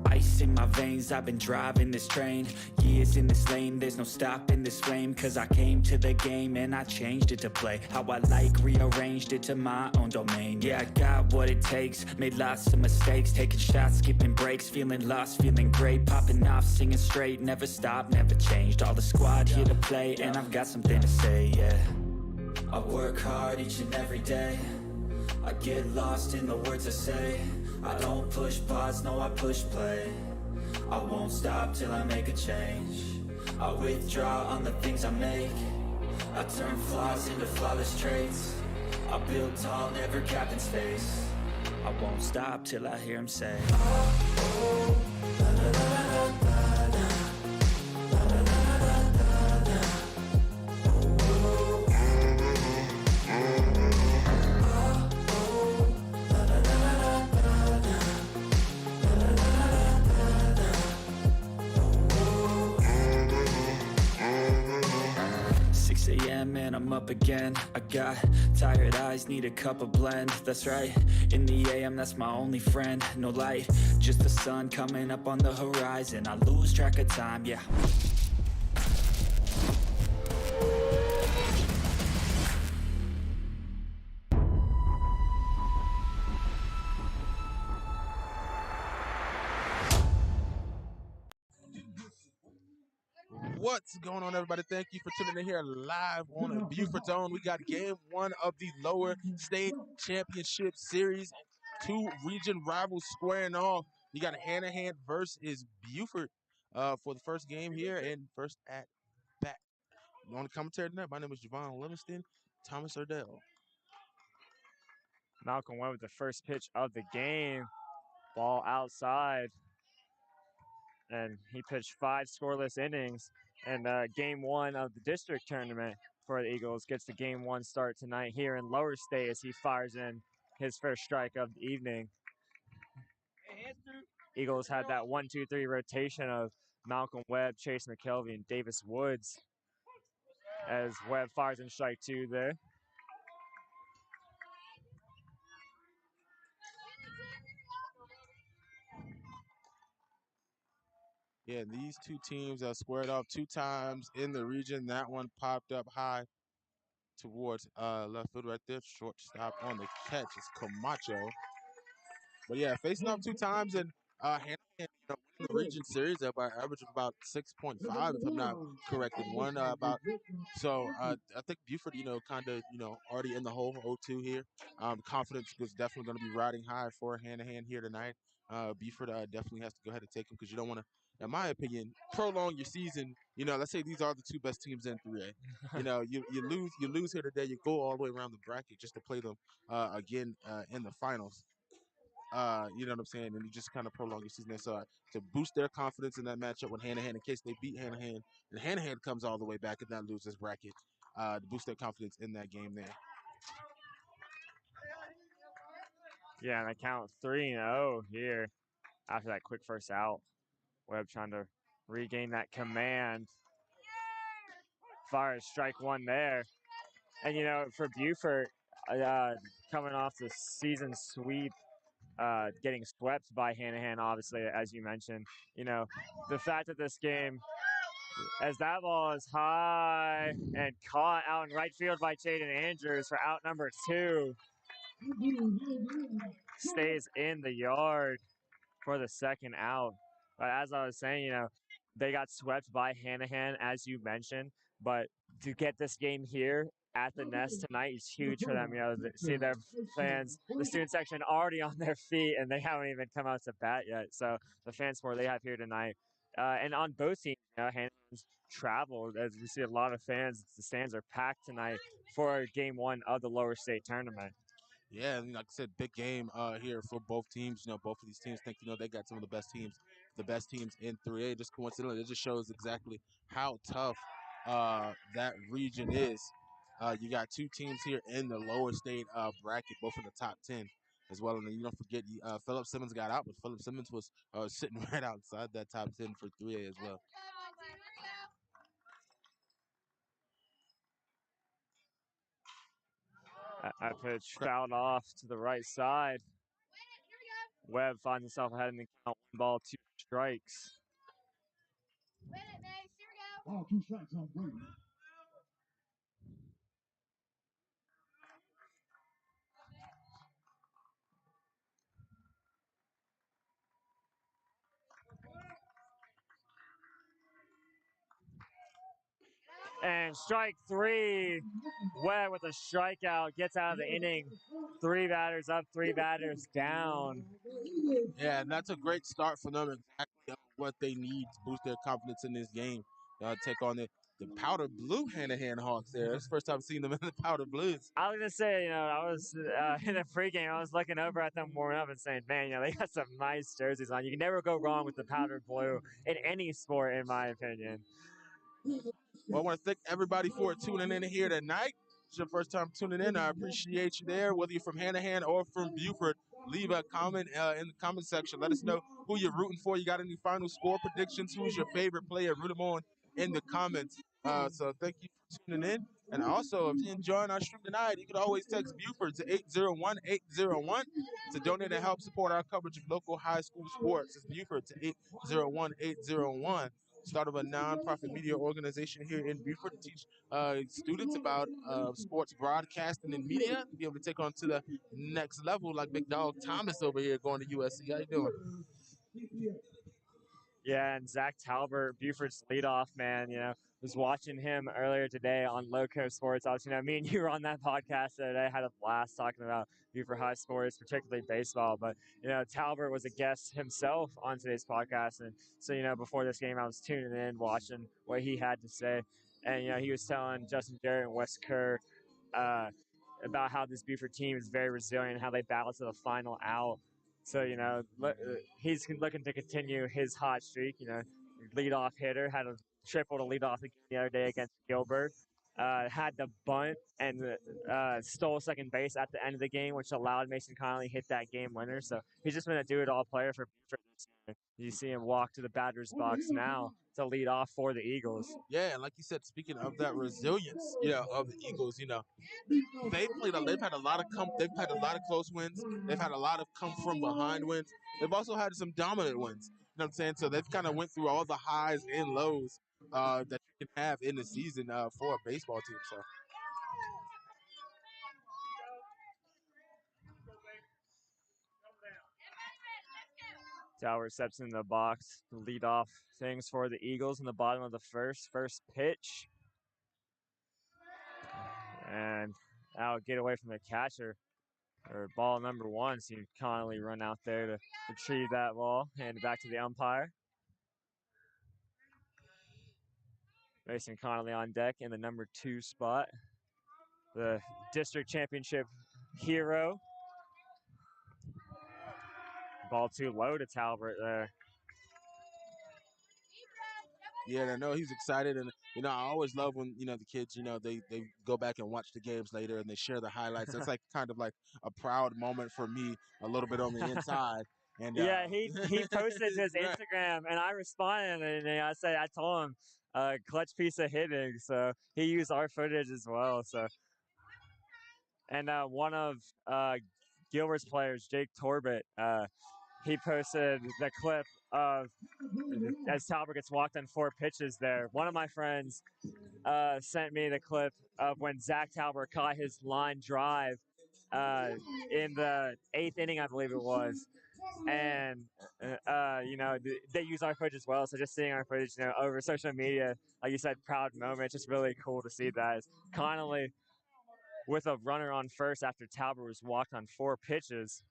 Ice in my veins, I've been driving this train. Years in this lane, there's no stopping this flame. Cause I came to the game and I changed it to play how I like, rearranged it to my own domain. Yeah, I got what it takes, made lots of mistakes, taking shots, skipping breaks, feeling lost, feeling great, popping off, singing straight, never stopped, never changed. All the squad here to play, and I've got something to say, yeah. I work hard each and every day, I get lost in the words I say. I don't push pause, no I push play. I won't stop till I make a change. I withdraw on the things I make. I turn flaws into flawless traits. I build tall, never capped in space. I won't stop till I hear him say, oh, oh, la, la, la, la, la, la. And I'm up again. I got tired eyes, need a cup of blend. That's right, in the AM, that's my only friend. No light, just the sun coming up on the horizon. I lose track of time, yeah. What's going on, everybody? Thank you for tuning in here live on a Beaufort Zone. We got game one of the lower state championship series. Two region rivals squaring off. You got Hanahan versus Beaufort for the first game here and first at bat. On the commentary tonight, my name is Javon Livingston, Thomas Erdell. Malcolm went with the first pitch of the game. Ball outside. And he pitched 5 scoreless innings. And game one of the district tournament for the Eagles gets the game one start tonight here in Lower State as he fires in his first strike of the evening. Eagles had that 1-2-3 rotation of Malcolm Webb, Chase McKelvey, and Davis Woods as Webb fires in strike 2 there. Yeah, these two teams squared off 2 times in the region. That one popped up high towards left field right there. Shortstop on the catch is Camacho. But yeah, facing off 2 times and Hanahan, winning the region series by average of about 6.5, if I'm not corrected. So I think Beaufort, kind of, already in the hole 0-2 here. Confidence is definitely going to be riding high for Hanahan here tonight. Beaufort definitely has to go ahead and take him because you don't want to, in my opinion, prolong your season. Let's say these are the 2 best teams in 3A. You lose here today. You go all the way around the bracket just to play them again in the finals. You know what I'm saying? And you just kind of prolong your season there. So to boost their confidence in that matchup with Hanahan, in case they beat Hanahan, and Hanahan comes all the way back and not lose this bracket, to boost their confidence in that game there. Yeah, and I count 3-0 here after that quick first out. Webb trying to regain that command. Fires strike 1 there. And, for Beaufort, coming off the season sweep, getting swept by Hanahan, obviously, as you mentioned, the fact that this game, as that ball is high and caught out in right field by Jaden Andrews for out number 2, stays in the yard for the second out. But as I was saying, they got swept by Hanahan, as you mentioned, but to get this game here at the Nest tonight is huge for them. See their fans, the student section already on their feet, and they haven't even come out to bat yet. So the fan support they have here tonight. And on both teams, Hanahan's traveled, as we see a lot of fans. The stands are packed tonight for game one of the lower state tournament. Yeah, and like I said, big game here for both teams. Both of these teams think they got some of the best teams in 3A. Just coincidentally, it just shows exactly how tough that region is. You got 2 teams here in the lower state bracket, both in the top 10 as well. And then you don't forget, Philip Simmons got out, but Philip Simmons was sitting right outside that top 10 for 3A as well. That pitch fouled off to the right side. Webb finds himself ahead in the count. 1 ball, 2 strikes. Ball, 2 strikes on Brady. And strike 3. Webb with a strikeout gets out of the inning. 3 batters up, 3 batters down. Yeah, and that's a great start for them. Exactly what they need to boost their confidence in this game. Take on the powder blue Hanahan Hawks there. It's the first time I've seen them in the powder blues. I was gonna say, I was in the pregame. I was looking over at them warming up and saying, "Man, they got some nice jerseys on. You can never go wrong with the powder blue in any sport, in my opinion." Well, I want to thank everybody for tuning in here tonight. It's your first time tuning in. I appreciate you there, whether you're from Hanahan or from Beaufort. Leave a comment in the comment section. Let us know who you're rooting for. You got any final score predictions? Who's your favorite player? Root them on in the comments. So thank you for tuning in. And also, if you're enjoying our stream tonight, you can always text Beaufort to 801-801 to donate and help support our coverage of local high school sports. It's Beaufort to 801-801. Start of a nonprofit media organization here in Beaufort to teach students about sports broadcasting and media to be able to take on to the next level, like Big Dog Thomas over here going to USC. How you doing? Yeah, and Zach Talbert, Buford's leadoff man, was watching him earlier today on Loco Sports. Obviously, me and you were on that podcast the other day. I had a blast talking about Buford High sports, particularly baseball. But, Talbert was a guest himself on today's podcast. And so, before this game, I was tuning in, watching what he had to say. And, he was telling Justin Jarrett and Wes Kerr about how this Beaufort team is very resilient, how they battle to the final out. So, he's looking to continue his hot streak. Leadoff hitter, had a triple to lead off the other day against Gilbert. Had the bunt and stole second base at the end of the game, which allowed Mason Connolly hit that game winner. So he's just been a do-it-all player for Beaufort this year. You see him walk to the batter's box now to lead off for the Eagles. Yeah, and like you said, speaking of that resilience, of the Eagles, they've had a lot of they've had a lot of close wins. They've had a lot of come from behind wins. They've also had some dominant wins. You know what I'm saying? So they've kind of went through all the highs and lows that you can have in the season for a baseball team. So. Talbert steps in the box to lead off things for the Eagles in the bottom of the first. First pitch. And that'll get away from the catcher. Or ball number 1. So you Connolly run out there to retrieve that ball. Hand it back to the umpire. Mason Connolly on deck in the number 2 spot. The district championship hero. Ball too low to Talbert there. Yeah, and I know he's excited, and I always love when the kids, they go back and watch the games later and they share the highlights. That's like kind of like a proud moment for me, a little bit on the inside. And yeah, he posted to his right. Instagram, and I responded, and I told him, clutch piece of hitting. So he used our footage as well. So, and one of Gilbert's players, Jake Torbett, he posted the clip of as Talbert gets walked on 4 pitches there. One of my friends sent me the clip of when Zach Talbert caught his line drive in the 8th inning, I believe it was. And, they use our footage as well. So just seeing our footage, over social media, like you said, proud moment. Just really cool to see that. Connolly with a runner on first after Talbert was walked on 4 pitches.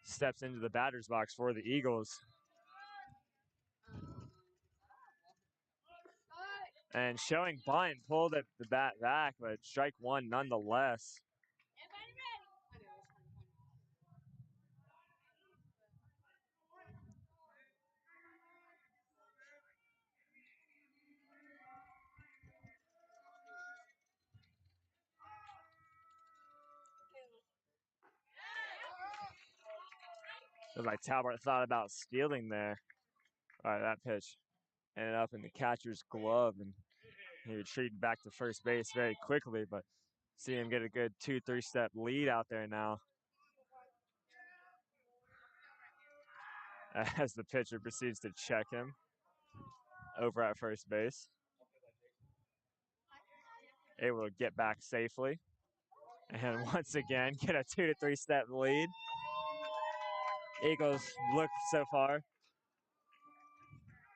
Steps into the batter's box for the Eagles. And showing bunt, pulled the bat back, but strike 1 nonetheless. Looks like Talbot thought about stealing there. All right, that pitch ended up in the catcher's glove, and he retreated back to first base very quickly, but see him get a good 2-3 step lead out there now. as the pitcher proceeds to check him over at first base. Able to get back safely. And once again, get a 2 to 3 step lead. Eagles look so far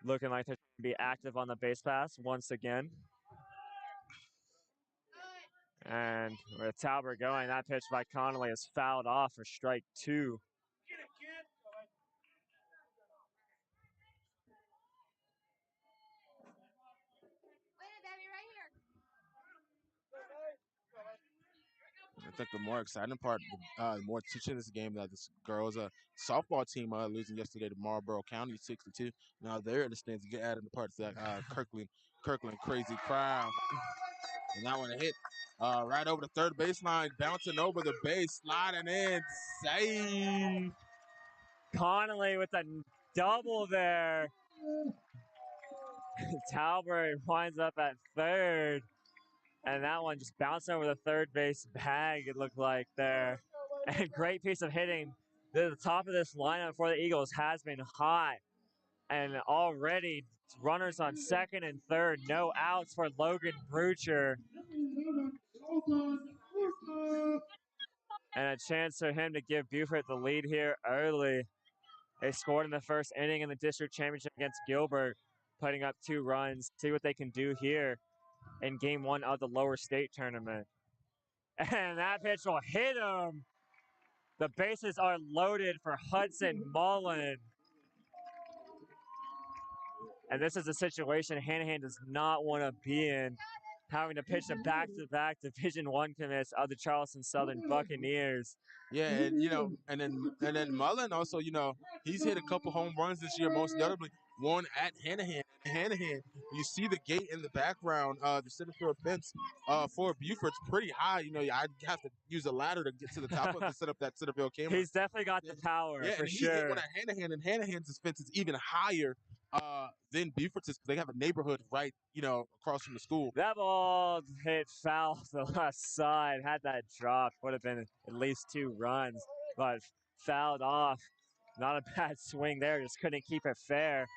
looking like they're going to be active on the base pass once again. And with Talbert going, that pitch by Connolly is fouled off for strike 2. I think the more exciting part, the more teaching this game that this girls softball team losing yesterday to Marlboro County 62. Now they're in the stands to get added to parts of that Kirkland crazy crowd. And that one hit right over the third baseline, bouncing over the base, sliding in, save. Connolly with a double there. Talbert winds up at third. And that one just bounced over the third base bag, it looked like there. And great piece of hitting. The top of this lineup for the Eagles has been hot. And already runners on second and third, no outs for Logan Brucher. And a chance for him to give Beaufort the lead here early. They scored in the first inning in the district championship against Gilbert, putting up 2 runs. See what they can do here in game 1 of the lower state tournament. And that pitch will hit him. The bases are loaded for Hudson Mullen. And this is a situation Hanahan does not want to be in, having to pitch a back-to-back Division I commits of the Charleston Southern Buccaneers. Yeah, and then Mullen also, he's hit a couple home runs this year, most notably one at Hanahan. Hanahan, you see the gate in the background, the center field fence for Beaufort's pretty high. I'd have to use a ladder to get to the top of it to set up that center field camera. He's definitely got the power, yeah, for and he sure. hit one at Hanahan, and Hanahan's fence is even higher than Beaufort's because they have a neighborhood right, across from the school. That ball hit foul to the left side. Had that dropped, would have been at least 2 runs, but fouled off. Not a bad swing there, just couldn't keep it fair.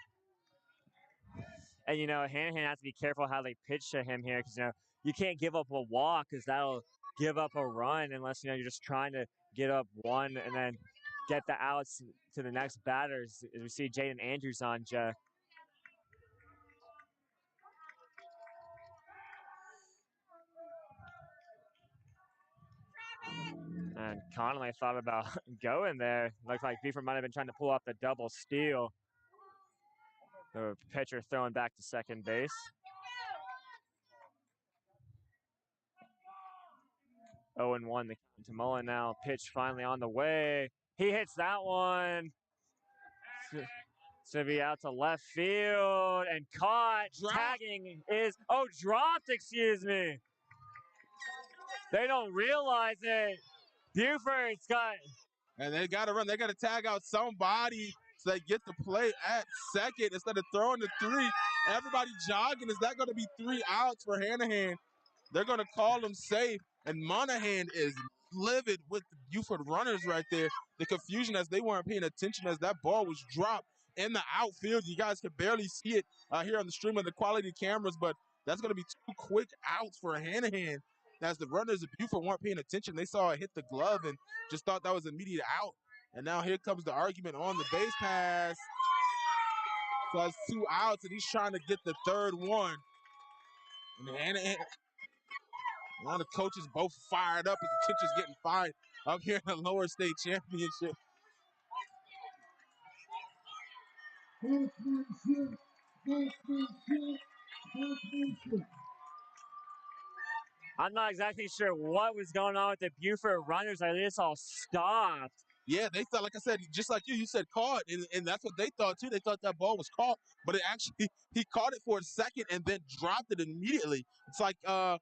And, Hanahan has to be careful how they pitch to him here because, you can't give up a walk because that'll give up a run unless, you're just trying to get up one and then get the outs to the next batters. We see Jaden Andrews on deck. And Connolly thought about going there. Looked like Beaufort might have been trying to pull off the double steal. The pitcher throwing back to second base. 0-1 the count to Mullen now. Pitch finally on the way. He hits that one. To be out to left field and caught. Dropped. Tagging is, dropped, excuse me. They don't realize it. Beaufort's got. And they got to run. They got to tag out somebody so they get the play at second instead of throwing the 3. Everybody jogging. Is that going to be 3 outs for Hanahan? They're going to call him safe. And Monahan is livid with the Beaufort runners right there. The confusion as they weren't paying attention as that ball was dropped in the outfield. You guys can barely see it here on the stream of the quality cameras, but that's going to be 2 quick outs for Hanahan. As the runners of Beaufort weren't paying attention, they saw it hit the glove and just thought that was an immediate out. And now here comes the argument on the base pass. So it's 2 outs, and he's trying to get the 3rd one. And Hanahan, now the coaches both fired up as the pitcher's getting fired up here in the lower state championship. I'm not exactly sure what was going on with the Beaufort runners. They just all stopped. Yeah, they thought, like I said, just like you said caught, and that's what they thought too. They thought that ball was caught, but it actually, he caught it for a second and then dropped it immediately. It's like, I'm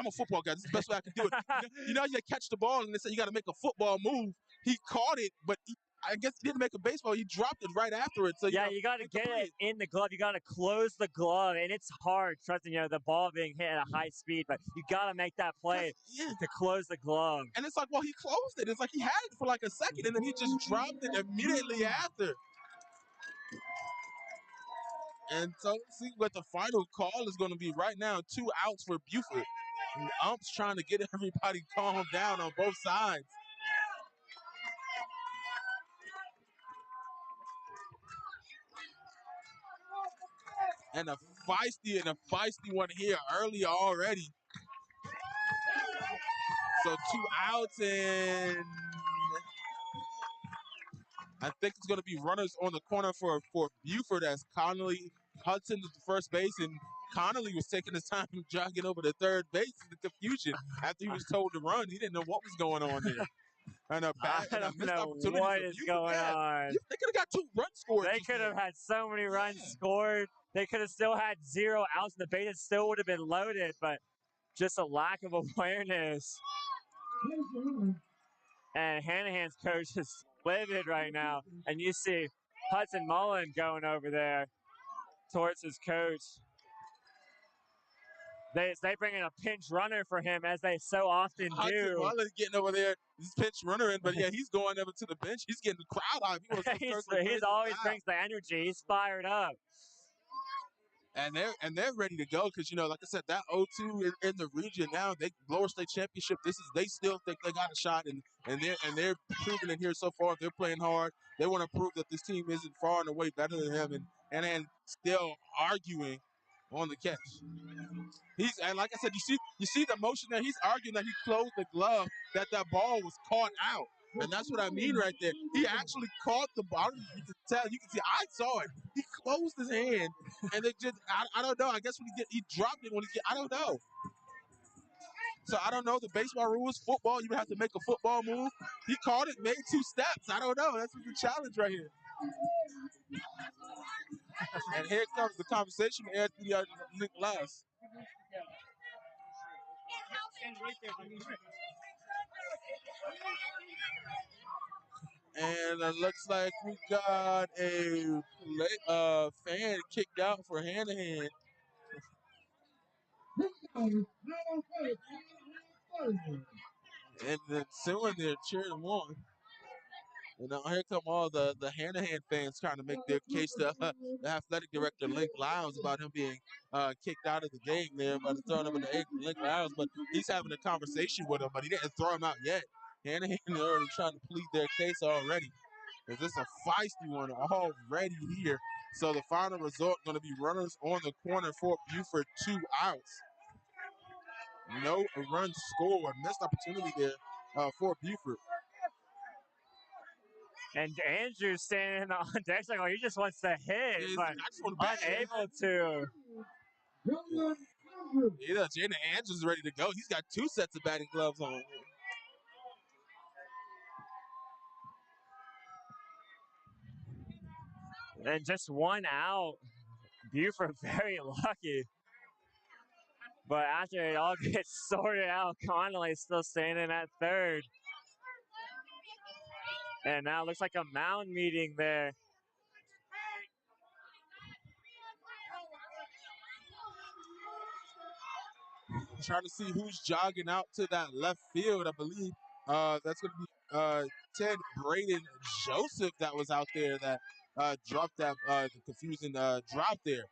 a football guy. This is the best way I can do it. You catch the ball and they say you got to make a football move. He caught it, but I guess he didn't make a baseball. He dropped it right after it. So you got to get it in the glove. You got to close the glove, and it's hard. Trusting the ball being hit at a high speed, but you got to make that play to close the glove. And it's like, well, he closed it. It's like he had it for like a second, and then he just dropped it immediately after. And so let's see what the final call is going to be right now. 2 outs for Beaufort. And the umps trying to get everybody calmed down on both sides. And a feisty one here early already. So 2 outs, and I think it's going to be runners on the corner for Beaufort as Connolly Hudson at the first base, and Connolly was taking his time jogging over to third base in the confusion after he was told to run. He didn't know what was going on there. And a don't missed know opportunity what for is Beaufort. going on. They could have got 2 runs scored. They could have had so many runs scored. They could have still had 0 outs, and the bases still would have been loaded, but just a lack of awareness. And Hanahan's coach is livid right now. And you see Hudson Mullen going over there towards his coach. They bring in a pinch runner for him, as they so often Hudson do. Mullen getting over there. He's pinch runner in, but yeah, he's going over to the bench. He's getting the crowd hype. He wants to He's always brings the energy. He's fired up. And they're ready to go because, like I said, that 0-2 in the region now, they lower state championship. They still think they got a shot, and they're proving it here so far. They're playing hard. They want to prove that this team isn't far and away better than them, and still arguing on the catch. And like I said, you see the motion there. He's arguing that he closed the glove, that ball was caught out. And that's what I mean right there. He actually caught the ball. You can tell. You can see. I saw it. He closed his hand, and it just. I don't know. I guess he dropped it when I don't know. So I don't know the baseball rules. Football, you would have to make a football move. He caught it, made 2 steps. I don't know. That's the challenge right here. And here comes the conversation with Anthony Nick last. And it looks like we got a fan kicked out for Hanahan. And then soon they're cheering him on. And now here come all the Hanahan fans trying to make their case to the athletic director, Link Lyles, about him being kicked out of the game there by throwing him in the egg, Link Lyles. But he's having a conversation with him, but he didn't throw him out yet. Hanahan already trying to plead their case already. Is this a feisty one already here? So the final result going to be runners on the corner for Beaufort, 2 outs. No run scored. Missed opportunity there for Beaufort. And Andrew's standing on deck like he just wants to hit, but unable to. Yeah, Jaden Andrews is ready to go. He's got 2 sets of batting gloves on. And just 1 out. Beaufort very lucky. But after it all gets sorted out, Connolly's still standing at third. And now it looks like a mound meeting there. Trying to see who's jogging out to that left field. I believe that's going to be Ted Braden Joseph that was out there that dropped that the confusing drop there.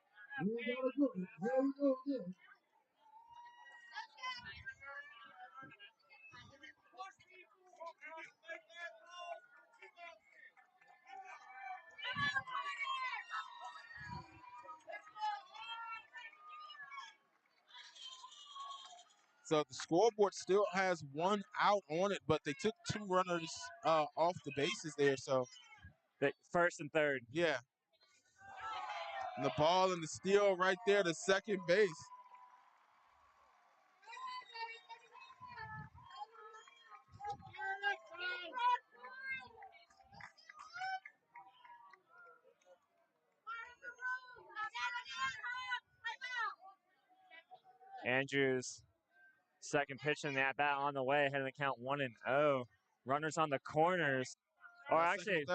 So the scoreboard still has 1 out on it, but they took 2 runners off the bases there. So first and third. Yeah. And the ball and the steal right there to second base. Andrews, second pitch in the at-bat on the way, ahead of the count 1-0. Runners on the corners. Or actually,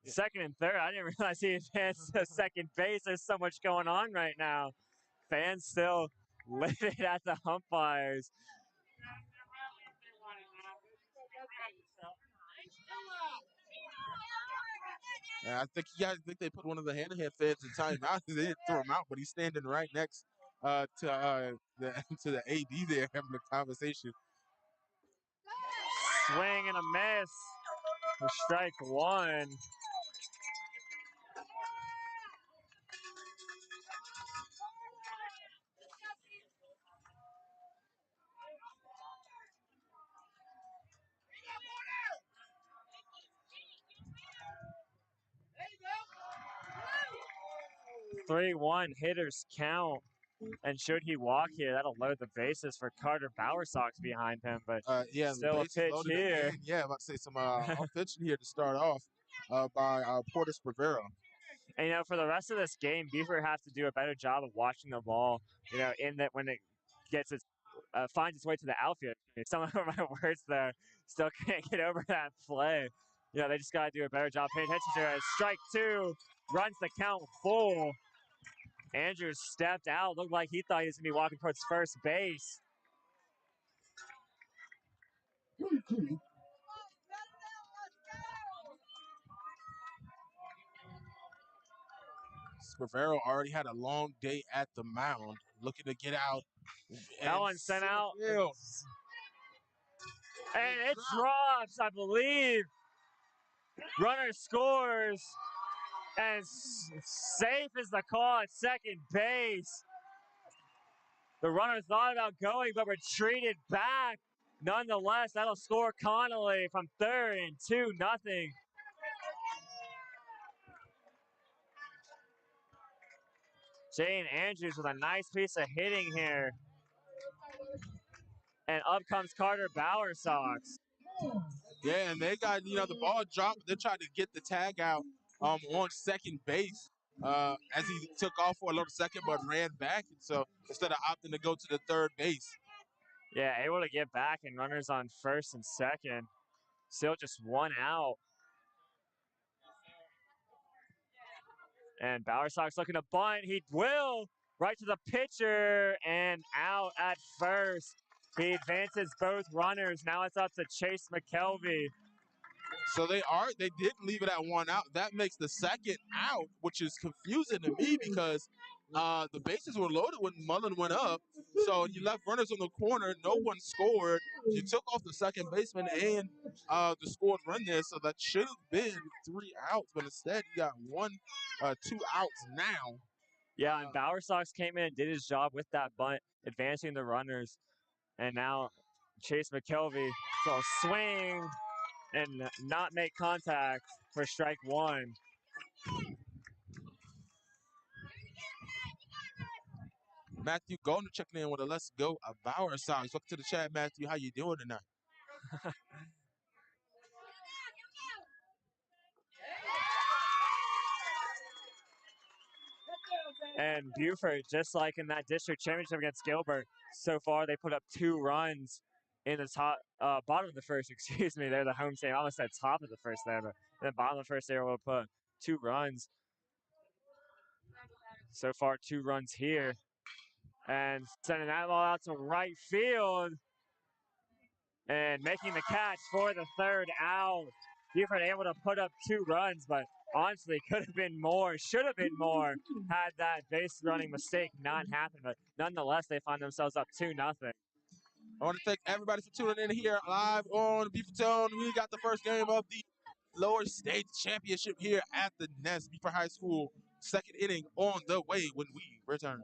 second and third. I didn't realize he advanced to second base. There's so much going on right now. Fans still livid at the umpires. And I think they put one of the Hanahan fans in timeout. They didn't throw him out, but he's standing right next to the AD there having a conversation. Swing and a miss for strike one. Three 3-1 hitters count. And should he walk here, that'll load the bases for Carter Bowersox behind him. But Yeah, still the a pitch loaded here. again. Yeah, about to say some off pitching here to start off by Porter Spravero. And, you know, for the rest of this game, Beaufort has to do a better job of watching the ball, you know, in that when it gets its finds its way to the outfield. Some of my words there still can't get over that play. You know, they just got to do a better job paying attention to it. Strike two, runs the count full. Andrews stepped out, looked like he thought he was going to be walking towards first base. Spravero already had a long day at the mound, looking to get out. That one sent out. And it drops, I believe. Runner scores. And safe is the call at second base. The runner thought about going, but retreated back. Nonetheless, that'll score Connolly from third and 2-0. Jane Andrews with a nice piece of hitting here. And up comes Carter Bowersox. Yeah, and they got, the ball dropped. They tried to get the tag out on second base as he took off for a little second but ran back. And so instead of opting to go to the third base. Yeah, able to get back and runners on first and second. Still just one out. And Bowersox looking to bunt. He will. Right to the pitcher and out at first. He advances both runners. Now it's up to Chase McKelvey. So they did leave it at one out. That makes the second out, which is confusing to me because the bases were loaded when Mullen went up. So you left runners on the corner. No one scored. You took off the second baseman and the scored run there. So that should have been 3 outs, but instead you got 2 outs now. Yeah, and Bowersox came in and did his job with that bunt, advancing the runners. And now Chase McKelvey will swing and not make contact for strike one. Matthew Golden checking in with a Let's Go Bowersox. Welcome to the chat, Matthew. How you doing tonight? And Beaufort, just like in that district championship against Gilbert, so far they put up 2 runs in the top, bottom of the first, excuse me. They're the home team. I almost said top of the first there, but in the bottom of the first they were able to put 2 runs. So far, 2 runs here. And sending that ball out to right field. And making the catch for the third out. Beaufort able to put up 2 runs, but honestly could have been more, should have been more, had that base running mistake not happened. But nonetheless, they find themselves up 2-0. I want to thank everybody for tuning in here live on Beaufort. We got the first game of the lower state championship here at the Nest. Beaufort High School, second inning on the way when we return.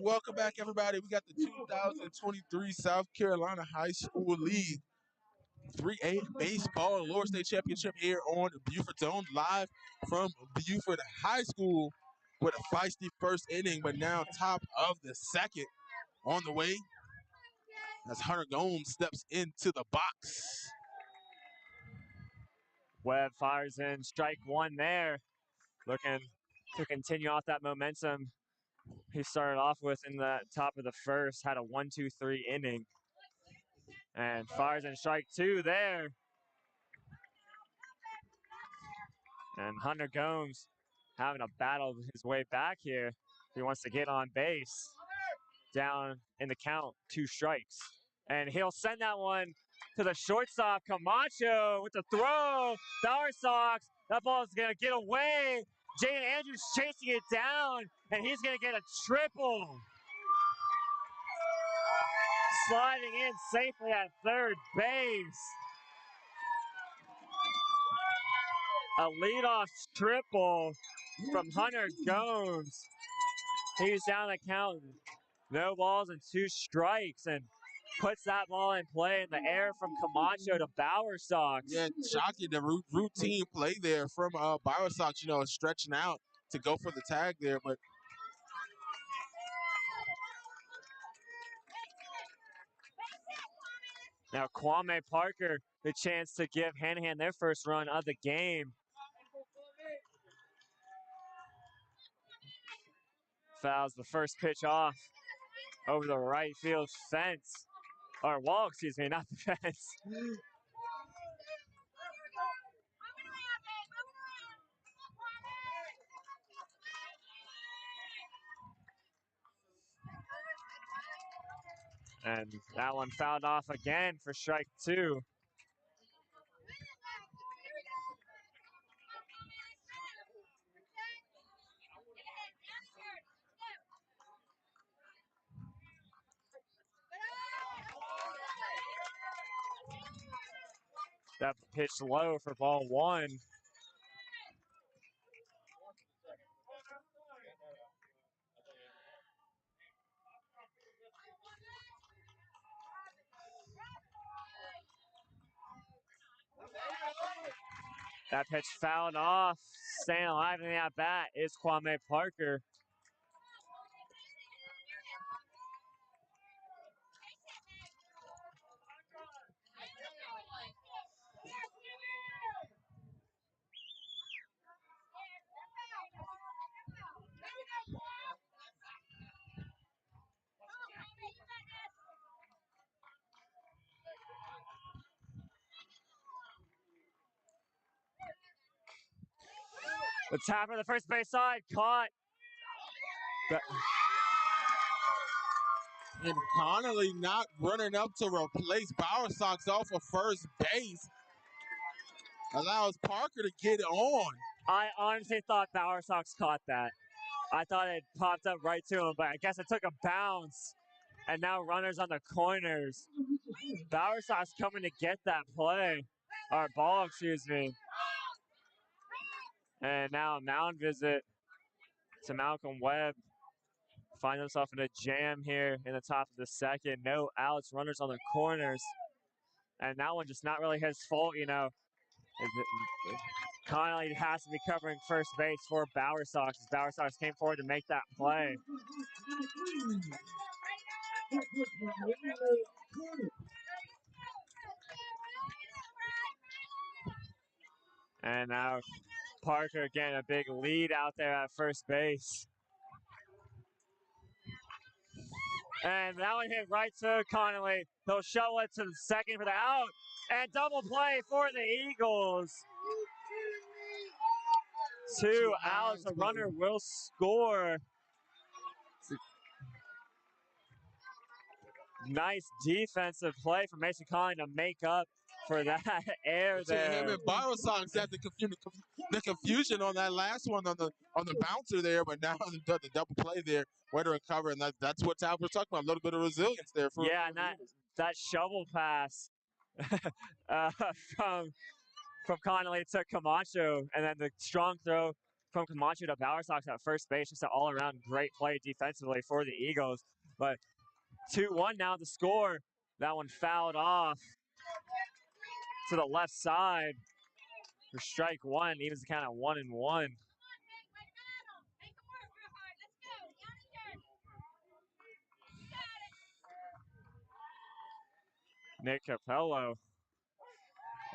Welcome back, everybody. We got the 2023 South Carolina High School League 3A Baseball Lower State Championship here on Beaufort Zone, live from Beaufort High School with a feisty first inning, but now top of the second on the way as Hunter Gomes steps into the box. Webb fires in strike one there, looking to continue off that momentum he started off with in the top of the first. Had a 1-2-3 inning, and fires in strike two there. And Hunter Gomes having a battle his way back here. He wants to get on base. Down in the count, 2 strikes. And he'll send that one to the shortstop, Camacho, with the throw. Bower Sox, that ball is going to get away. Jaden Andrews chasing it down, and he's going to get a triple. Sliding in safely at third base. A leadoff triple from Hunter Gomes. He's down the count. No balls and 2 strikes, and puts that ball in play in the air from Camacho to Bower Sox. Yeah, shocking, the routine play there from Bower Sox, stretching out to go for the tag there, but now Kwame Parker, the chance to give Hanahan their first run of the game. Fouls the first pitch off over the right field fence. Or wall, excuse me, not the fence. And that one fouled off again for strike 2. That pitch low for ball 1. That pitch fouled off. Staying alive in the at-bat is Kwame Parker. The tapper of the first base side caught. And Connolly not running up to replace Bower Sox off of first base allows Parker to get on. I honestly thought Bower Sox caught that. I thought it popped up right to him, but I guess it took a bounce. And now runners on the corners. Bower Sox coming to get that play. Or ball, excuse me. And now a mound visit to Malcolm Webb. Finds himself in a jam here in the top of the second. No outs, runners on the corners. And that one just not really his fault, Connolly has to be covering first base for Bower Sox. Bower Sox came forward to make that play. And now Parker getting a big lead out there at first base. And that one hit right to Connolly. He'll shovel it to the second for the out. And double play for the Eagles. 2 outs. A runner will score. Nice defensive play from Mason Connolly to make up for that error there. Him and Bower Sox had the confusion on that last one on the bouncer there, but now the double play there, way to recover, and that's what we're talking about, a little bit of resilience there. Yeah, and that shovel pass from Connolly to Camacho, and then the strong throw from Camacho to Bowersox at first base. Just an all-around great play defensively for the Eagles. But 2-1 now the score. That one fouled off to the left side for strike one. Evens the count at 1-1. Nick Capello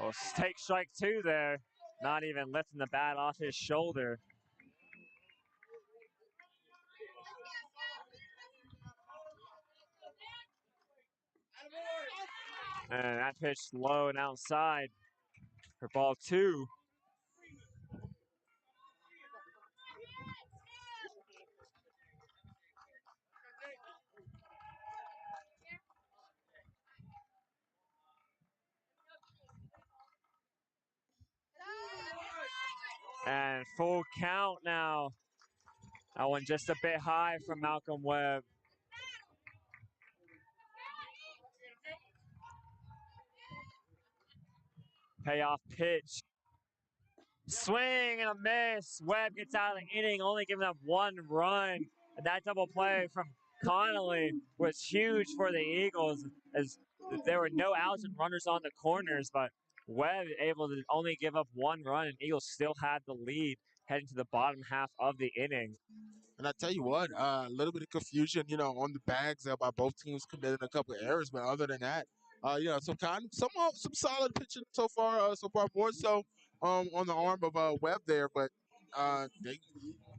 will take strike two there. Not even lifting the bat off his shoulder. And that pitch low and outside for ball two. And full count now. That one just a bit high from Malcolm Webb. Payoff pitch. Swing and a miss. Webb gets out of the inning, only giving up one run. And that double play from Connolly was huge for the Eagles, as there were no outs and runners on the corners, but Webb able to only give up one run, and Eagles still had the lead heading to the bottom half of the inning. And I tell you what, a little bit of confusion, on the bags by both teams committing a couple of errors, but other than that, some solid pitching so far. More so on the arm of Webb there, but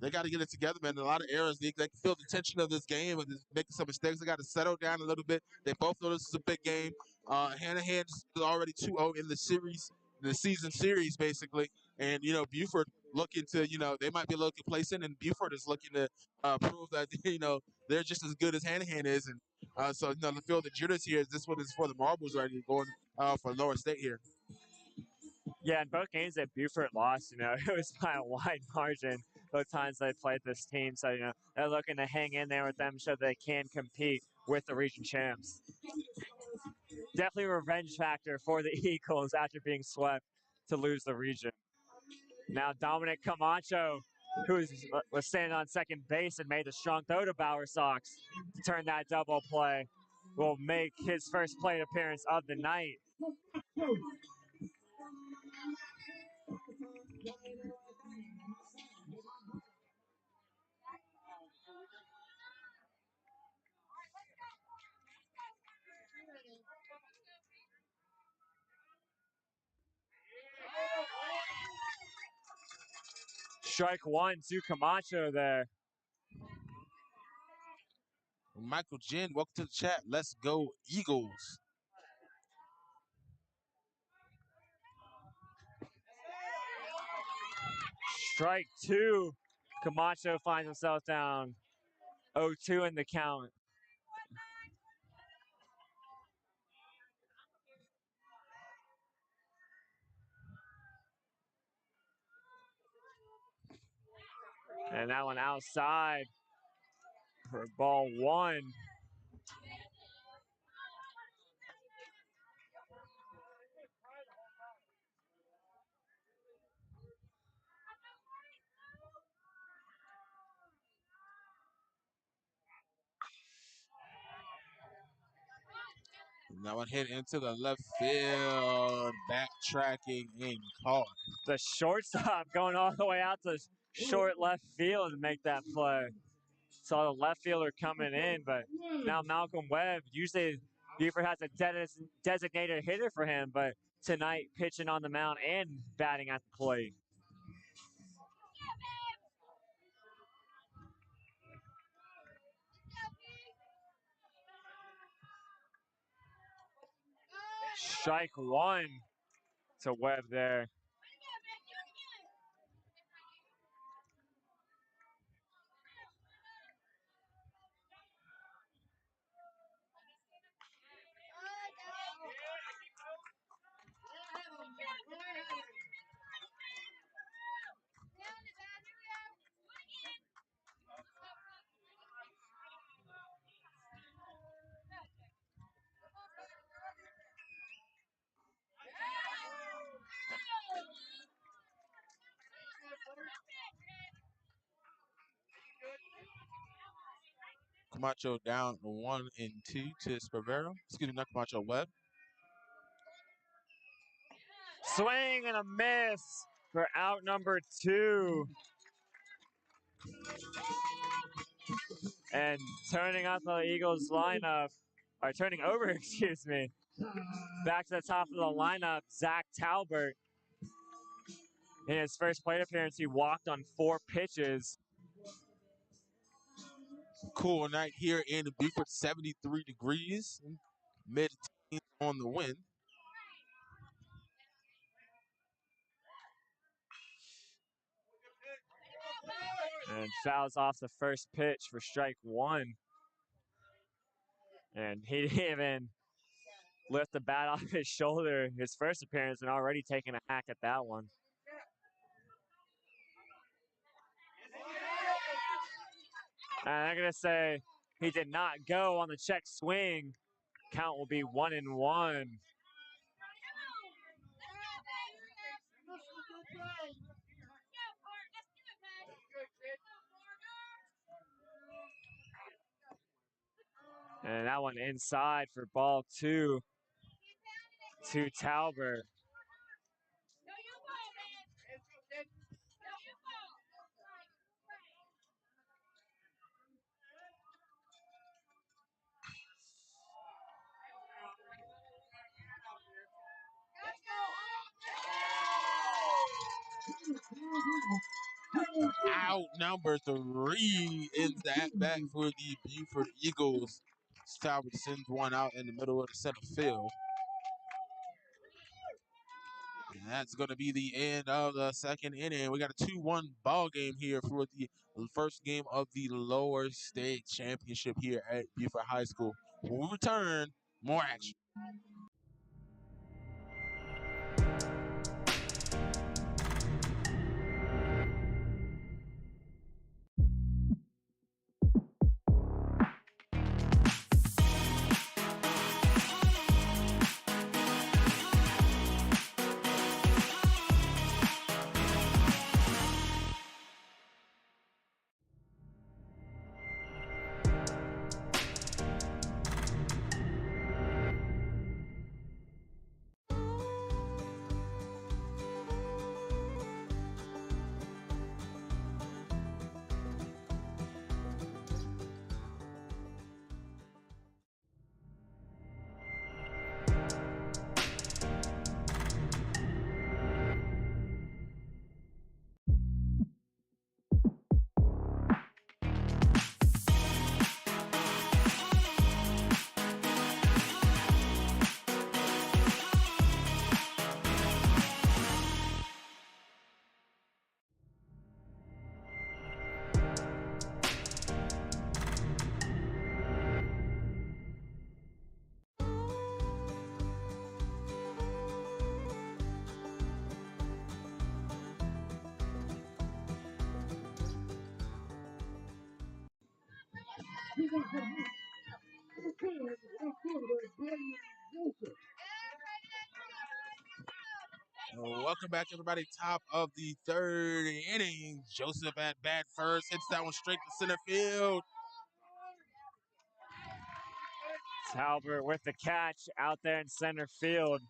they got to get it together, man. A lot of errors. They can feel the tension of this game and making some mistakes. They got to settle down a little bit. They both know this is a big game. Hanahan is already 2-0 in the series, the season series, basically. And, Beaufort looking to, they might be a little complacent, and Beaufort is looking to prove that, they're just as good as Hanahan is. And to feel the jitters here, this one is for the marbles right here, going for Lower State here. Yeah, in both games that Beaufort lost, it was by a wide margin both times they played this team. So, they're looking to hang in there with them so they can compete with the region champs. Definitely a revenge factor for the Eagles after being swept to lose the region. Now Dominic Camacho, who was standing on second base and made a strong throw to Bowersox to turn that double play, will make his first plate appearance of the night. Strike one to Camacho there. Michael Jen, welcome to the chat. Let's go Eagles. Strike two. Camacho finds himself down 0-2 in the count. And that one outside for ball one. And that one hit into the left field, backtracking and caught. The shortstop going all the way out to short left field to make that play. Saw the left fielder coming in, but now Malcolm Webb, usually Beaufort has a designated hitter for him, but tonight pitching on the mound and batting at the plate. Strike one to Webb there. Camacho down 1-2 to Sparvero. Excuse me, not Camacho, Webb. Swing and a miss for out number 2. And turning up the Eagles lineup, or turning over, excuse me, back to the top of the lineup, Zach Talbert. In his first plate appearance, he walked on 4 pitches. Cool night here in Beaufort, 73 degrees, mid-teens on the wind. And fouls off the first pitch for strike 1. And he didn't even lift the bat off his shoulder his first appearance and already taking a hack at that one. And I'm going to say he did not go on the check swing. Count will be 1-1. And that one inside for ball 2 to Talbert. Out number 3 ends the at-bat for the Beaufort Eagles. Talbot sends one out in the middle of the center field. And that's going to be the end of the second inning. We got a 2-1 ball game here for the first game of the lower state championship here at Beaufort High School. When we return, more action. Welcome back, everybody. Top of the third inning. Joseph at bat first. Hits that one straight to center field. Talbert with the catch out there in center field.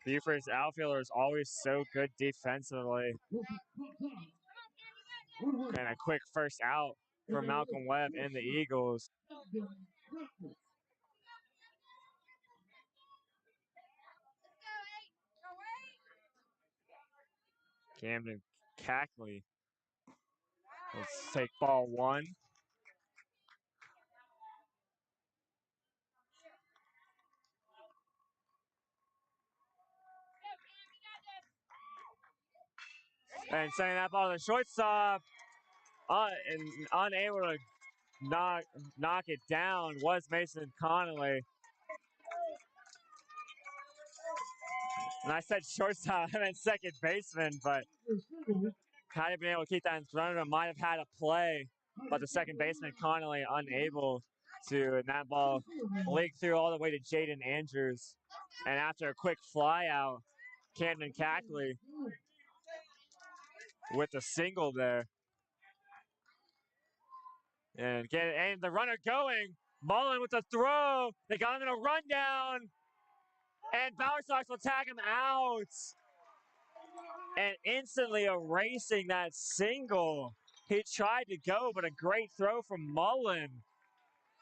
Beaufort's outfielder is always so good defensively. And a quick first out for Malcolm Webb and the Eagles. Camden Cackley. Let's take ball 1. And sending that ball to the shortstop. And unable to knock it down was Mason Connolly. And I said shortstop, I meant second baseman, but had he been able to keep that in front of him, might have had a play. But the second baseman, Connolly, unable to, and that ball leaked through all the way to Jaden Andrews. And after a quick fly out, Camden Cackley with a single there. And the runner going. Mullen with the throw. They got him in a rundown. And Bower Sox will tag him out. And instantly erasing that single. He tried to go, but a great throw from Mullen.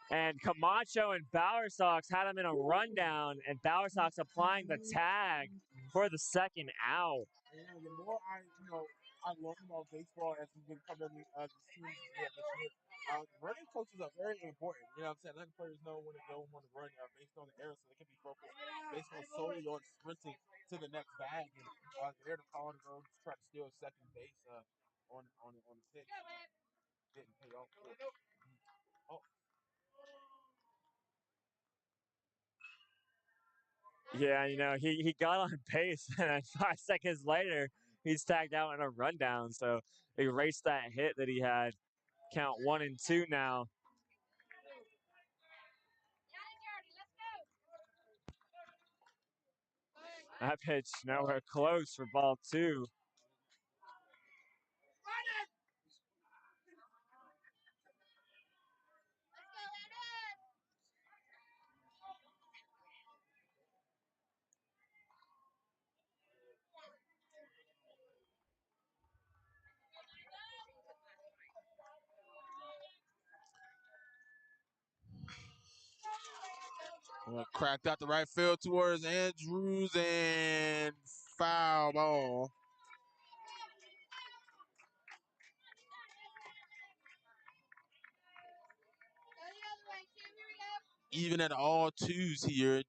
And Camacho and Bower Sox had him in a rundown, and Bower Sox applying the tag for the second out. And the more I learn about baseball as we've been covering these teams this year, running coaches are very important. You know what I'm saying? Letting players know when to go and when to run based on the error so they can be focused based on solely on sprinting to the next bag. And they're the call to go try to steal second base on the pitch. Didn't pay off. Oh. Yeah, he got on base, and 5 seconds later, he's tagged out in a rundown. So erased that hit that he had. Count 1 and 2 now. That pitch nowhere close for ball 2. Cracked out the right field towards Andrews and foul ball. Even at all twos here.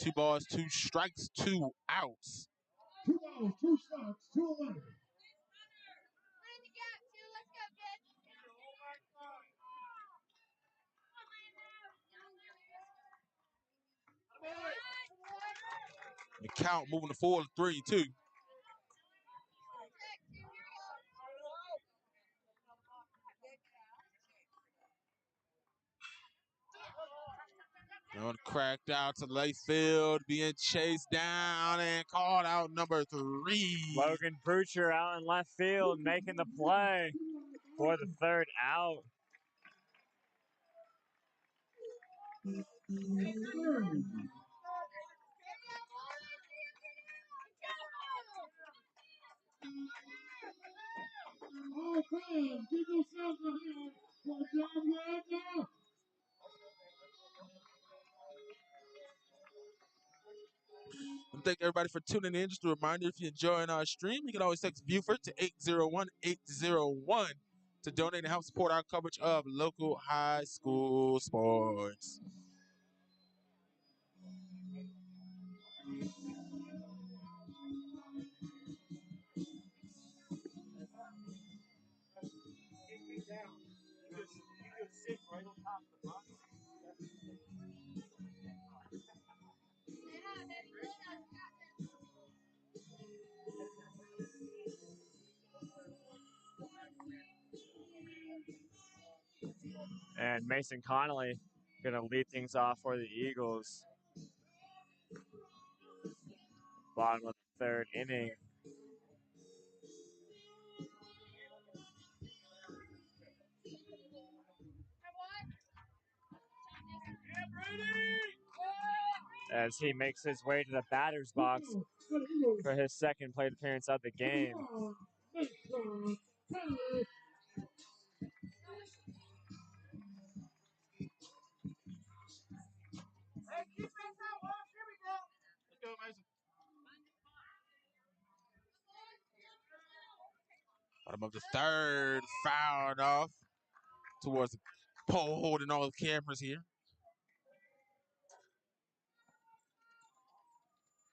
2 balls, 2 strikes, 2 outs. 2 balls, 2 strikes, 2 away. The count moving to 4-3-2. Cracked out to left field, being chased down and called out number 3. Logan Boucher out in left field, making the play for the third out. All fans, give yourselves a hand for John Wagner. Thank everybody for tuning in. Just a reminder, if you're enjoying our stream, you can always text Beaufort to 801-801 to donate and help support our coverage of local high school sports. And Mason Connolly going to lead things off for the Eagles. Bottom of the third inning. As he makes his way to the batter's box for his second plate appearance of the game. Bottom of the third, fouled off towards the pole, holding all the cameras here.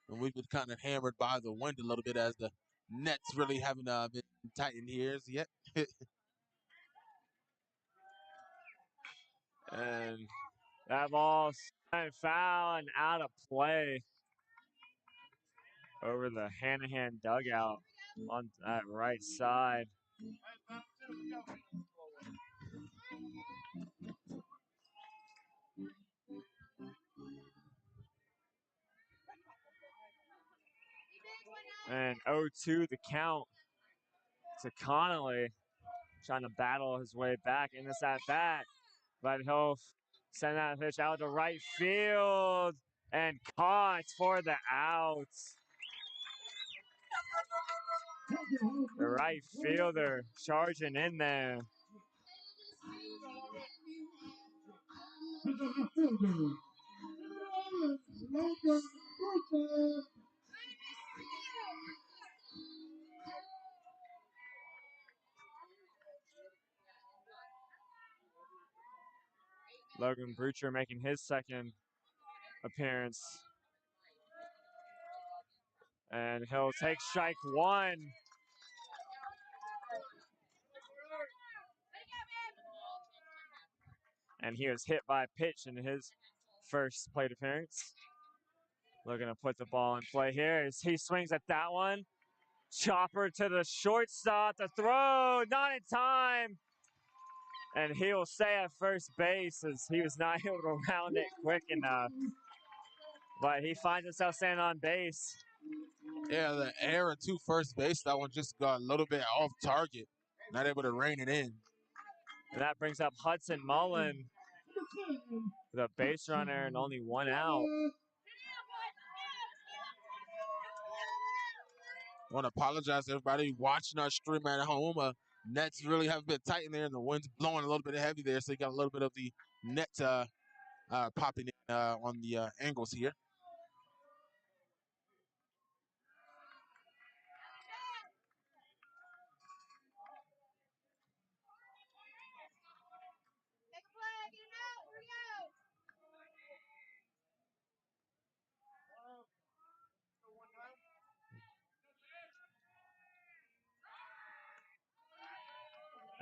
And we've been kind of hammered by the wind a little bit as the nets really haven't been tightened here as yet. And that ball foul and out of play over the Hanahan dugout on that right side. And 0-2 the count to Connolly. trying to battle his way back in this at-bat. But he'll send that pitch out to right field and caught for the out. The right fielder charging in there. Logan Brucher making his second appearance. And he'll take strike one. And he was hit by a pitch in his first plate appearance. Looking to put the ball in play here as he swings at that one. Chopper to the shortstop, the throw, not in time. And he will stay at first base as he was not able to round it quick enough. But he finds himself standing on base. Yeah, the error to first base, that one just got a little bit off target. Not able to rein it in. And that brings up Hudson Mullen, the base runner, and only one out. I want to apologize to everybody watching our stream at home. Nets really have been tight in there, and the wind's blowing a little bit heavy there, so you got a little bit of the net popping in on the angles here.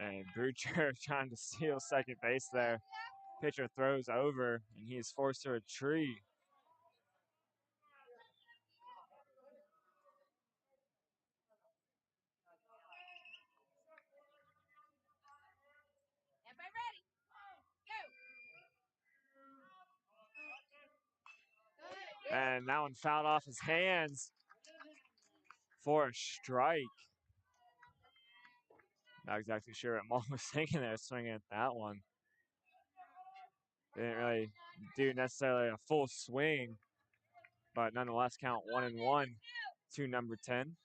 And Brucher trying to steal second base there. Pitcher throws over, and he is forced to retreat. And that one fouled off his hands for a strike. Not exactly sure what Mullen was thinking there, swinging at that one. Didn't really do necessarily a full swing, but nonetheless count 1-1 to number 10.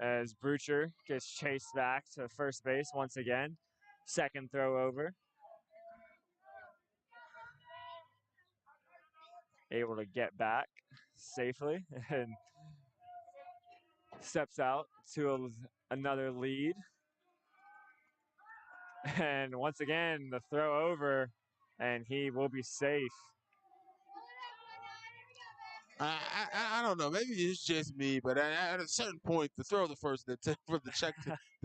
As Brucher gets chased back to first base once again. Second throw over. Able to get back safely and steps out to another lead. And once again, the throw over, and he will be safe. I don't know. Maybe it's just me, but at a certain point, the throw the first, for the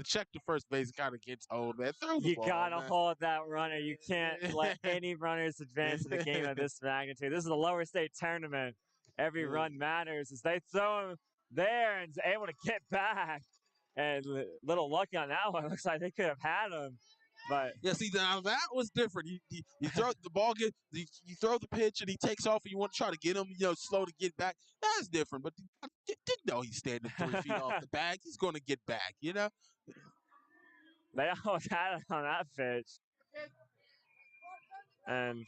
check to first base kind of gets old, man. Throw the You ball, gotta man. hold that runner. You can't let any runners advance in a game of this magnitude. This is a lower state tournament. Every run matters as they throw him there and is able to get back. And little lucky on that one. Looks like they could have had him. But yeah, see, now that was different. You throw the ball, you throw the pitch, and he takes off, and you want to try to get him, slow to get back. That's different. But didn't know he's standing 3 feet off the bag. He's going to get back, They almost had it on that pitch. And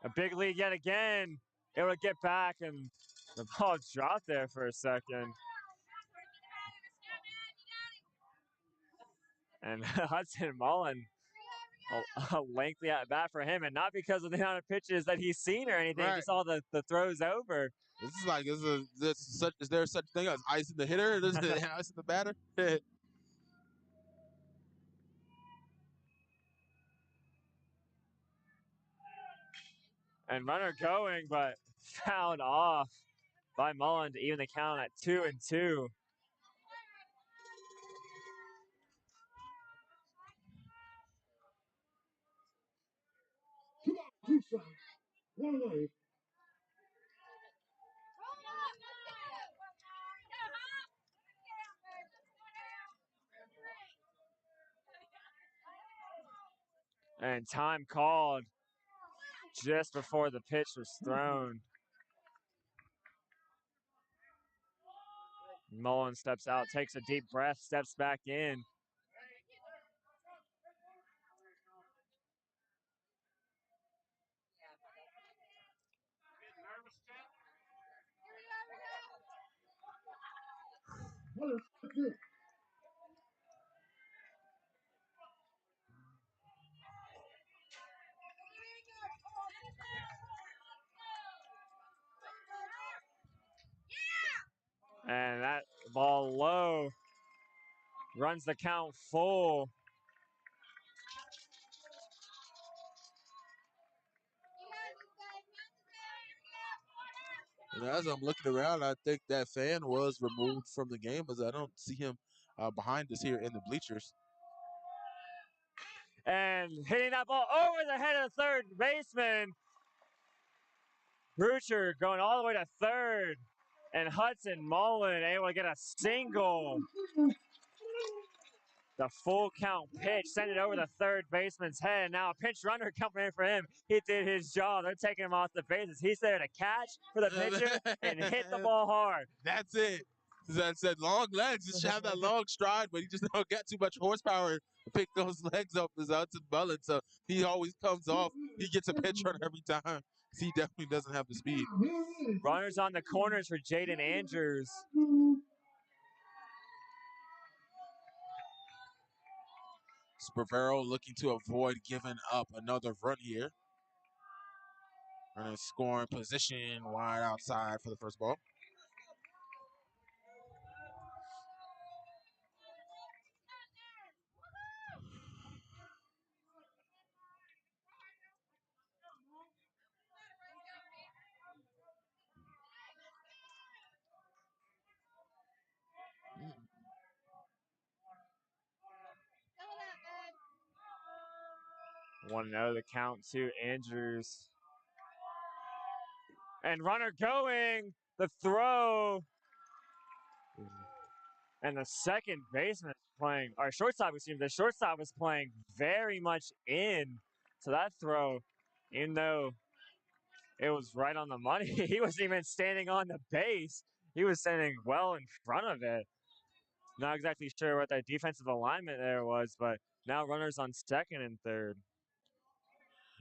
a big lead yet again. Able to get back, and the ball dropped there for a second. And Hudson Mullen, a lengthy at bat for him, and not because of the amount of pitches that he's seen or anything, right. just all the throws over. This is like, is there such thing as ice in the hitter? Is there ice in the batter? And runner going, but fouled off by Mullen to even the count at 2-2. Two strikes. One away. And time called just before the pitch was thrown. Mullen steps out, takes a deep breath, steps back in. And that ball low, runs the count full. And as I'm looking around, I think that fan was removed from the game, as I don't see him behind us here in the bleachers. And hitting that ball over the head of the third baseman. Brucher going all the way to third. And Hudson Mullen able to get a single. The full count pitch, send it over the third baseman's head. Now a pinch runner coming in for him. He did his job. They're taking him off the bases. He's there to catch for the pitcher and hit the ball hard. That's it. As I said, long legs. Just have that long stride, but he just don't get too much horsepower to pick those legs up as Hudson Mullen. So he always comes off. He gets a pitch run every time. He definitely doesn't have the speed. Runners on the corners for Jaden Andrews. Sparvero looking to avoid giving up another run here. Runner scoring position wide outside for the first ball. Want to know the count to Andrews. And runner going, the throw. And the second baseman is playing, or shortstop, the shortstop was playing very much in to that throw, even though it was right on the money. He wasn't even standing on the base. He was standing well in front of it. Not exactly sure what that defensive alignment there was, but now runners on second and third.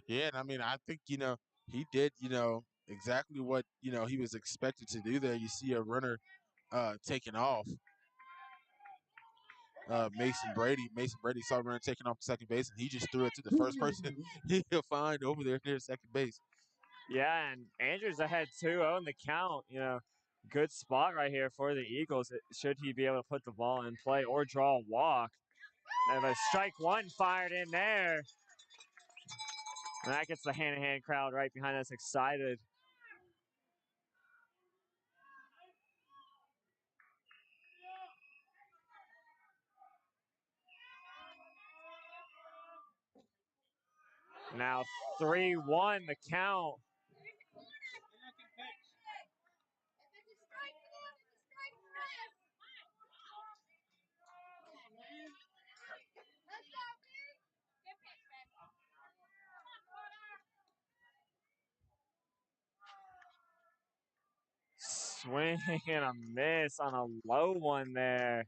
Yeah, and I mean, I think, he did, exactly what, he was expected to do there. You see a runner taking off. Mason Brady saw a runner taking off to second base, and he just threw it to the first person he'll find over there near second base. Yeah, and Andrews ahead 2-0 in the count. Good spot right here for the Eagles. Should he be able to put the ball in play or draw a walk. And a strike one fired in there. And that gets the Hanahan crowd right behind us excited. Now 3-1 the count. Swing and a miss on a low one there.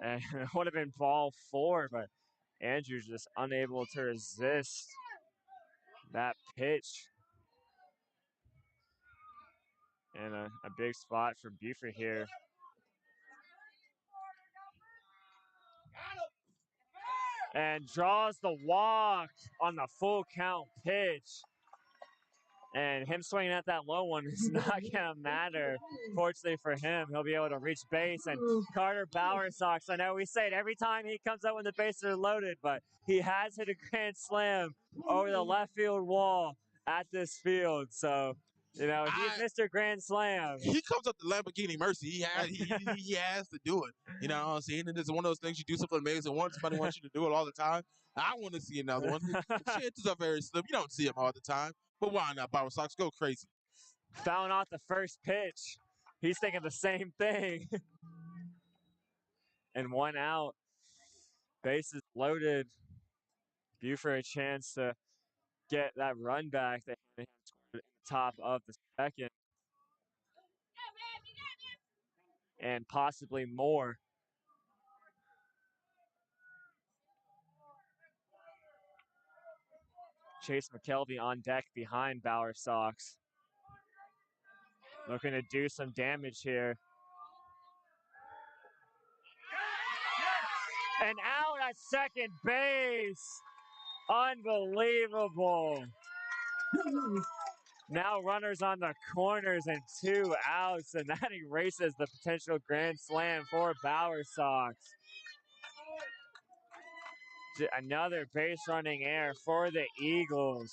And it would have been ball 4, but Andrews just unable to resist that pitch. And a big spot for Beaufort here. And draws the walk on the full count pitch. And him swinging at that low one is not going to matter. Fortunately for him, he'll be able to reach base. And Carter Bowersox, I know we say it every time he comes up when the bases are loaded, but he has hit a grand slam over the left field wall at this field. So, he's Mr. Grand Slam. He comes up the Lamborghini Mercy. He has to do it. You know what I'm saying? And it's one of those things you do something amazing once, somebody wants you to do it all the time. I want to see another one. The chances are very slim. You don't see them all the time. But why not, Power Sox? Go crazy. Fouling off the first pitch. He's thinking the same thing. And 1 out. Bases loaded. Beaufort a chance to get that run back that Hanahan scored in the top of the second. and possibly more. Chase McKelvey on deck behind Bauer Sox. Looking to do some damage here. And out at second base. Unbelievable. Now runners on the corners and 2 outs, and that erases the potential grand slam for Bauer Sox. Another base running error for the Eagles.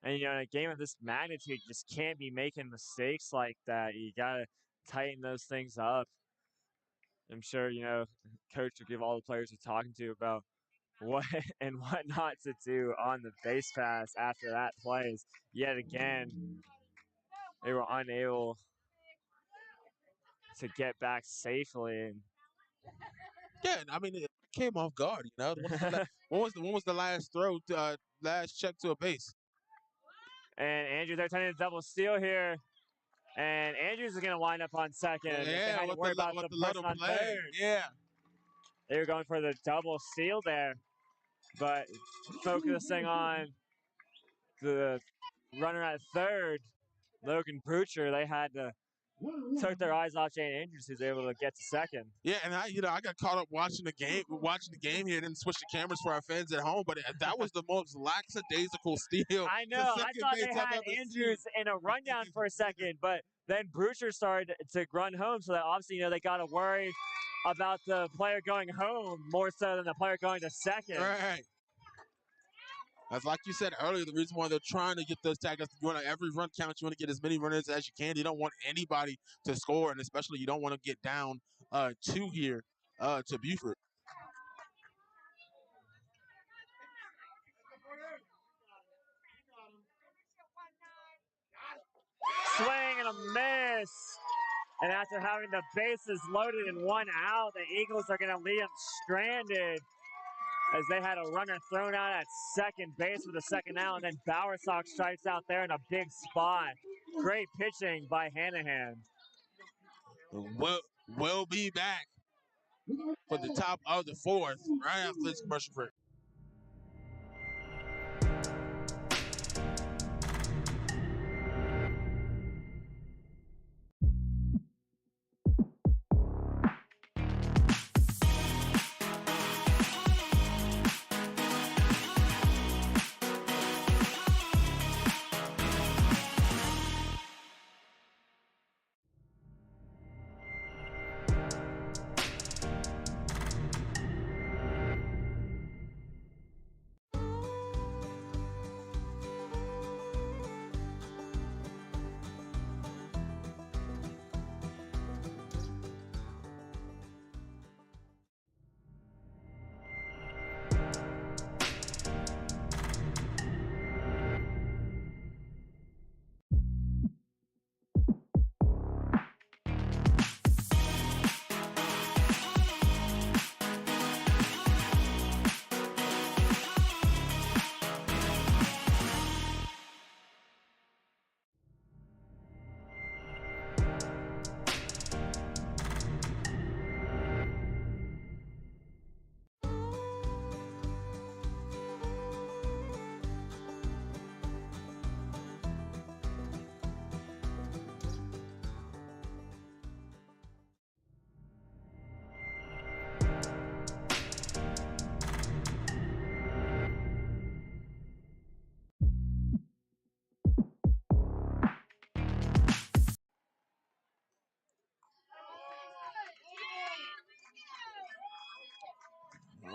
And, you know, in a game of this magnitude, you just can't be making mistakes like that. You got to tighten those things up. I'm sure, you know, coach will give all the players he's talking to about what and what not to do on the base pass after that plays. Yet again, they were unable to get back safely. And Yeah, I mean, it came off guard. You know, when was the last throw, last check to a base? And Andrews, they're turning a double steal here. And Andrews is going to wind up on second. If they had to worry about the person on third. Yeah. They were going for the double steal there. But focusing on the runner at third, Logan Brucher, they had to took their eyes off Jane Andrews, who's able to get to second. Yeah, and I got caught up watching the game here, didn't switch the cameras for our fans at home, but that was the most lackadaisical steal. I know. I thought they had Andrews in a rundown for a second, but then Brucher started to run home, so that obviously, you know, they got to worry about the player going home more so than the player going to second. Right. As like you said earlier, the reason why they're trying to get those tackles, you want to every run count, you want to get as many runners as you can. You don't want anybody to score, and especially you don't want to get down 2 here to Beaufort. Swing and a miss. And after having the bases loaded and 1 out, the Eagles are going to leave them stranded as they had a runner thrown out at second base with a second out, and then Bauer Sox strikes out there in a big spot. Great pitching by Hanahan. We'll be back for the top of the 4th right after this commercial break.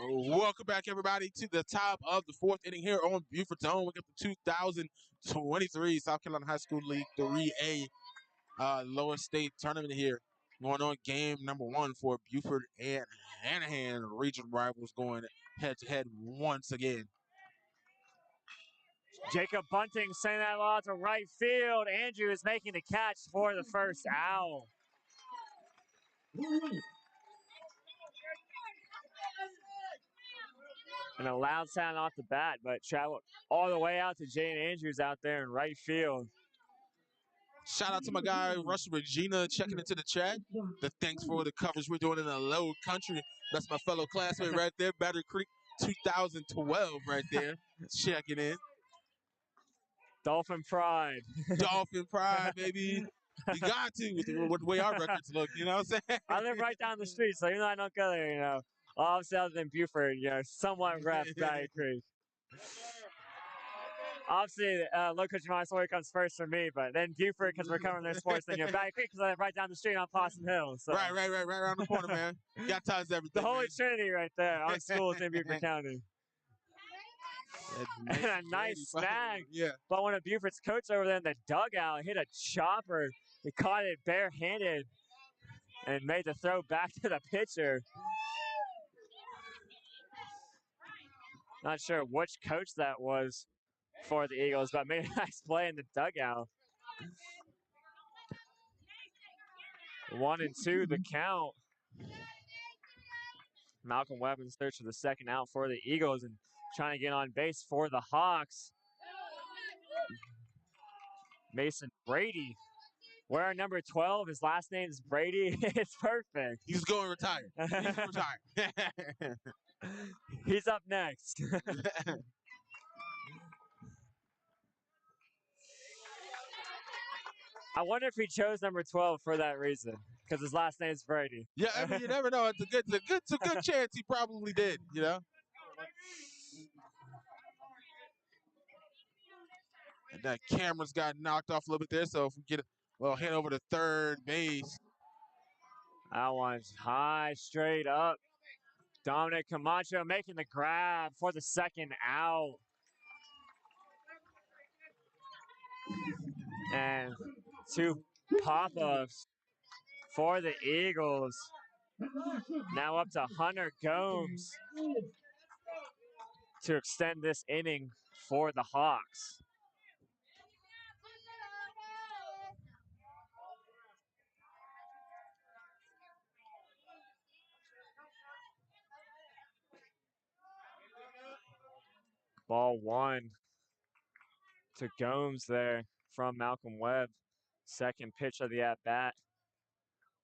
Welcome back, everybody, to the top of the 4th inning here on Beaufort Zone. We got the 2023 South Carolina High School League 3A lower state tournament here. Going on game number 1 for Beaufort and Hanahan, regional rivals going head-to-head once again. Jacob Bunting sending that ball to right field. Andrew is making the catch for the first out. And a loud sound off the bat, but traveled all the way out to Jane Andrews out there in right field. Shout out to my guy, Russell Regina, checking into the chat. The thanks for the coverage we're doing in the low country. That's my fellow classmate right there, Battery Creek 2012 right there, checking in. Dolphin pride. Dolphin pride, baby. You got to with the way our records look, you know what I'm saying? I live right down the street, so even though I don't go there, obviously other than Beaufort, somewhat rep Battery Creek. Obviously, Low Country Montessori comes first for me, but then Beaufort because we're covering their sports, then Battery Creek because I live right down the street on Possum Hill. So. Right around the corner, man. Got ties to everything. The Holy man. Trinity right there on schools in Beaufort County. And a nice snag. Yeah. But one of Beaufort's coach over there in the dugout hit a chopper. He caught it barehanded and made the throw back to the pitcher. Not sure which coach that was for the Eagles, but made a nice play in the dugout. 1-2 the count. Malcolm Webb in search for the second out for the Eagles and trying to get on base for the Hawks. Mason Brady. Wearing number 12, his last name is Brady. It's perfect. He's going retired. He's retired. He's up next. I wonder if he chose number 12 for that reason, because his last name is Brady. Yeah, I mean, you never know. It's a good chance he probably did, And that camera's got knocked off a little bit there, so if we get a little hit over to third base. That one's high, straight up. Dominic Camacho making the grab for the second out. And 2 pop-ups for the Eagles. Now up to Hunter Gomes to extend this inning for the Hawks. Ball 1 to Gomes there from Malcolm Webb. Second pitch of the at-bat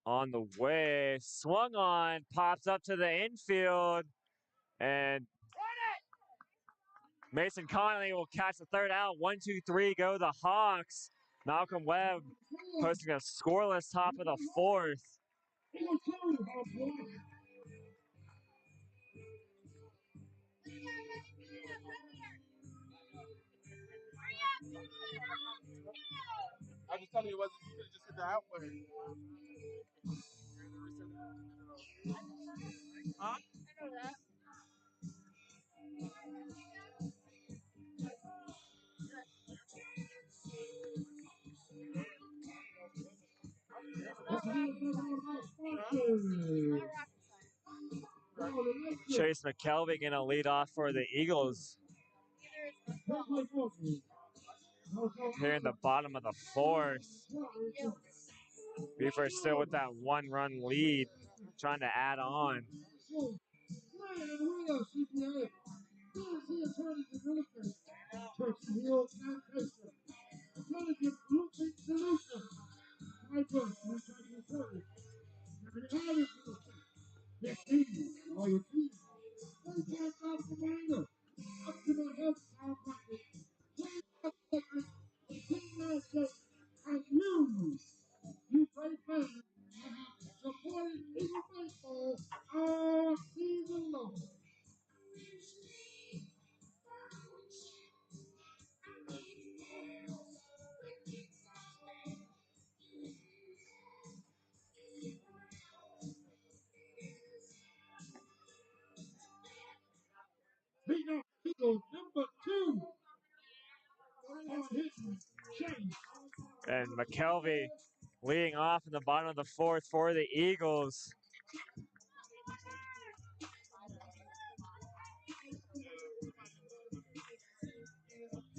on the way. Swung on, pops up to the infield, and Mason Connolly will catch the third out. 1-2-3 go the Hawks. Malcolm Webb posting a scoreless top of the fourth. I just telling you, you could have just hit the outward. Huh? I know that. Chase McKelvey going to lead off for the Eagles. Here in the bottom of the fourth. Beaufort still with that 1-run lead, trying to add on. You play fans supporting Eagle baseball all season long. Eagle number 2. And McKelvey leading off in the bottom of the fourth for the Eagles.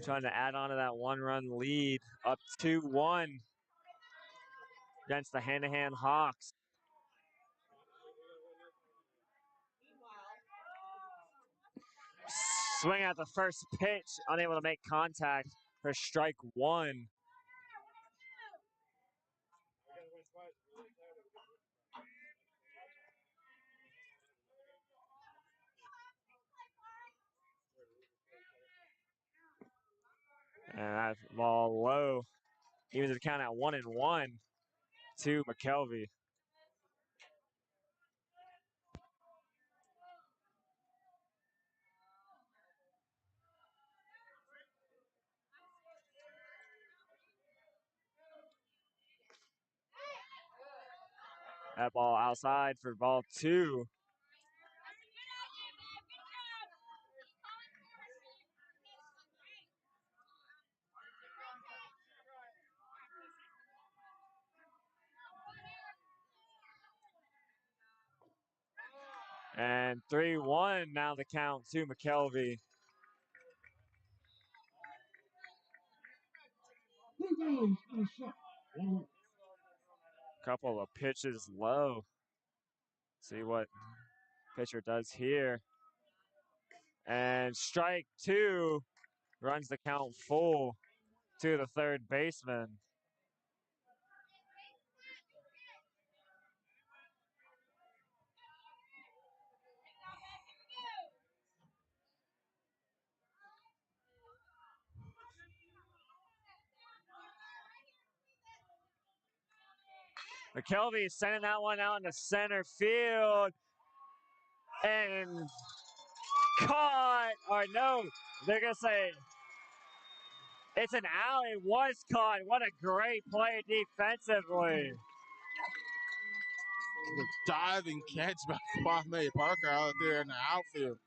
Trying to add on to that 1-run lead, up 2-1 against the Hanahan Hawks. Swing at the first pitch, unable to make contact for strike one. And that ball low. Evens the count at 1-1 to McKelvey. That ball outside for ball two. And 3-1 now the count to McKelvey. Couple of pitches low. See what pitcher does here. And strike two runs the count full to the third baseman. McKelvey is sending that one out into center field. And caught, or no, they're going to say it's an out. It was caught. What a great play defensively. The diving catch by Kwame Parker out there in the outfield.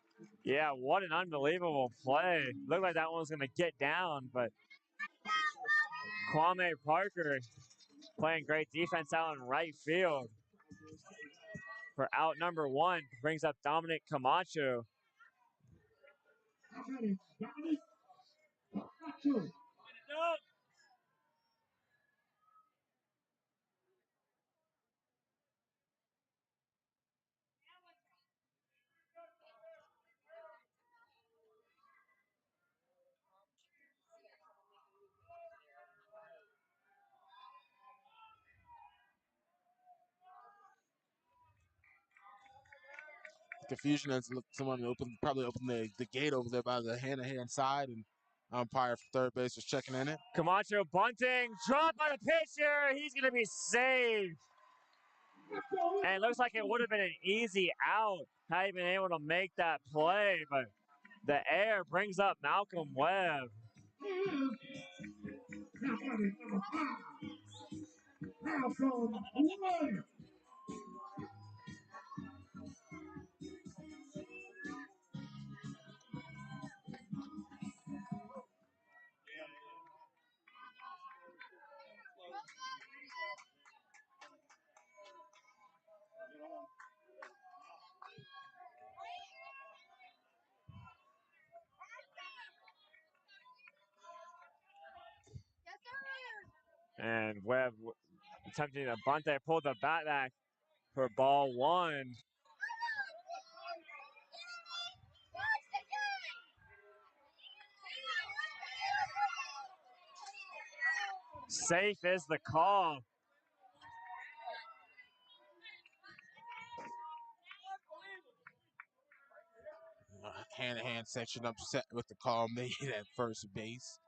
Yeah, what an unbelievable play. Looked like that one was going to get down, but Kwame Parker playing great defense out in right field for out number one. Brings up Dominic Camacho. Confusion as someone probably opened the gate over there by the Hanahan side, and umpire from third base was checking in it. Camacho bunting, drop by the pitcher. He's going to be saved. And it looks like it would have been an easy out had he been able to make that play, but the air brings up Malcolm Webb. And Webb attempting to bunt there, pulled the bat back for ball one. Safe is the call. Hanahan section upset with the call made at first base.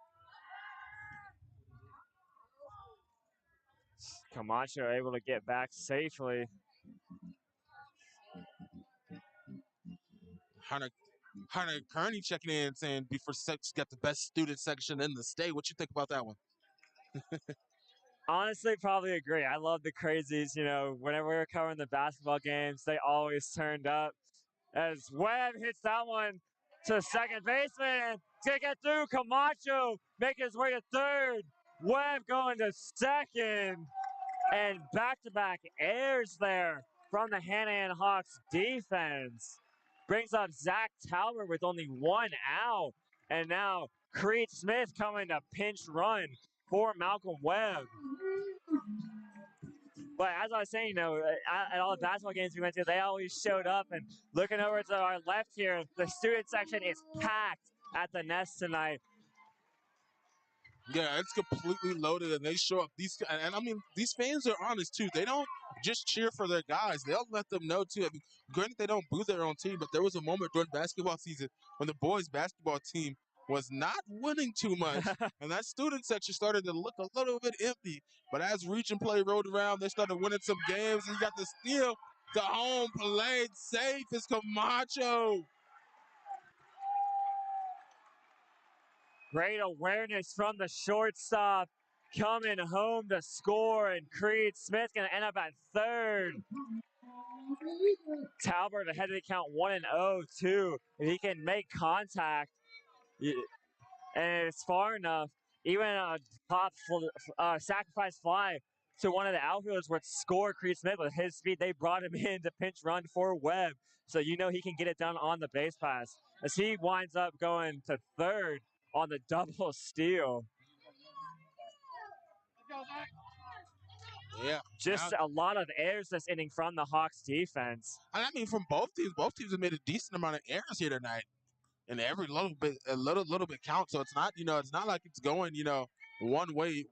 Camacho able to get back safely. Hunter Kearney checking in saying Beaufort got the best student section in the state. What you think about that one? Honestly, probably agree. I love the crazies. You know, whenever we were covering the basketball games, they always turned up. As Webb hits that one to second baseman. He's going to get through. Camacho making his way to third. Webb going to second. And back-to-back airs there from the Hanahan Hawks defense. Brings up Zach Talbert with only one out. And now Creed Smith coming to pinch run for Malcolm Webb. But as I was saying, at all the basketball games we went to, they always showed up. And looking over to our left here, the student section is packed at the Nest tonight. Yeah, it's completely loaded, and they show up. And I mean, these fans are honest too. They don't just cheer for their guys; they'll let them know too. I mean, granted, they don't boo their own team, but there was a moment during basketball season when the boys' basketball team was not winning too much, and that student section started to look a little bit empty. But as region play rolled around, they started winning some games, and you got the steal. The home played safe is Camacho. Great awareness from the shortstop, coming home to score, and Creed Smith's going to end up at third. Talbert ahead of the count 1-0 too. If he can make contact, and it's far enough, even a pop sacrifice fly to one of the outfielders would score Creed Smith with his speed. They brought him in to pinch run for Webb, so he can get it done on the base pass as he winds up going to third on the double steal. Yeah, just a lot of errors this inning from the Hawks defense. I mean, from both teams have made a decent amount of errors here tonight, and every little bit counts. So it's not, it's not like it's going, one way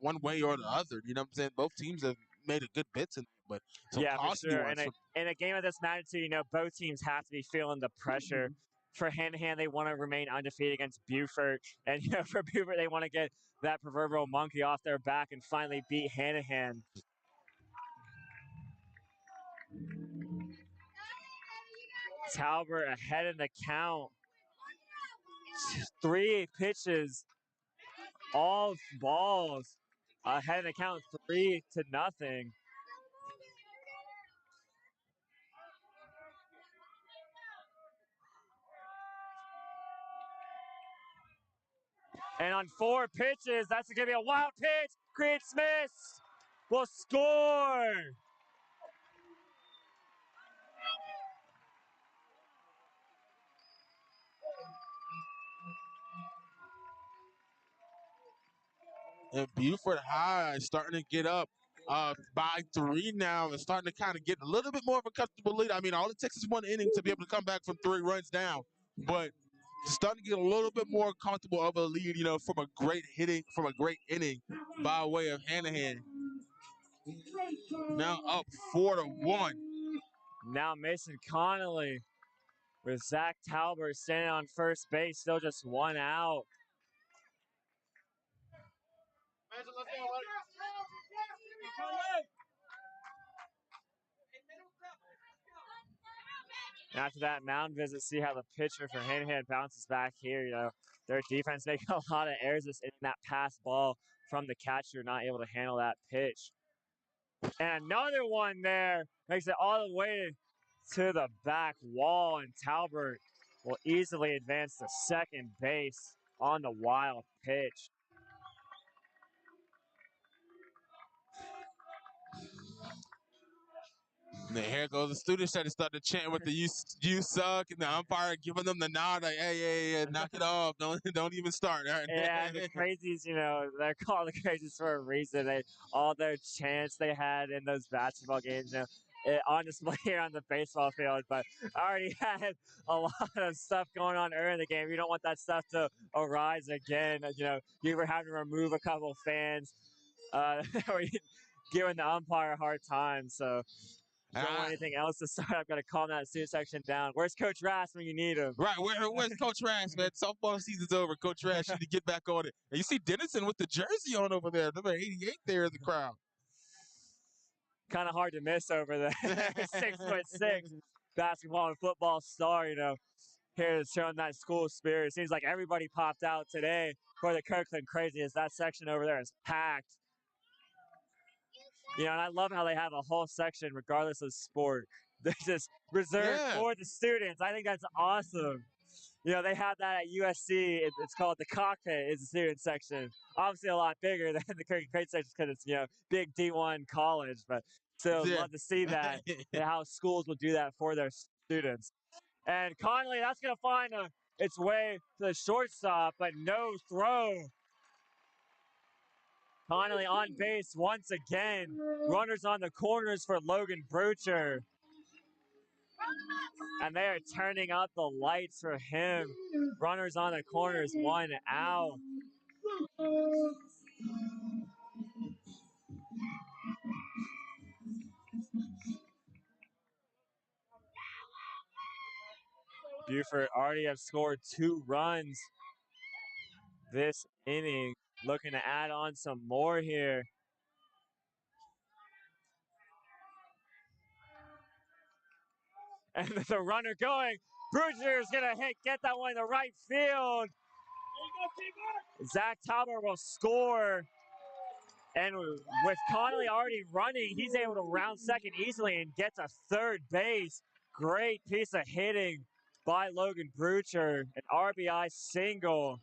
or the other. You know what I'm saying? Both teams have made a good bit tonight, but some Yeah, for costly sure. ones. In a game of this magnitude, both teams have to be feeling the pressure. For Hanahan, they want to remain undefeated against Beaufort, and for Beaufort, they want to get that proverbial monkey off their back and finally beat Hanahan. Talbert ahead in the count. 3 pitches, all balls, ahead in the count 3-0. And on 4 pitches, that's going to be a wild pitch. Creed Smith will score. And Beaufort High is starting to get up by 3 now and starting to kind of get a little bit more of a comfortable lead. I mean, all it takes is 1 inning to be able to come back from 3 runs down, but starting to get a little bit more comfortable of a lead, from a great inning by way of Hanahan. Now up 4-1. Now Mason Connolly with Zach Talbert standing on first base, still just 1 out. After that mound visit, see how the pitcher for Hanahan bounces back here. Their defense making a lot of errors in that pass ball from the catcher, not able to handle that pitch. And another one there makes it all the way to the back wall, and Talbert will easily advance to second base on the wild pitch. And here goes the students that started chanting with the you suck, and the umpire giving them the nod like, hey, knock it off. Don't even start. All right. Yeah, the crazies, they're called the crazies for a reason. All their chants they had in those basketball games, on display here on the baseball field. But I already had a lot of stuff going on early in the game. You don't want that stuff to arise again. You were having to remove a couple of fans, or giving the umpire a hard time. So don't want anything else to start. I've got to calm that student section down. Where's Coach Rass when you need him? Right, where's Coach Rass, man? Softball season's over. Coach Rass, you need to get back on it. And you see Dennison with the jersey on over there, number 88 there in the crowd. Kind of hard to miss over there. 6'6" basketball and football star, here showing that school spirit. It seems like everybody popped out today for the Kirkland Crazies. That section over there is packed. And I love how they have a whole section regardless of sport. They're just reserved for the students. I think that's awesome. They have that at USC. It's called the cockpit is the student section. Obviously a lot bigger than the Kirkland Crazy section because it's, big D1 college. But still love to see that and how schools will do that for their students. And Conley, that's going to find its way to the shortstop, but no throw. Connolly on base once again. Runners on the corners for Logan Brucher. And they are turning up the lights for him. Runners on the corners, 1 out. Beaufort already have scored 2 runs this inning. Looking to add on some more here. And the runner going. Bruger is going to get that one in the right field. Zach Tauber will score. And with Connolly already running, he's able to round second easily and get to third base. Great piece of hitting by Logan Brucher. An RBI single.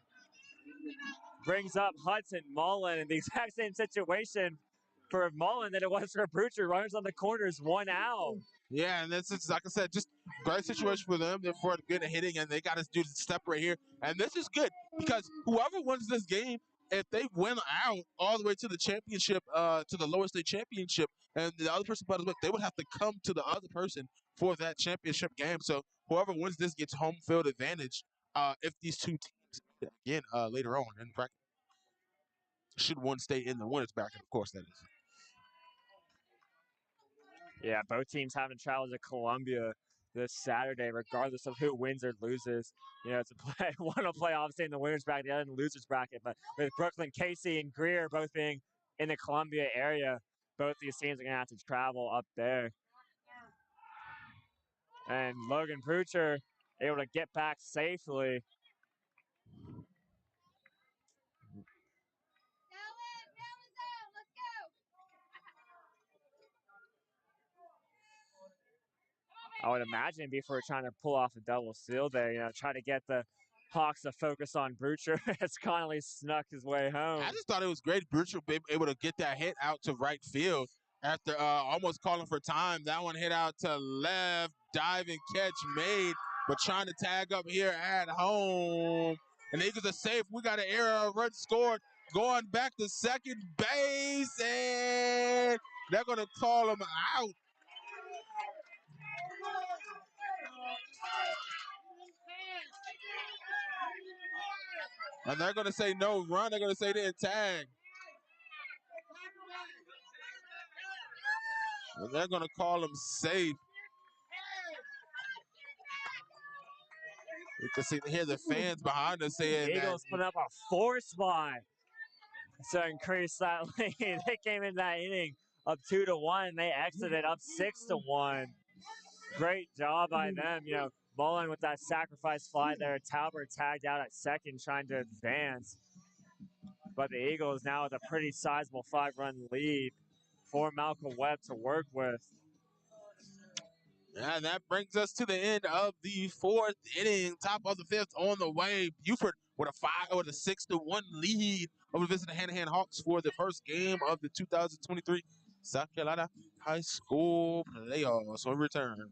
Brings up Hudson Mullen in the exact same situation for Mullen that it was for Brucher. Runners on the corners, 1 out. Yeah, and this is, like I said, just great situation for them. They're for good hitting, and they got to do the step right here. And this is good because whoever wins this game, if they win out all the way to the championship, to the lower state championship, and the other person but they would have to come to the other person for that championship game. So whoever wins this gets home field advantage if these two teams again later on in the bracket. Should one stay in the winners bracket, of course, that is. Yeah, both teams having to travel to Columbia this Saturday, regardless of who wins or loses. You know, to play, one will play obviously in the winners bracket, the other in the losers bracket. But with Brooklyn, Casey, and Greer both being in the Columbia area, both these teams are going to have to travel up there. And Logan Brucher able to get back safely. I would imagine Beaufort trying to pull off a double steal there, you know, try to get the Hawks to focus on Brucher as Connolly snuck his way home. I just thought it was great. Brucher being able to get that hit out to right field after almost calling for time. That one hit out to left, diving catch made, but trying to tag up here at home. And the Eagles are safe. We got an error, run scored, going back to second base, and they're going to call him out. And they're going to say no run. They're going to say they tag. And they're going to call him safe. You can see hear the fans behind us saying the Eagles put up a 4 spot to increase that lead. They came in that inning up 2-1. They exited up 6-1. Great job by them. You know, Mullen with that sacrifice fly there. Talbert tagged out at second trying to advance. But the Eagles now with a pretty sizable 5-run lead for Malcolm Webb to work with. And that brings us to the end of the 4th inning. Top of the 5th on the way. Beaufort with a 6-1 lead over the Hanahan Hawks for the first game of the 2023 South Carolina High School playoffs. On return.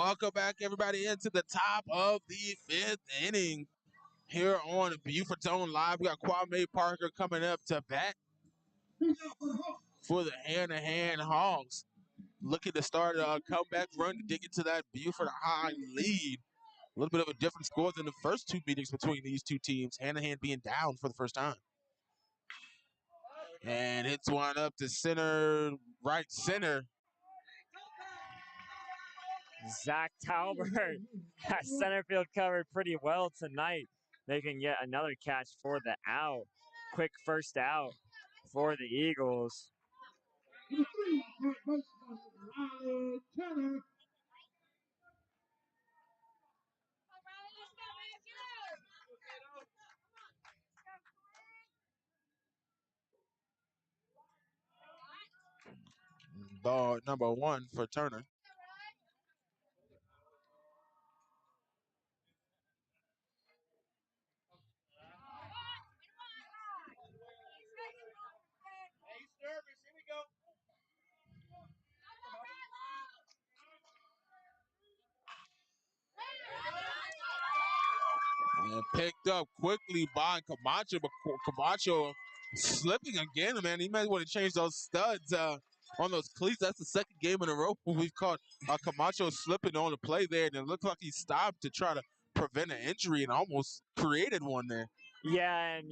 Welcome back, everybody, into the top of the 5th inning here on Beaufort Zone Live. We got Kwame Parker coming up to bat for the Hanahan Hogs. Looking to start a comeback run to dig into that Beaufort High lead. A little bit of a different score than the first two meetings between these two teams. Hanahan being down for the first time. And hits one up to center, right center. Zach Talbert got center field covered pretty well tonight, making yet another catch for the out. Quick first out for the Eagles. Ball number 1 for Turner. And picked up quickly by Camacho, but Camacho slipping again, man. He might want to change those studs on those cleats. That's the second game in a row we've caught Camacho slipping on the play there, and it looked like he stopped to try to prevent an injury and almost created one there. Yeah, and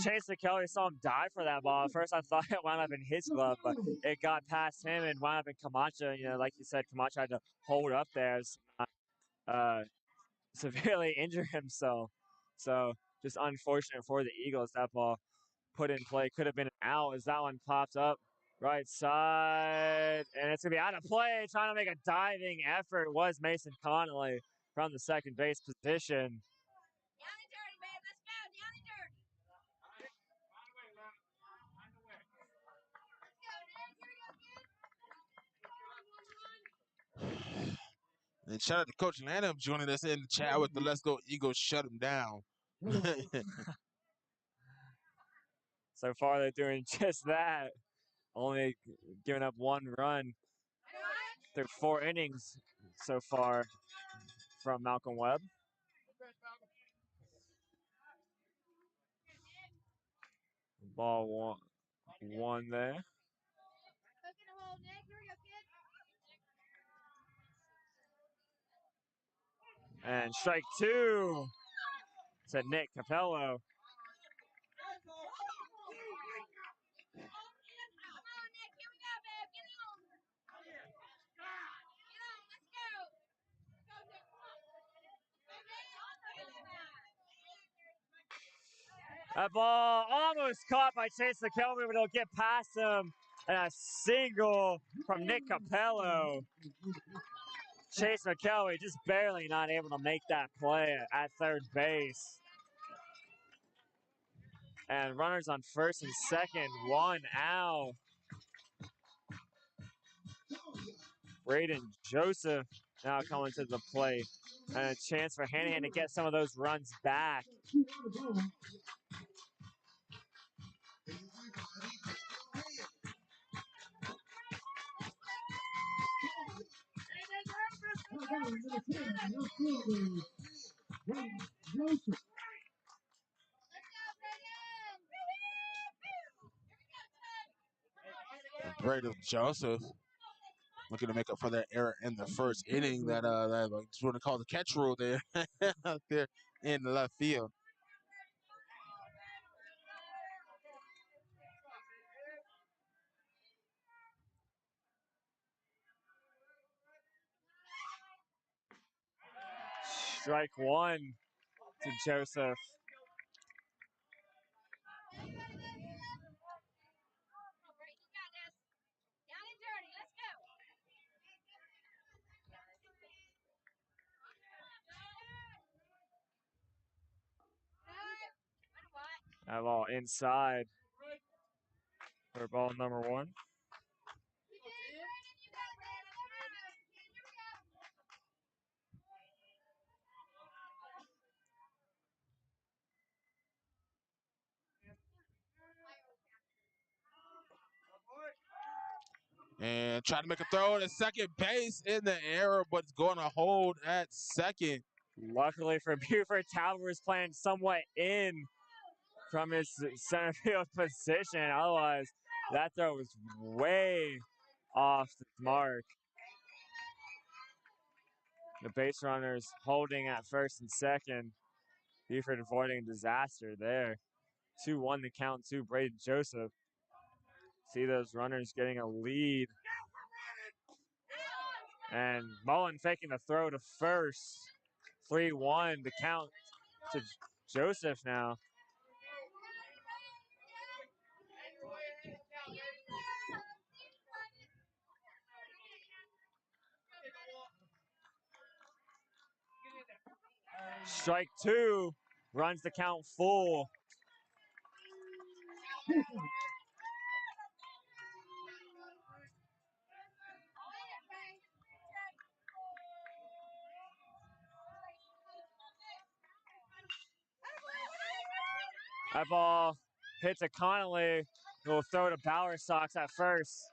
Chase McKelvey saw him dive for that ball. At first, I thought it wound up in his glove, but it got past him and wound up in Camacho. Like you said, Camacho had to hold up there as severely injure himself. So just unfortunate for the Eagles. That ball put in play could have been an out as that one popped up right side, and it's gonna be out of play. Trying to make a diving effort was Mason Connolly from the second base position. And shout out to Coach Lanham joining us in the chat with the Let's Go Eagles, shut him down. So far, they're doing just that. Only giving up one run through 4 innings so far from Malcolm Webb. Ball one there. And strike 2 to Nick Capello. That ball almost caught by Chase McKelvey, but it'll get past him. And a single from Nick Capello. Chase McKelvey just barely not able to make that play at third base. And runners on first and second, 1 out. Braden Joseph now coming to the plate. And a chance for Hanahan to get some of those runs back. Braden Joseph looking to make up for that error in the first inning that I just want to call the catch rule there out there in the left field. Strike 1 to Joseph. That ball inside for ball number 1. And try to make a throw to second base in the air, but it's going to hold at second. Luckily for Beaufort, Talbot was playing somewhat in from his center field position. Otherwise, that throw was way off the mark. The base runners holding at first and second. Beaufort avoiding a disaster there. 2-1 the count to Braden Joseph. See those runners getting a lead. And Mullen faking the throw to first. 3-1 the count to Joseph now. Strike 2 runs the count full. That ball hits a Connolly, who will throw to Bowersox at first.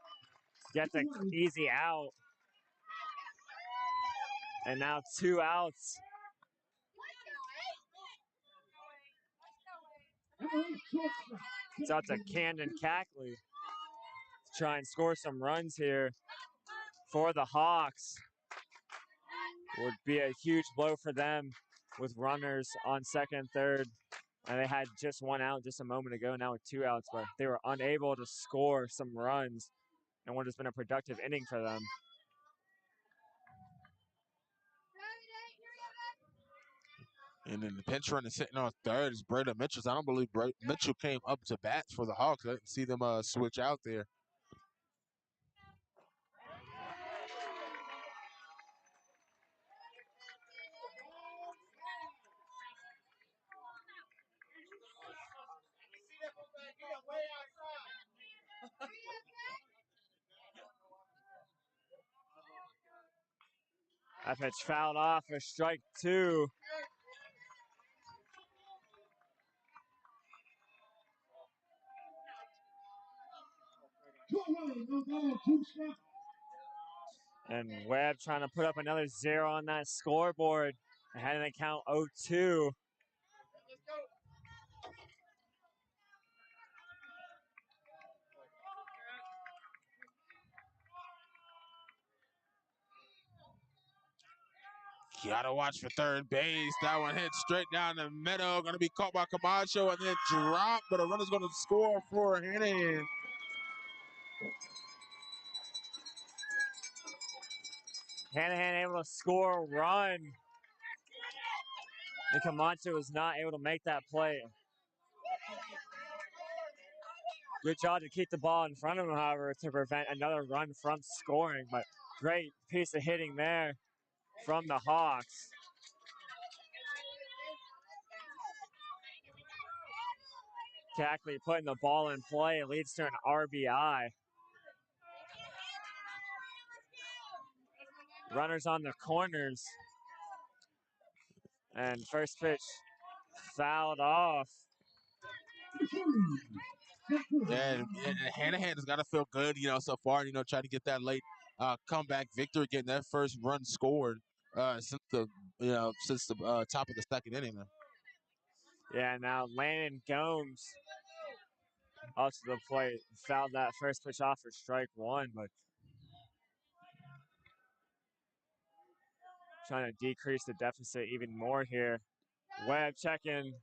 Get the easy out. And now 2 outs. It's out to Camden Cackley to try and score some runs here for the Hawks. Would be a huge blow for them with runners on second and third. And they had just 1 out just a moment ago, now with 2 outs, but they were unable to score some runs in what has been a productive inning for them. And then the pinch runner sitting on third is Braden Mitchell. I don't believe Mitchell came up to bat for the Hawks. I didn't see them switch out there. That pitch fouled off for strike 2. And Webb trying to put up another 0 on that scoreboard. Ahead in the count 0-2. Gotta watch for third base. That one hit straight down the middle. Going to be caught by Camacho and then dropped, but a runner's going to score for Hanahan. Hanahan able to score a run. And Camacho was not able to make that play. Good job to keep the ball in front of him, however, to prevent another run from scoring. But great piece of hitting there from the Hawks. Cackley putting the ball in play. It leads to an RBI. Runners on the corners. And first pitch fouled off. And Hanahan has got to feel good, so far, trying to get that late comeback victory, getting that first run scored since the top of the second inning. Now. Yeah, now Landon Gomes up to the plate. Fouled that first pitch off for strike 1, but trying to decrease the deficit even more here. Webb checking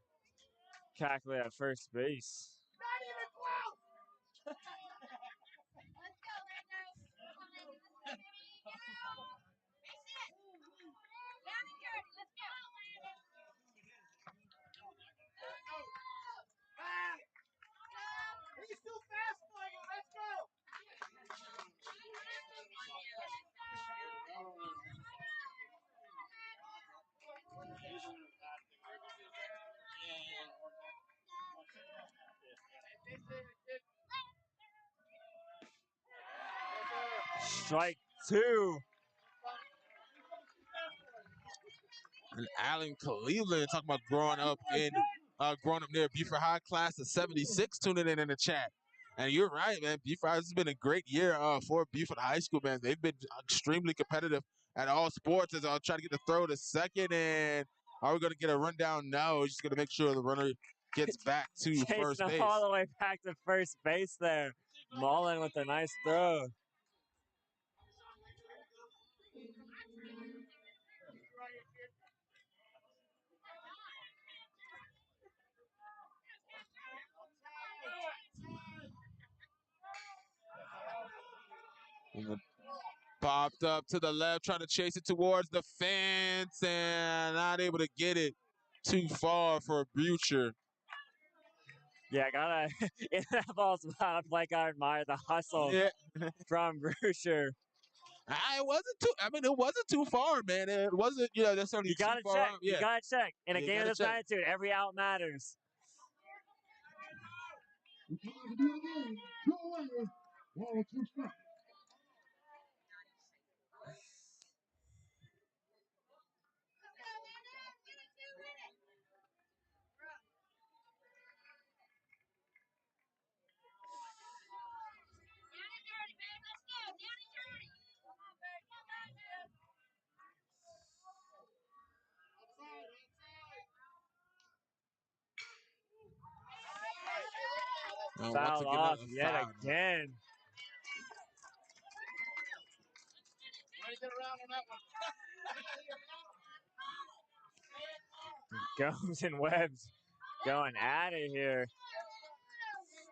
Cackley at first base. He's too fast for you. Let's go. Strike 2. And Allen Cleveland talking about growing up near Beaufort High, class of '76, tuning in the chat. And you're right, man. Beaufort has been a great year for Beaufort High School, man. They've been extremely competitive at all sports. As I'll try to get the throw to second, and are we going to get a rundown? No, we're just going to make sure the runner gets back to Chasing first them base. all the way back to first base there. Mullen with a nice throw. And popped up to the left, trying to chase it towards the fence, and not able to get it too far for Beaufort. Yeah, gotta in that ball's wild. Like I admire the hustle from Beaufort. It wasn't too. I mean, it wasn't too far, man. It wasn't, necessarily You gotta too far check. out. You gotta check. In a You game of gotta this check. magnitude, every out matters. We're trying to do it again. 2 away. Ball 2 strikes. Once Fouled again, off a yet foul. again. Gomes and Webbs going at it here.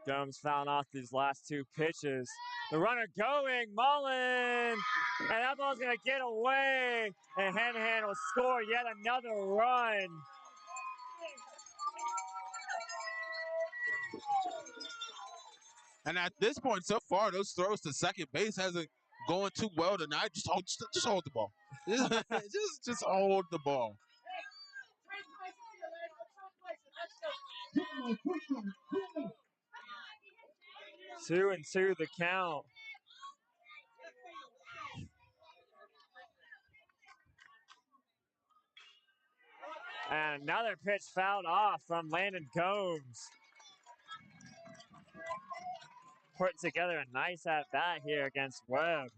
Gomes fouled off these last 2 pitches. The runner going, Mullen, and that ball's gonna get away, and Hanahan will score yet another run. And at this point, so far, those throws to second base hasn't going too well tonight. Just hold the ball. just hold the ball. 2-2 the count. And another pitch fouled off from Landon Gomes. Putting together a nice at-bat here against Webb.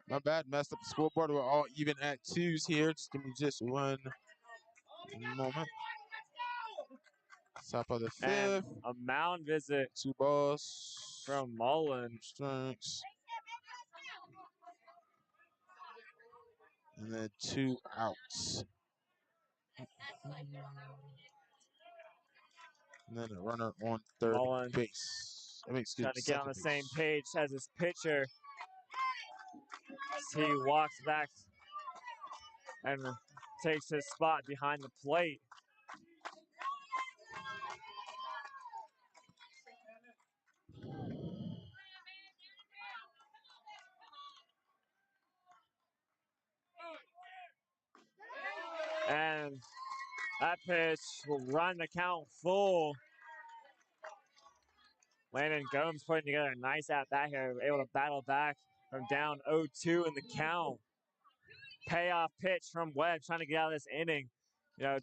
My bad, messed up the scoreboard. We're all even at 2s here. Just give me just one moment. Top of the 5th. And a mound visit 2 balls. from Mullen. Strikes. And then 2 outs. And then a runner on third Mullen base. I mean, excuse trying me, to get on second the base. same page as his pitcher. As he walks back and takes his spot behind the plate. And that pitch will run the count full. Landon Gomes putting together a nice at-bat here, able to battle back from down 0-2 in the count. Payoff pitch from Webb trying to get out of this inning.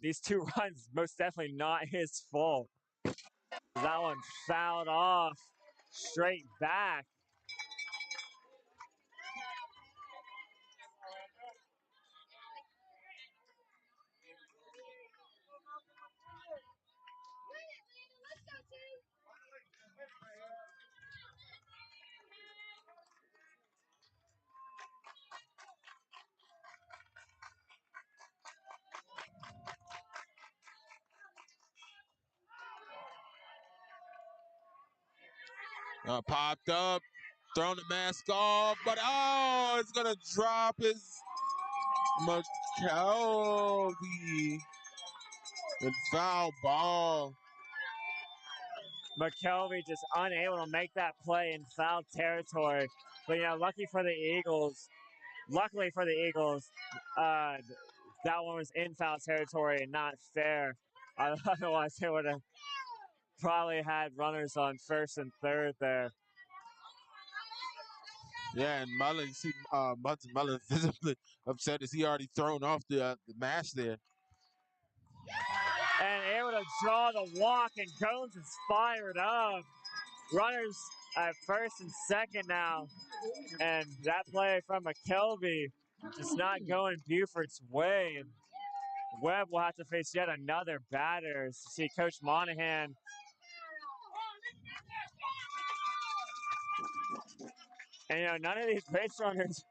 These 2 runs, most definitely not his fault. That one fouled off straight back. Popped up, throwing the mask off, but it's gonna drop his McKelvey with foul ball. McKelvey just unable to make that play in foul territory. But luckily for the Eagles, that one was in foul territory and not fair. Otherwise, they would have probably had runners on first and third there. Yeah, and Mullen, you see, Mullen visibly upset as he already thrown off the match there. And able to draw the walk, and Jones is fired up. Runners at first and second now. And that play from McKelvey just not going Beaufort's way. Webb will have to face yet another batter. See Coach Monahan. And, none of these base runners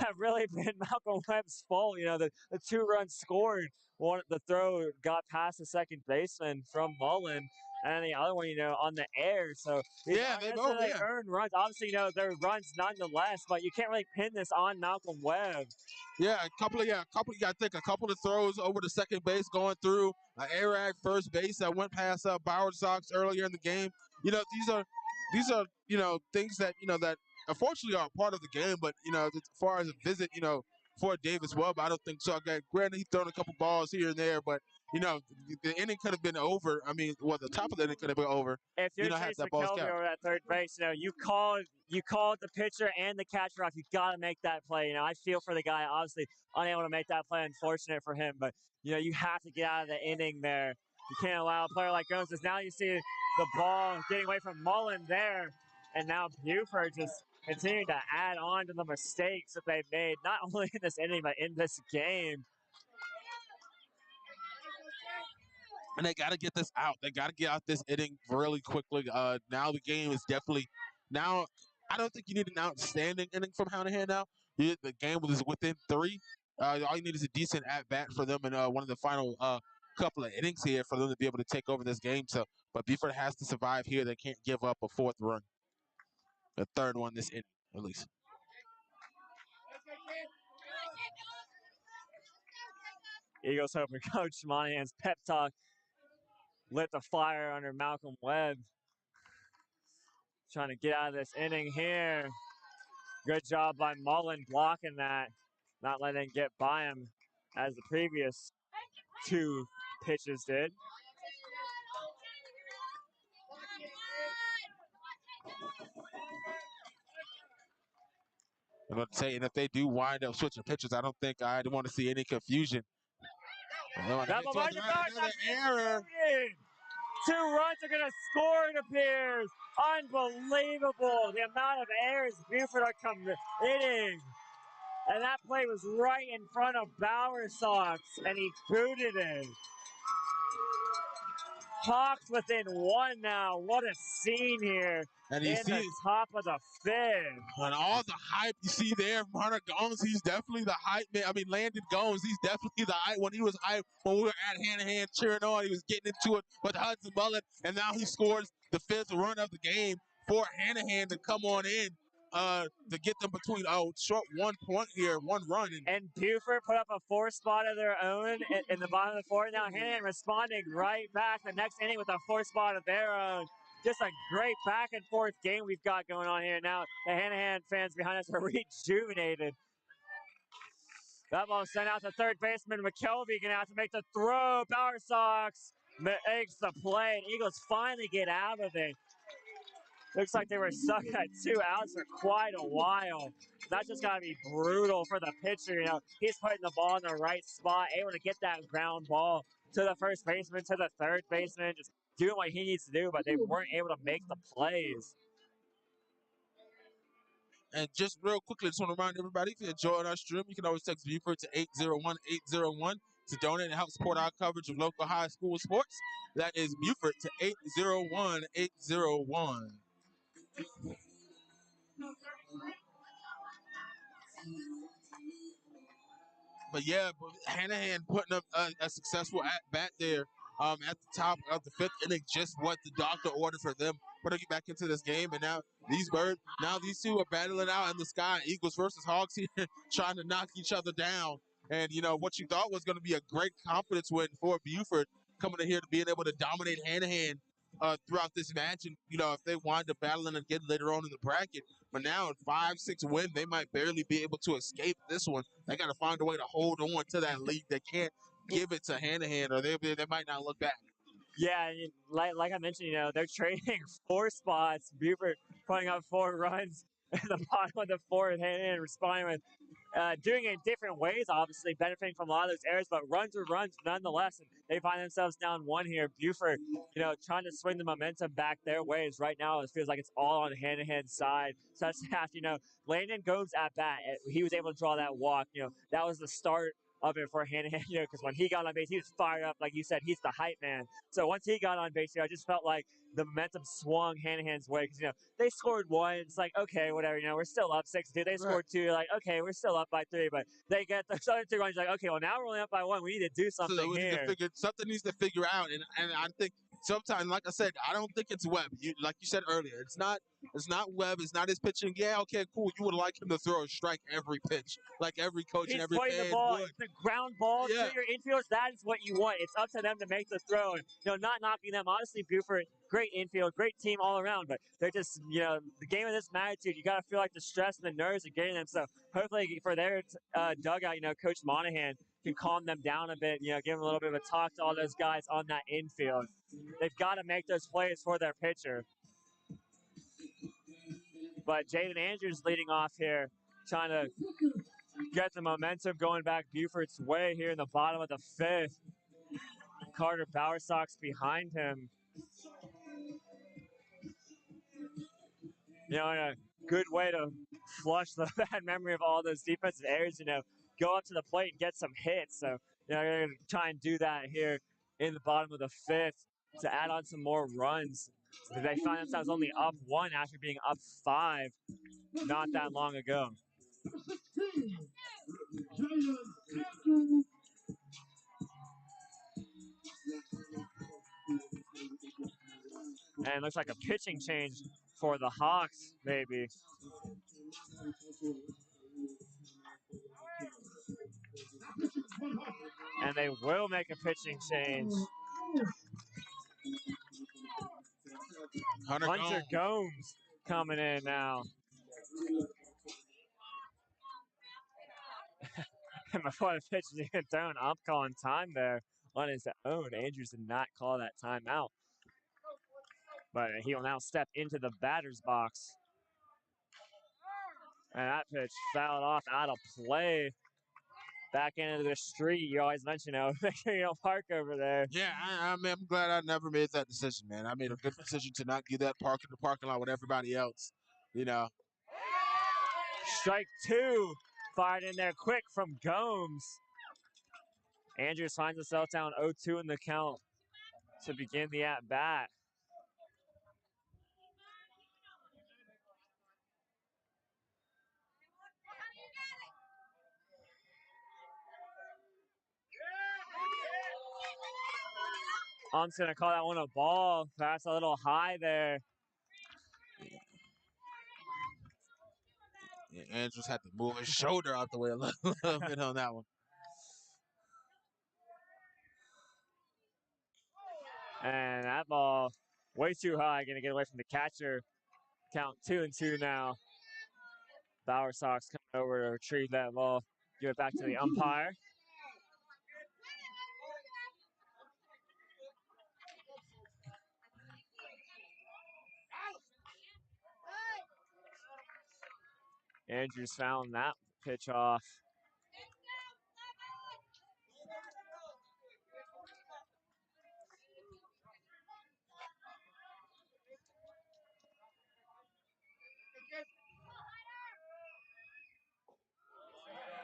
have really been Malcolm Webb's fault. The 2 runs scored, the throw got past the second baseman from Mullen, and the other one, on the air. So these Yeah, aren't they both, necessarily yeah. earned runs. Obviously, they're runs nonetheless, but you can't really pin this on Malcolm Webb. Yeah, a couple. I think a couple of throws over the second base going through an error at first base that went past Bauer Sox earlier in the game. These are things that that unfortunately are part of the game. But as far as a visit, for Davis Webb, I don't think so. Okay, granted, he's thrown a couple balls here and there, but the inning could have been over. I mean, the top of the inning could have been over. If you're Had Chase that ball's McKelvey kept. over at third base, you called the pitcher and the catcher off. You got to make that play. I feel for the guy, obviously unable to make that play. Unfortunate for him, but you have to get out of the inning there. You can't allow a player like Jones. Now you see the ball getting away from Mullen there, and now Beaufort just continuing to add on to the mistakes that they've made, not only in this inning but in this game. And they got to get this out. They got to get out this inning really quickly. Now the game is definitely now. I don't think you need an outstanding inning from Hanahan now. The game is within 3. All you need is a decent at bat for them in one of the final couple of innings here for them to be able to take over this game. So, but Beaufort has to survive here. They can't give up a 4th run, a 3rd one this inning at least. Eagles hoping Coach Monahan's pep talk lit the fire under Malcolm Webb. Trying to get out of this inning here. Good job by Mullen blocking that, not letting it get by him as the previous 2 pitches did. I'm going to say, and if they do wind up switching pitchers, I don't think I want to see any confusion. Another error. 2 runs are going to score, it appears. Unbelievable the amount of errors Beaufort are committing. And that play was right in front of Bauer Sox, and he booted it. Hawks within 1 now. What a scene here And in the top of the 5th. And all the hype you see there, Hunter Gomes, he's definitely the hype man. I mean, Landon Gomes, he's definitely the hype. When he was hype, when we were at Hanahan cheering on, he was getting into it with Hudson Mullen, and now he scores the 5th run of the game for Hanahan to come on in to get them between short 1 point here, 1 run. And Beaufort put up a 4 spot of their own in the bottom of the 4th. Now Hanahan responding right back the next inning with a 4 spot of their own. Just a great back and forth game we've got going on here. Now the Hanahan fans behind us are rejuvenated. That ball sent out to third baseman McKelvey, gonna have to make the throw. Bauer Sox makes the play, and Eagles finally get out of it. Looks like they were stuck at 2 outs for quite a while. That's just gotta be brutal for the pitcher. He's putting the ball in the right spot, able to get that ground ball to the first baseman, to the third baseman, just doing what he needs to do, but they weren't able to make the plays. And just real quickly, I just want to remind everybody, if you're enjoying our stream, you can always text Beaufort to 801-801 to donate and help support our coverage of local high school sports. That is Beaufort to 801-801. But yeah, Hanahan putting up a successful at bat there at the top of the 5th inning, just what the doctor ordered for them. Putting it back into this game, and now these 2 are battling out in the sky. Eagles versus Hawks here, trying to knock each other down. And what you thought was going to be a great confidence win for Beaufort, coming in here to being able to dominate Hanahan throughout this match, and if they wind up battling again later on in the bracket. But now at 5-6 win, they might barely be able to escape this one. They got to find a way to hold on to that lead. They can't give it to Hanahan, or they might not look back. Yeah, like I mentioned, they're trading 4 spots. Beaufort putting up 4 runs in the bottom of the fourth, Hanahan responding with doing it in different ways, obviously benefiting from a lot of those errors, but runs are runs nonetheless. And they find themselves down one here. Beaufort, trying to swing the momentum back their ways. Right now, it feels like it's all on Hanahan's side. Especially after, Landon Gomes at bat, he was able to draw that walk. That was the start of it for Hanahan, because when he got on base, he was fired up. Like you said, he's the hype man. So once he got on base, I just felt like the momentum swung Hanahan's way because, they scored one. It's like, okay, whatever, we're still up 6-2. They scored two. Like, okay, we're still up by 3, but they get those other 2 runs. Like, okay, well, now we're only up by 1. We need to do something So we here. need to figure something needs to figure out, and I think sometimes, like I said, I don't think it's Webb. Like you said earlier, it's not Webb. It's not his pitching. Yeah, okay, cool. You would like him to throw a strike every pitch, like every coach and He's every putting the fan ball, would. the ground ball Yeah. to your infielders. That is what you want. It's up to them to make the throw, and not knocking them. Honestly, Beaufort, great infield, great team all around, but they're just, the game of this magnitude, you got to feel like the stress and the nerves are getting them. So hopefully for their dugout, Coach Monahan can calm them down a bit, give them a little bit of a talk to all those guys on that infield. They've got to make those plays for their pitcher. But Jaden Andrews leading off here, trying to get the momentum going back Beaufort's way here in the bottom of the 5th. Carter Bowersox behind him. In a good way to flush the bad memory of all those defensive errors, go up to the plate and get some hits. So, they're going to try and do that here in the bottom of the 5th to add on some more runs. They find themselves only up 1 after being up 5 not that long ago. And it looks like a pitching change for the Hawks, maybe. And they will make a pitching change. Hunter Gomes coming in now. And before the pitch is even thrown, I'm calling time there on his own. Andrews did not call that timeout. But he will now step into the batter's box. And that pitch fouled off out of play. Back into the street. You always mention, make sure you don't park over there. Yeah, I'm glad I never made that decision, man. I made a good decision to not give that park in the parking lot with everybody else. Strike 2. Fired in there quick from Gomes. Andrews finds himself down 0-2 in the count to begin the at-bat. I'm just going to call that one a ball. That's a little high there. Yeah, Andrews had to move his shoulder out the way a little bit on that one. And that ball way too high. Going to get away from the catcher. Count 2-2 now. Bowersox coming over to retrieve that ball. Give it back to the umpire. Andrews found that pitch off.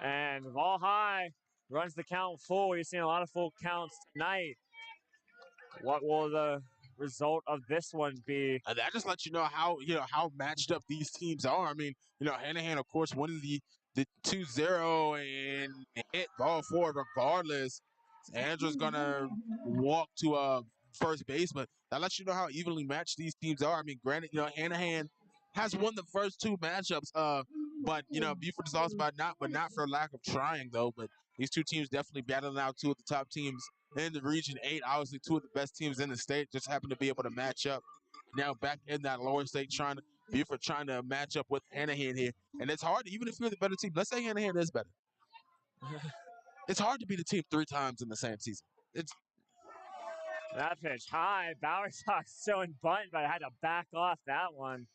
And ball high, runs the count full. We've seen a lot of full counts tonight. What will the result of this one be? And that just lets you know how matched up these teams are. I mean, Hanahan, of course, winning the 2-0 and hit ball forward regardless. Andrew's gonna walk to first base, but that lets you know how evenly matched these teams are. I mean, granted, Hanahan has won the first 2 matchups, but Beaufort is lost by not for lack of trying though. But these 2 teams definitely battling out 2 of the top teams in the Region 8, obviously 2 of the best teams in the state, just happen to be able to match up. Now back in that lower state, Beaufort trying to match up with Hanahan here. And it's hard, even if you're the better team. Let's say Hanahan is better. It's hard to beat a team 3 times in the same season. That pitch high. Bowersox showing bunt, but I had to back off that one.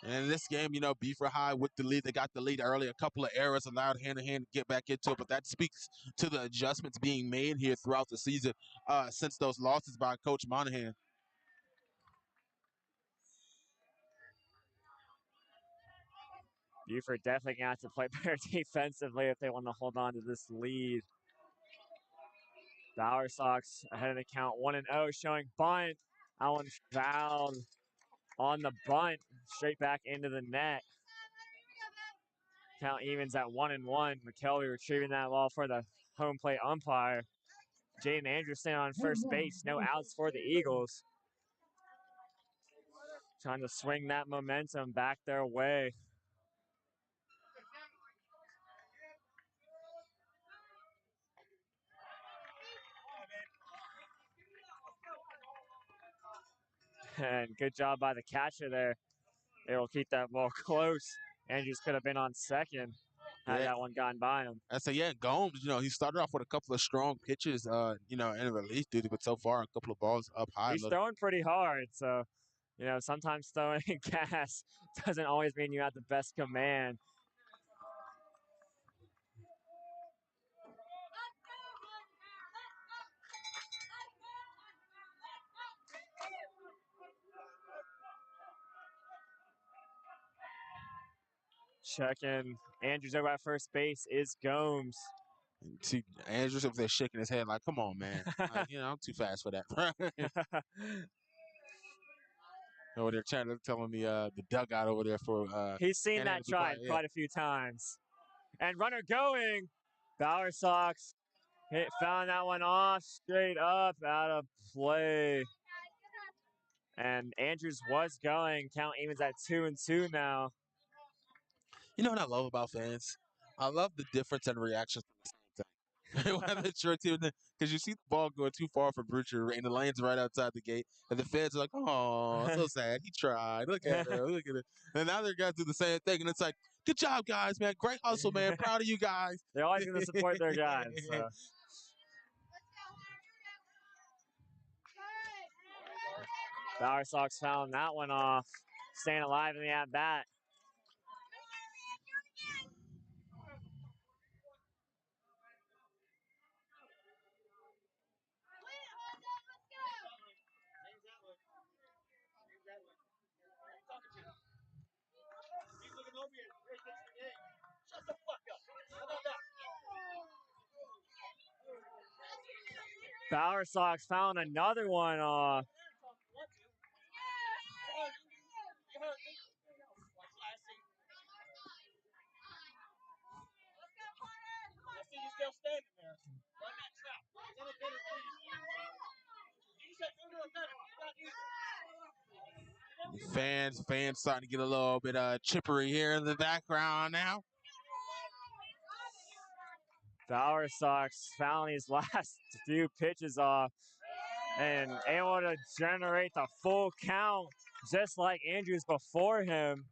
And in this game, Beaufort High with the lead. They got the lead early. A couple of errors allowed Hanahan to get back into it, but that speaks to the adjustments being made here throughout the season since those losses by Coach Monahan. Beaufort definitely going to have to play better defensively if they want to hold on to this lead. Bower Sox ahead of the count 1-0, showing bunt. That one fouled on the bunt, straight back into the net. Count evens at 1-1. McKelvey retrieving that ball for the home plate umpire. Jaden Anderson on first base, no outs for the Eagles. Trying to swing that momentum back their way. And good job by the catcher there. They will keep that ball close. Andrews could have been on second had that one gone by him. I say, Gomes, he started off with a couple of strong pitches, in relief duty, but so far a couple of balls up high. He's throwing pretty hard, so, sometimes throwing gas doesn't always mean you have the best command. Checking Andrews over at first base is Gomes. And see, Andrews up there shaking his head like, come on, man. I'm too fast for that. Over there telling the dugout over there for he's seen that try quite a few times. And runner going. Bower Sox found that one off straight up out of play. And Andrews was going. Count evens at 2-2 now. You know what I love about fans? I love the difference in reactions to the same thing. Whether it's your team, because you see the ball going too far for Bridger, and the lane's right outside the gate, and the fans are like, "Oh, so sad. He tried. Look at him. Look at it." And now they're guys do the same thing, and it's like, "Good job, guys, man. Great hustle, man. Proud of you guys." They're always going to support their guys. So. Bower Sox found that one off, staying alive in the at-bat. Bower Sox found another one off. I see you still standing there. Run that trap. Run it better, please. You said go to a better. Fans starting to get a little bit chippery here in the background now. Bower Sox found his last few pitches off and able to generate the full count just like Andrews before him.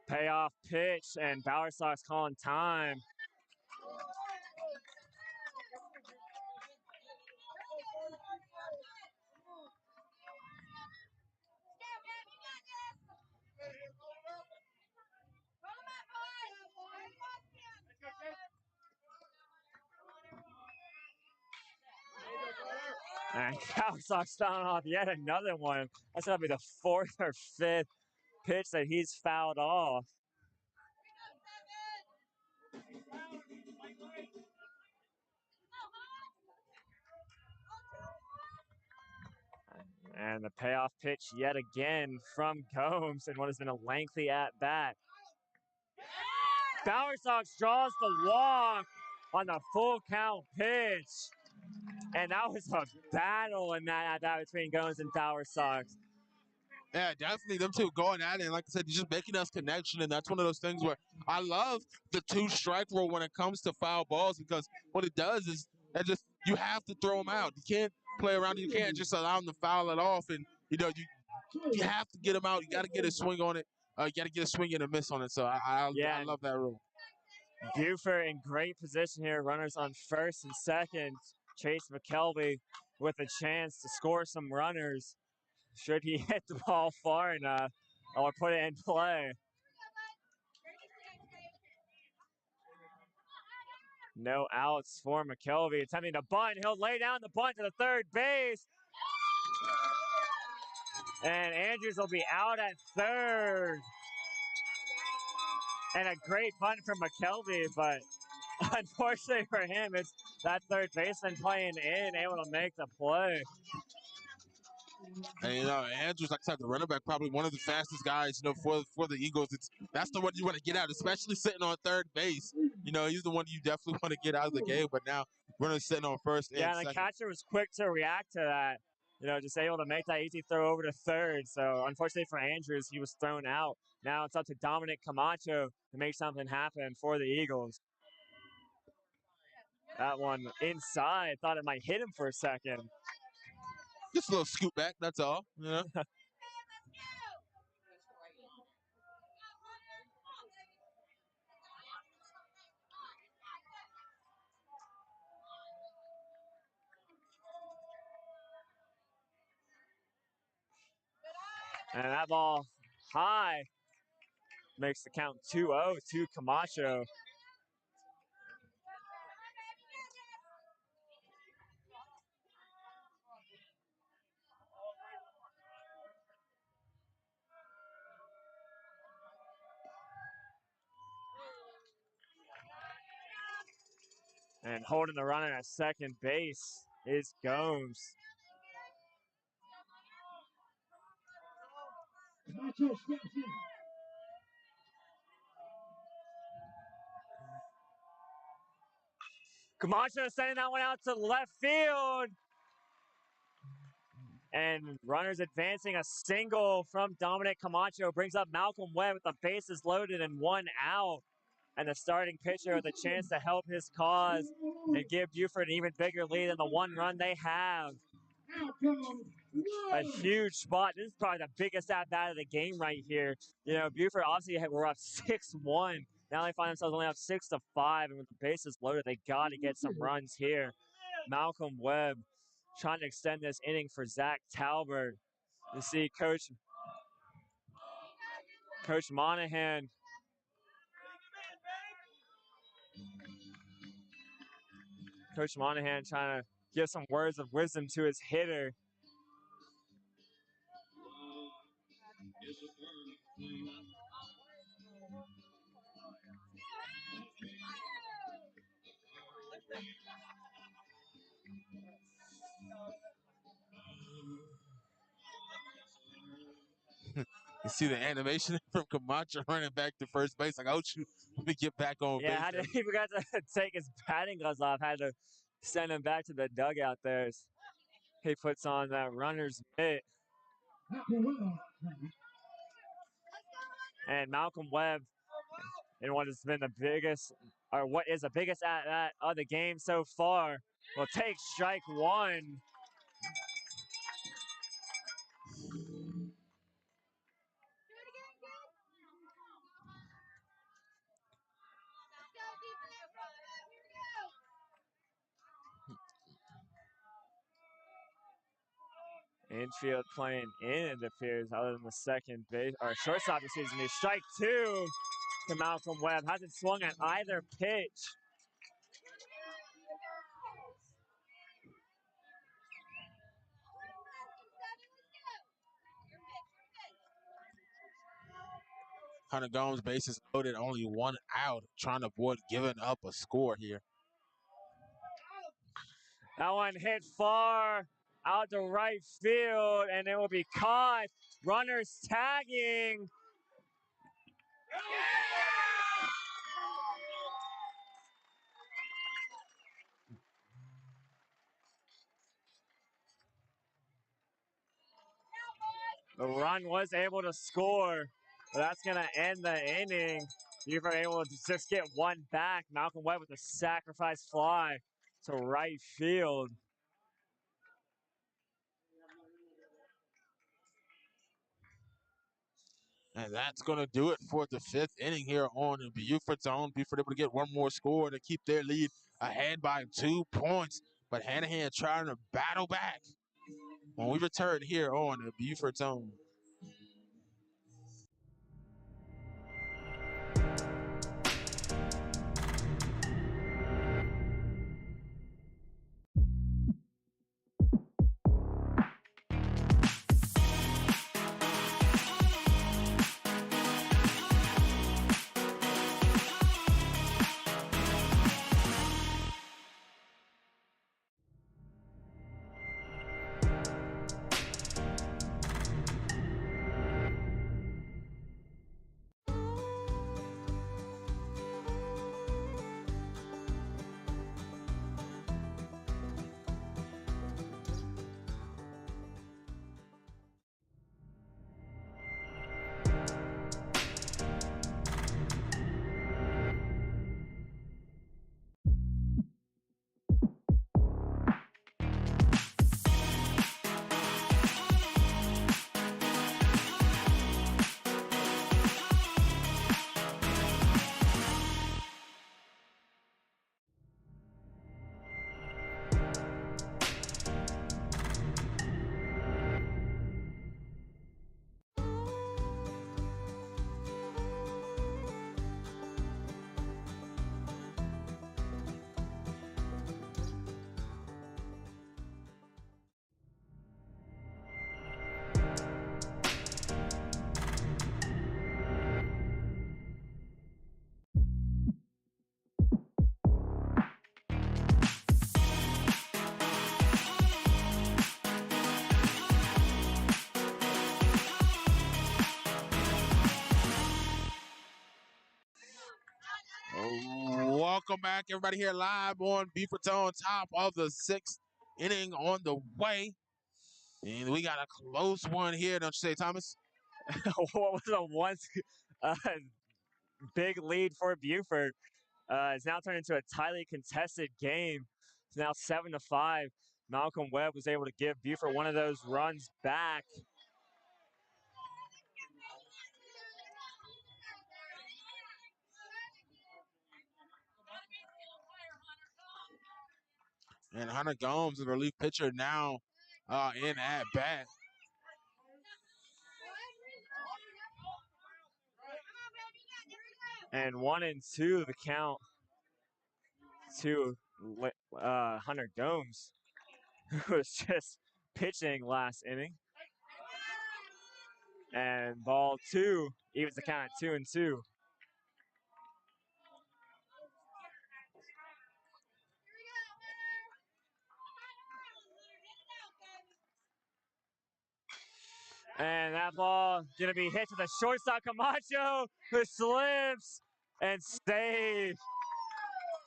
Payoff pitch, and Bower Sox calling time. And Bower Sox found off yet another one. That's going to be the fourth or fifth pitch that he's fouled off. And the payoff pitch yet again from Gomes in what has been a lengthy at-bat. Bower Sox draws the walk on the full count pitch. And that was a battle in that at-bat between Gomes and Bower Sox. Yeah, definitely them two going at it. And like I said, you're just making us connection. And that's one of those things where I love the two-strike rule when it comes to foul balls, because what it does is you have to throw them out. You can't play around. You can't just allow them to foul it off. And, you have to get them out. You got to get a swing on it. you got to get a swing and a miss on it. So I love that rule. Beaufort in great position here. Runners on first and second. Chase McKelvey with a chance to score some runners. Should he hit the ball far enough or put it in play? No outs for McKelvey. Attempting to bunt. He'll lay down the bunt to the third base. And Andrews will be out at third. And a great bunt from McKelvey, but unfortunately for him, it's that third baseman playing in, able to make the play. And Andrews, like I said, the running back, probably one of the fastest guys, for the Eagles. That's the one you want to get out, especially sitting on third base. He's the one you definitely want to get out of the game. But now runner's sitting on first and the second. catcher was quick to react to that. Just able to make that easy throw over to third. So unfortunately for Andrews, he was thrown out. Now it's up to Dominic Camacho to make something happen for the Eagles. That one inside. Thought it might hit him for a second. Just a little scoot back, that's all. And that ball high makes the count 2-0 to Camacho. And holding the runner at second base is Gomes. Camacho sending that one out to left field. And runners advancing. A single from Dominic Camacho brings up Malcolm Webb with the bases loaded and 1 out. And the starting pitcher with a chance to help his cause and give Beaufort an even bigger lead than the 1 run they have. A huge spot. This is probably the biggest at-bat of the game right here. Beaufort obviously were up 6-1. Now they find themselves only up 6-5, and with the bases loaded, they got to get some runs here. Malcolm Webb trying to extend this inning for Zach Talbert. You see Coach Monahan. Coach Monahan trying to give some words of wisdom to his hitter. You see the animation from Camacho running back to first base. Like, oh, shoot, let me get back on base. He forgot to take his batting gloves off. Had to send him back to the dugout there. He puts on that runner's mitt. And Malcolm Webb, in what has been the biggest at-bat of the game so far, will take strike 1. Infield playing in, it appears, other than the second base, or shortstop, excuse me. Strike 2 to Malcolm Webb. Hasn't swung at either pitch. Hunter Gomes, bases loaded, only 1 out, trying to avoid giving up a score here. That one hit far out to right field, and it will be caught. Runners tagging. The run was able to score, but that's going to end the inning. You were able to just get 1 back. Malcolm Webb with a sacrifice fly to right field. And that's going to do it for the 5th inning here on Beaufort's own. Beaufort able to get one more score to keep their lead ahead by 2 points. But Hanahan trying to battle back when we return here on Beaufort's own. Welcome back, everybody, here live on Beaufort's on top of the 6th inning on the way. And we got a close one here, don't you say, Thomas? What was a once big lead for Beaufort it's now turned into a tightly contested game. It's now 7-5. Malcolm Webb was able to give Beaufort one of those runs back. And Hunter Gomes, the relief pitcher, now in at bat. And 1-2 the count to Hunter Gomes, who was just pitching last inning. And ball 2 evens the count at 2-2. And that ball gonna be hit to the shortstop, Camacho, who slips and saves.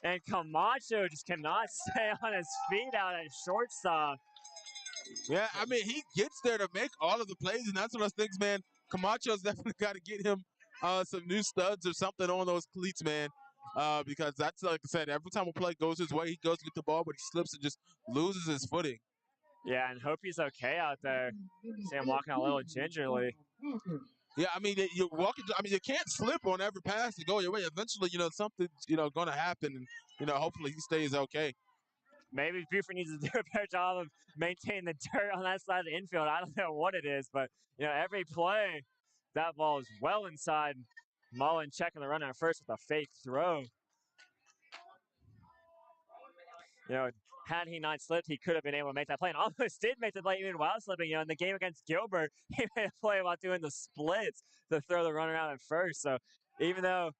And Camacho just cannot stay on his feet out at shortstop. Yeah, I mean, he gets there to make all of the plays, and that's one of those things, man. Camacho's definitely got to get him some new studs or something on those cleats, man, because that's, like I said, every time a play goes his way, he goes to get the ball, but he slips and just loses his footing. Yeah, and hope he's okay out there. See him walking a little gingerly. Yeah, I mean, you're walking. I mean, you can't slip on every pass to go your way. Eventually, something's going to happen, and hopefully he stays okay. Maybe Beaufort needs to do a better job of maintaining the dirt on that side of the infield. I don't know what it is, but every play, that ball is well inside. Mullen checking the runner at first with a fake throw. Had he not slipped, he could have been able to make that play, and almost did make the play even while slipping. In the game against Gilbert, he made a play about doing the splits to throw the runner out at first. So even though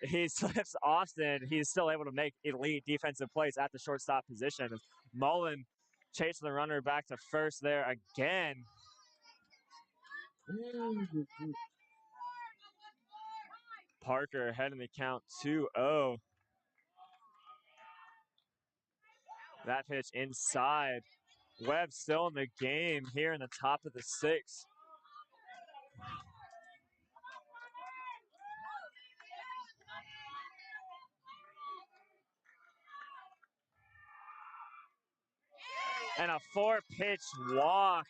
he slips often, he's still able to make elite defensive plays at the shortstop position. Mullen chasing the runner back to first there again. Parker ahead in the count 2-0. That pitch inside. Webb still in the game here in the top of the 6th. And a 4-pitch walk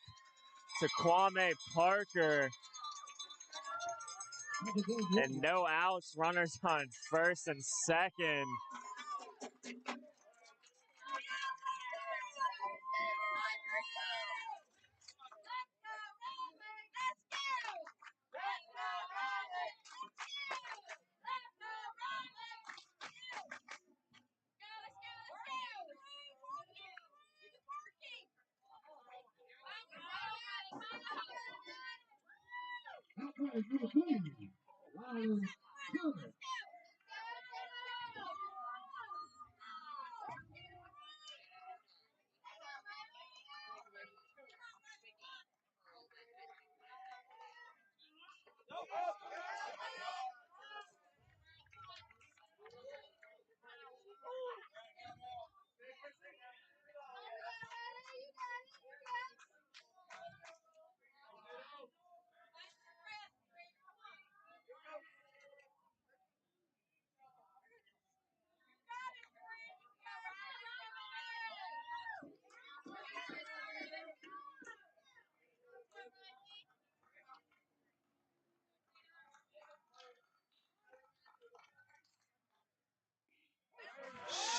to Kwame Parker. And no outs, runners on first and second.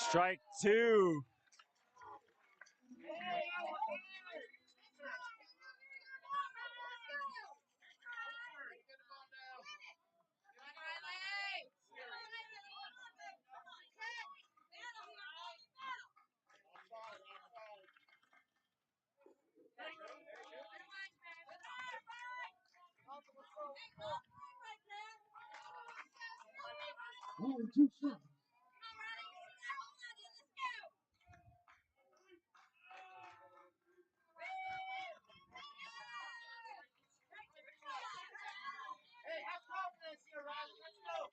Strike two. Hey, have confidence here, Riley. Let's go.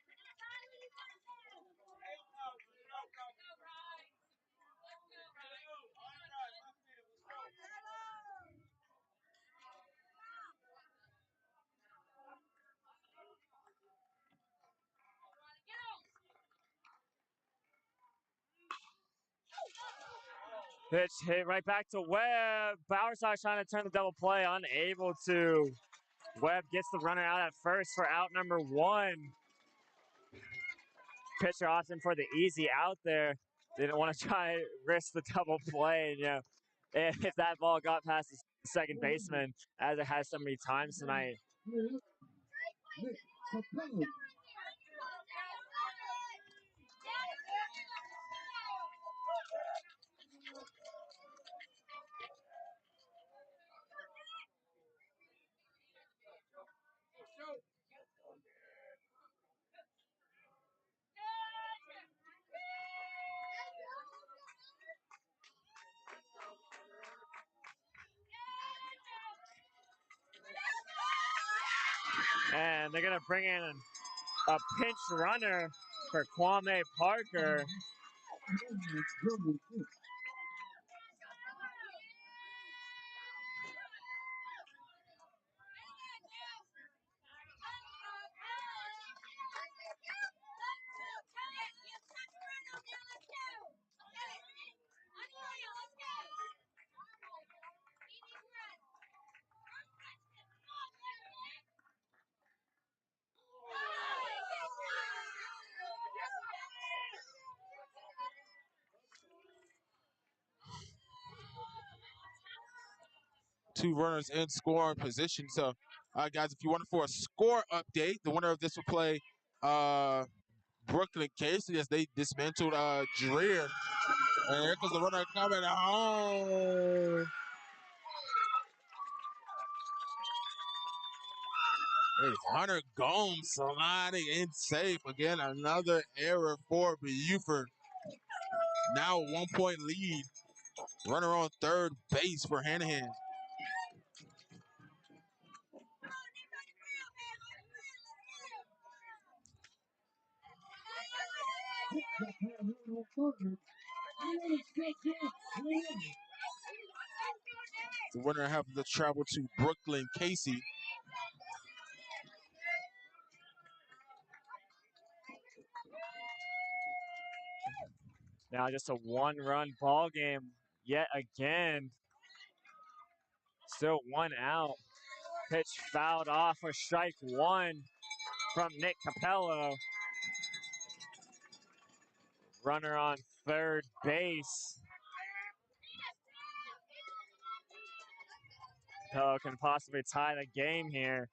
Pitch hit right back to Webb. Bowersox trying to turn the double play, unable to. Webb gets the runner out at first for out number one. Pitcher opting for the easy out there. Didn't want to try risk the double play. You know, if that ball got past the second baseman, as it has so many times tonight. And they're going to bring in a pinch runner for Kwame Parker. Two runners in scoring position. So, guys, if you want for a score update, the winner of this will play Brooklyn Casey as they dismantled Dreer. And here comes the runner coming home. It's Hunter Gomes sliding in safe. Again, another error for Beaufort. Now a 1-point lead. Runner on third base for Hanahan. The winner having to travel to Brooklyn Casey. Now just a one-run ball game yet again. Still one out. Pitch fouled off for strike one. from Nick Capello. Runner on third base. Capello can possibly tie the game here.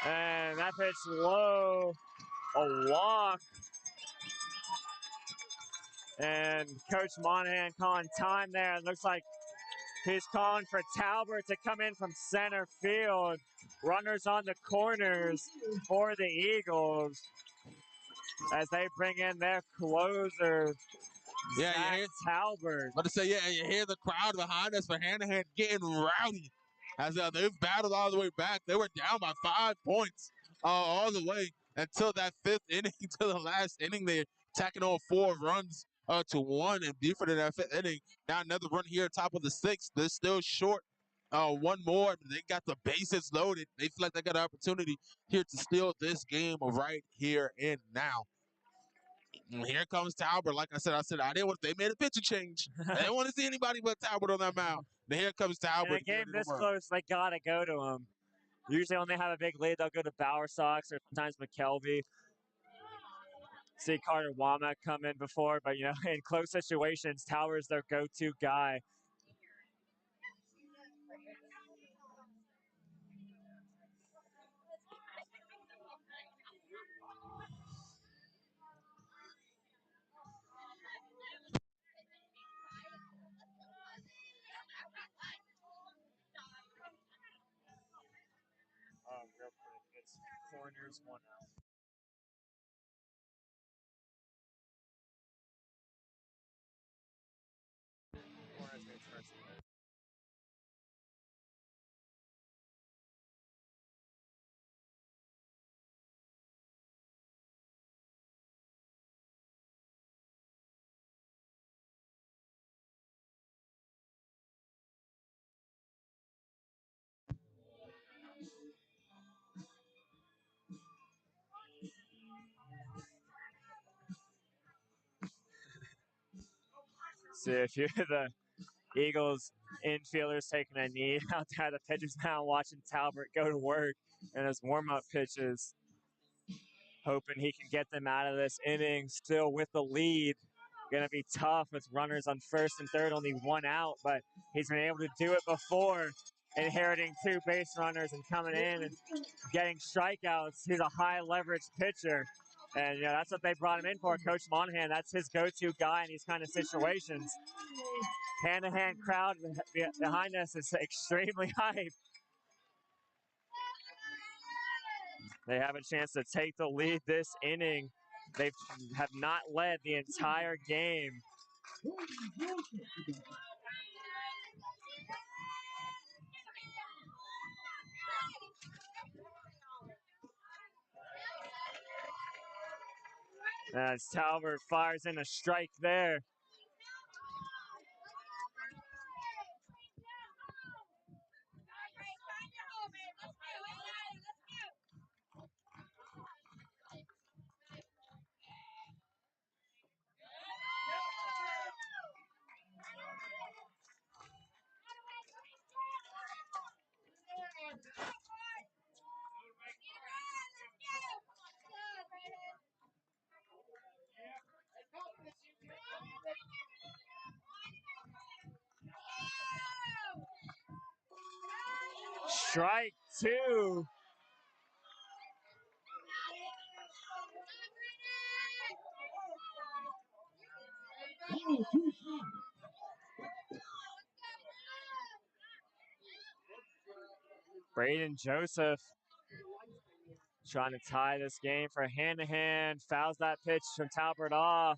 And that pitch low, a walk. And Coach Monahan calling time there. It looks like he's calling for Talbert to come in from center field. Runners on the corners for the Eagles as they bring in their closer, Yeah, Zach Talbert. But to say, yeah, you hear the crowd behind us for Hanahan getting rowdy as they've battled all the way back. They were down by 5 points all the way until that fifth inning, to the last inning. They're tacking on 4 runs to 1 and Beaufort in that fifth inning. Now another run here top of the 6th. They're still short. One more. They got the bases loaded. They feel like they got an opportunity here to steal this game right here and now. And here comes Talbot. Like I said I didn't want. They made a pitcher change. I didn't want to see anybody but Talbot on that mound. Then here comes Talbot. In a game this close, they gotta go to him. Usually, when they have a big lead, they'll go to Bauer Sox or sometimes McKelvey. See Carter Womack come in before, but you know, in close situations, Talbert's their go-to guy. Real quick, it's corners 1 out. Corners makes first. See if you're the Eagles infielders taking a knee out there at the pitcher's mound, watching Talbot go to work in his warm-up pitches, hoping he can get them out of this inning still with the lead. Going to be tough with runners on first and third, only 1 out, but he's been able to do it before, inheriting 2 base runners and coming in and getting strikeouts. He's a high-leverage pitcher, and you know, that's what they brought him in for. Coach Monahan, that's his go-to guy in these kind of situations. Hanahan crowd behind us is extremely hyped. They have a chance to take the lead this inning. They have not led the entire game. As Talbot fires in a strike there. Strike 2. Braden Joseph trying to tie this game for Hanahan. Fouls that pitch from Talbot off.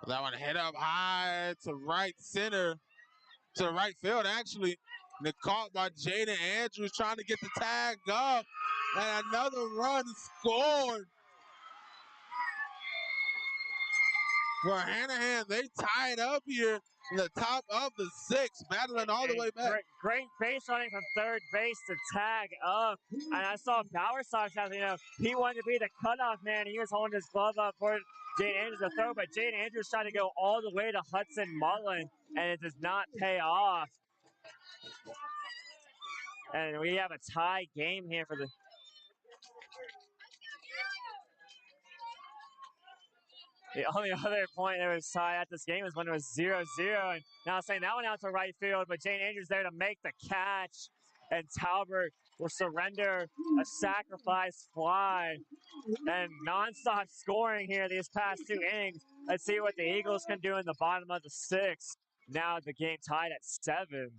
That one hit up high to right center, to right field actually. And it caught by Jaden Andrews trying to get the tag up. And another run scored for Hanahan. They tied up here in the top of the sixth, battling all the way back. Great base running from third base to tag up. And I saw Bowersox out, he wanted to be the cutoff man. He was holding his glove up for Jade Andrews to throw, but Jade Andrews tried to go all the way to Hudson Mullen, and it does not pay off. And we have a tie game here for the... The only other point that was tied at this game is when it was 0-0. And now saying that one out to right field, but Jane Andrews there to make the catch. And Talbert will surrender a sacrifice fly. And nonstop scoring here these past two innings. Let's see what the Eagles can do in the bottom of the sixth. Now the game tied at 7.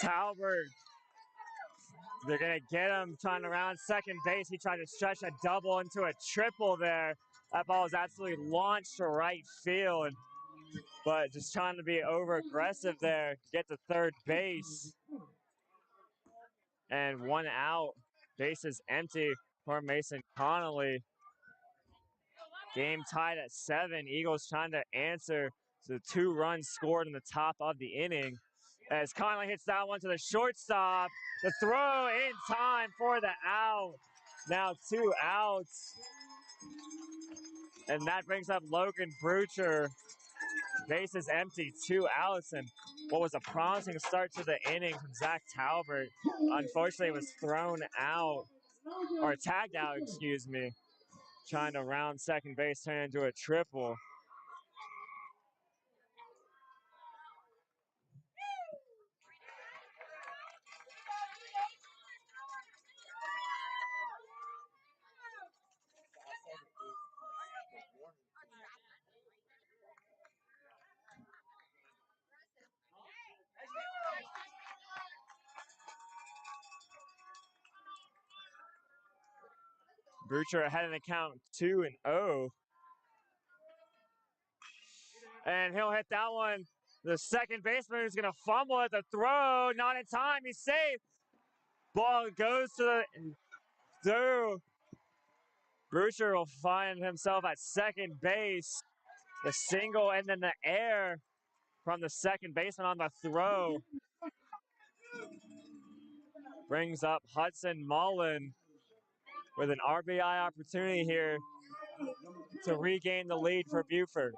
Talbert, they're going to get him trying around second base. He tried to stretch a double into a triple there. That ball was absolutely launched to right field, but just trying to be over aggressive there, get to third base. And 1 out, base is empty for Mason Connolly. Game tied at 7. Eagles trying to answer the 2 runs scored in the top of the inning. As Connolly hits that one to the shortstop. The throw in time for the out. Now 2 outs. And that brings up Logan Brucher. Base is empty, 2 outs. And what was a promising start to the inning from Zach Talbert, unfortunately was thrown out, or tagged out, excuse me. Trying to round second base, turn into a triple. Brucher ahead in the count 2-0. And he'll hit that one. The second baseman is going to fumble at the throw. Not in time. He's safe. Ball goes to the through. Brucher will find himself at second base. The single and then the air from the second baseman on the throw brings up Hudson Mullen with an RBI opportunity here to regain the lead for Beaufort.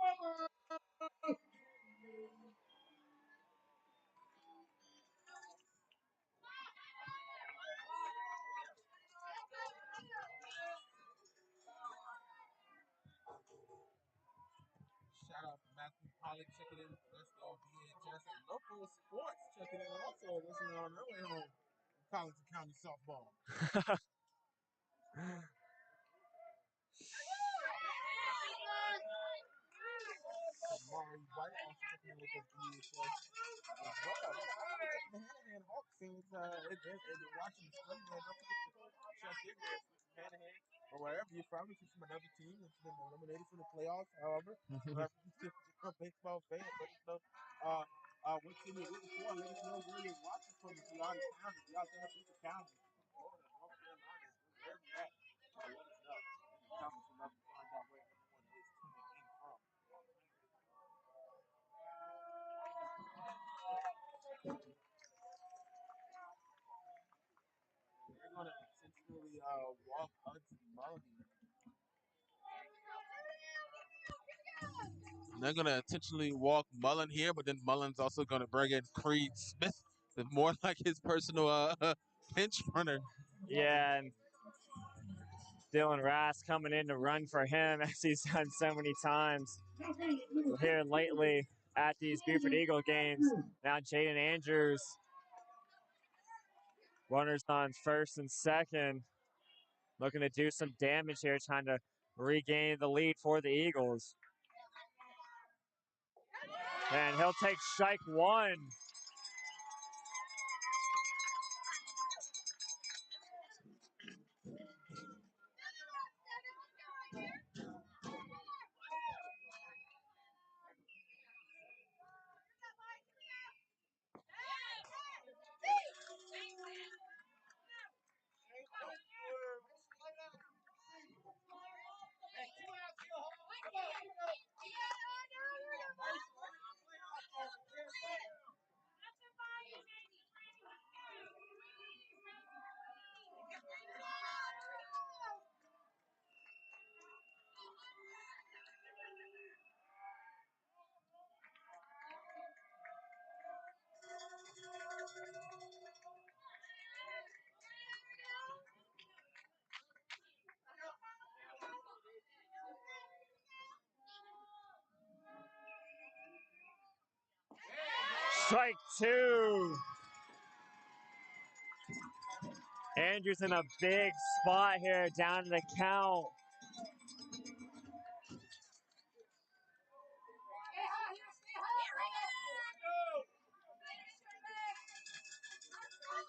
Shout out to Matthew Pollock checking in. Let's go BHS and local sports checking in also listening on their way home from Collington County softball. Mari White also checking in with us BHS as well. The Hanahan Hawk scenes watching the screen there. Don't forget to check in there with Hanahan or wherever you're from. If you're from another team that's been eliminated from the playoffs, however, if you're a baseball fan, let us know what team you're rooting for. Let us know where you're watching from. If you're out of town, if you're out there in Beaufort County, Florida, North Carolina, wherever you're at, let us know. Comments would love to find out where everyone is tuning in from. They're going to essentially walk Hudson Mullen. They're going to intentionally walk Mullen here, but then Mullen's also going to bring in Creed Smith, more like his personal pinch runner. Yeah, and Dylan Rask coming in to run for him as he's done so many times here lately at these Beaufort Eagle games. Now Jaden Andrews, runners on first and second, looking to do some damage here, trying to regain the lead for the Eagles. And he'll take strike one. Strike two. Andrews in a big spot here down to the count.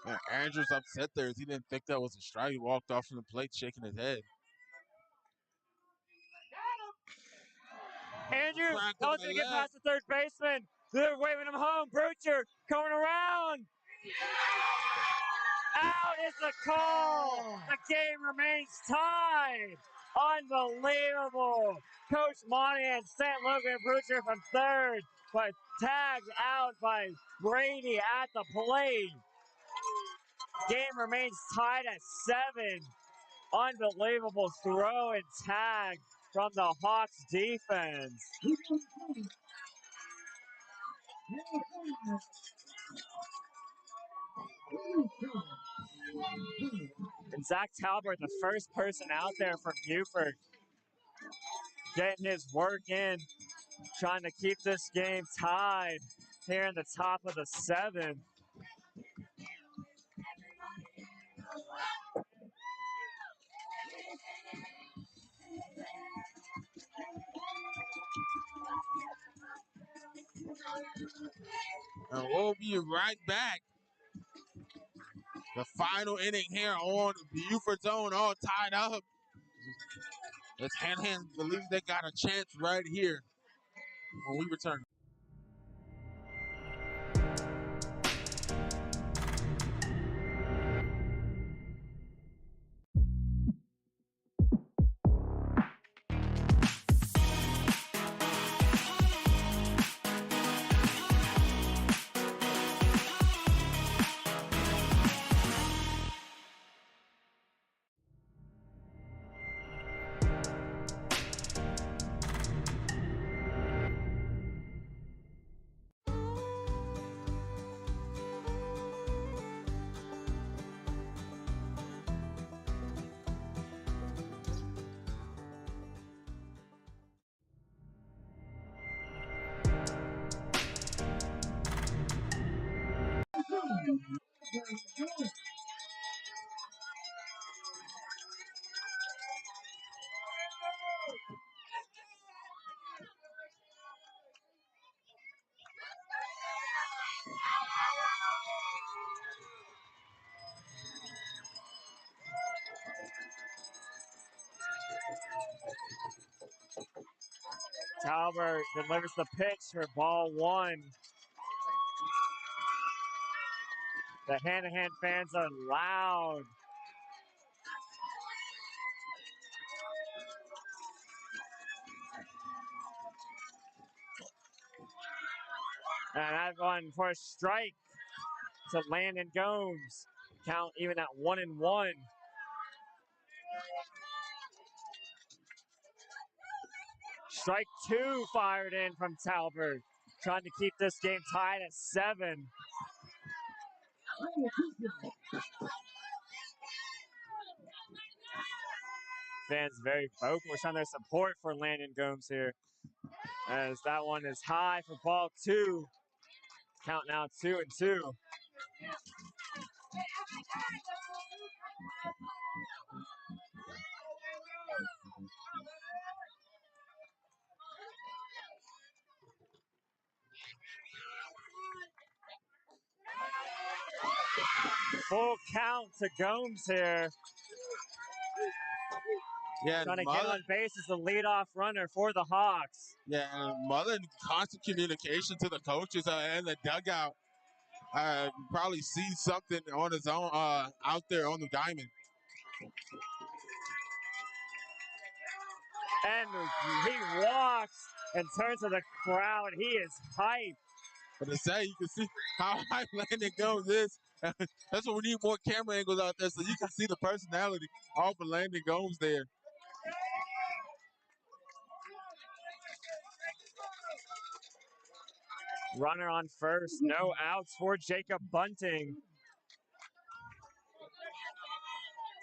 Yeah, Andrews upset there as he didn't think that was a strike. He walked off from the plate shaking his head. Andrews, going to get past the third baseman. They're waving him home. Brucher coming around. Out is the call. The game remains tied. Unbelievable. Coach Monahan sent Logan Brucher from third, but tagged out by Brady at the plate. Game remains tied at 7. Unbelievable throw and tag from the Hawks defense. And Zach Talbert, the first person out there for Beaufort, getting his work in, trying to keep this game tied here in the top of the 7th. And we'll be right back. The final inning here on Beaufort's own, all tied up. As Hanahan believes they got a chance right here when we return. Talbert delivers the pitch for ball one. The Hanahan fans are loud. And that one for a strike to Landon Gomes. Count even at 1-1. Strike two fired in from Talbert, trying to keep this game tied at 7. Fans very vocal showing their support for Landon Gomes here, as that one is high for ball 2. Count now 2-2. Full count to Gomes here. Yeah, Trying to Mullen, get on base as the leadoff runner for the Hawks. yeah, and Mullen, constant communication to the coaches and the dugout. Probably sees something on his own out there on the diamond. And he walks and turns to the crowd. He is hyped. But to say, you can see how high Landon Gomes is. That's what we need, more camera angles out there so you can see the personality off of Landon Gomes there. Runner on first, no outs for Jacob Bunting.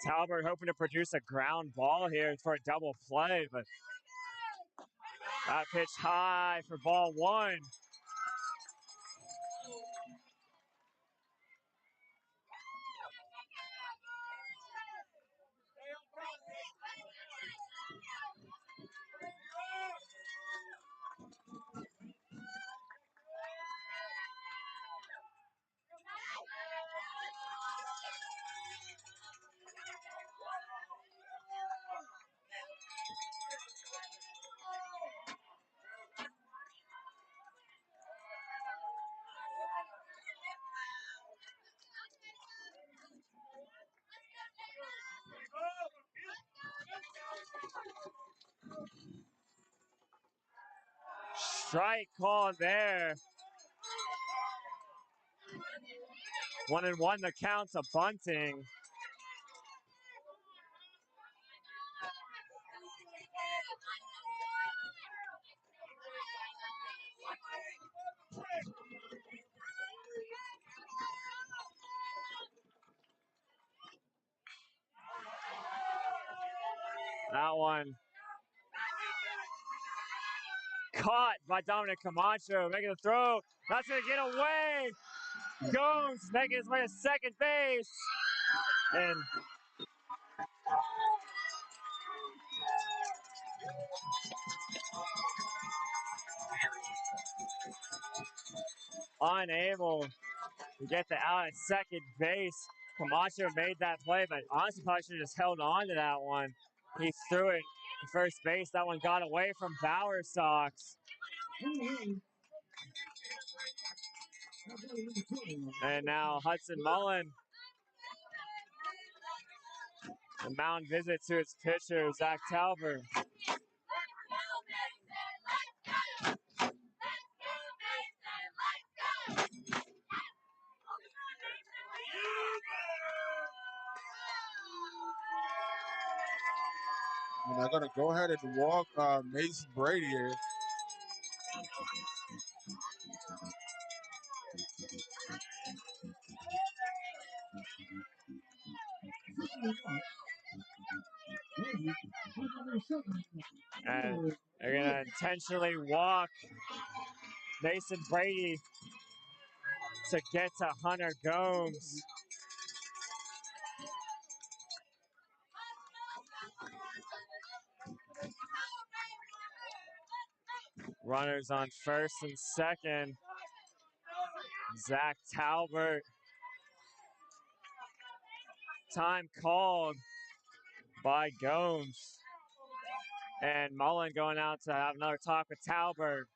Talbert hoping to produce a ground ball here for a double play, but that pitch high for ball 1. Strike call there. 1-1 the count to Bunting. That one caught by Dominic Camacho, making the throw. That's going to get away. Gomes making his way to second base. And unable to get the out at second base. Camacho made that play, but honestly probably should have just held on to that one. He threw it to first base. That one got away from Bowersox. And now Hudson Mullen. A mound visit to its pitcher, Zach Talbert. And they're going to go ahead and walk Mason Brady here. And they're going to intentionally walk Mason Brady to get to Hunter Gomes. Runners on first and second. Zach Talbert. Time called by Gomes. And Mullen going out to have another talk with Talbert.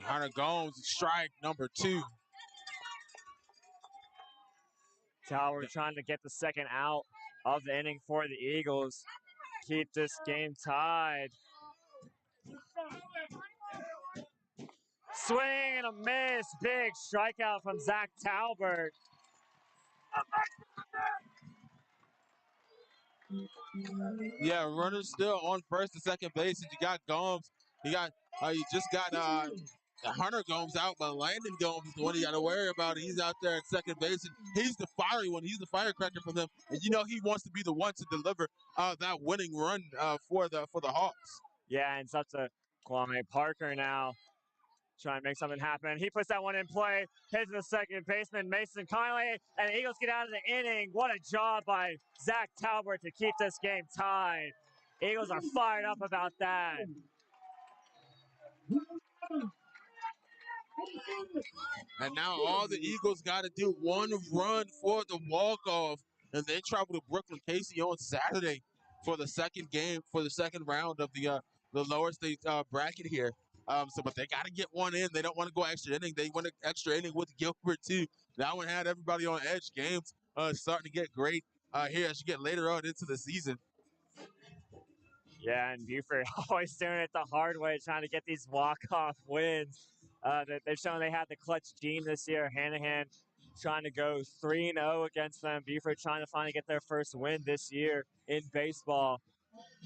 Hunter Gomes, strike number 2. Talbert trying to get the second out of the inning for the Eagles. Keep this game tied. Swing and a miss. Big strikeout from Zach Talbert. Yeah, runners still on first and second base. And you got Gomes. You just got Hunter Gomes out, but Landon Gomes is the one you got to worry about. He's out there at second base, and he's the fiery one. He's the firecracker for them, and you know he wants to be the one to deliver that winning run for the Hawks. Yeah, and it's up to Kwame Parker now. Trying to make something happen. He puts that one in play. Hits the second baseman, Mason Conley, and the Eagles get out of the inning. What a job by Zach Talbert to keep this game tied. Eagles are fired up about that. And now all the Eagles got to do one run for the walk-off, and they travel to Brooklyn Casey on Saturday for the second game, for the second round of the lower state bracket here. But they got to get one in. They don't want to go extra inning. They want an extra inning with Gilbert too. That one had everybody on edge. Games starting to get great here as you get later on into the season. Yeah, and Beaufort always doing it the hard way, trying to get these walk-off wins. They've shown they have the clutch gene this year. Hanahan trying to go 3-0 against them. Beaufort trying to finally get their first win this year in baseball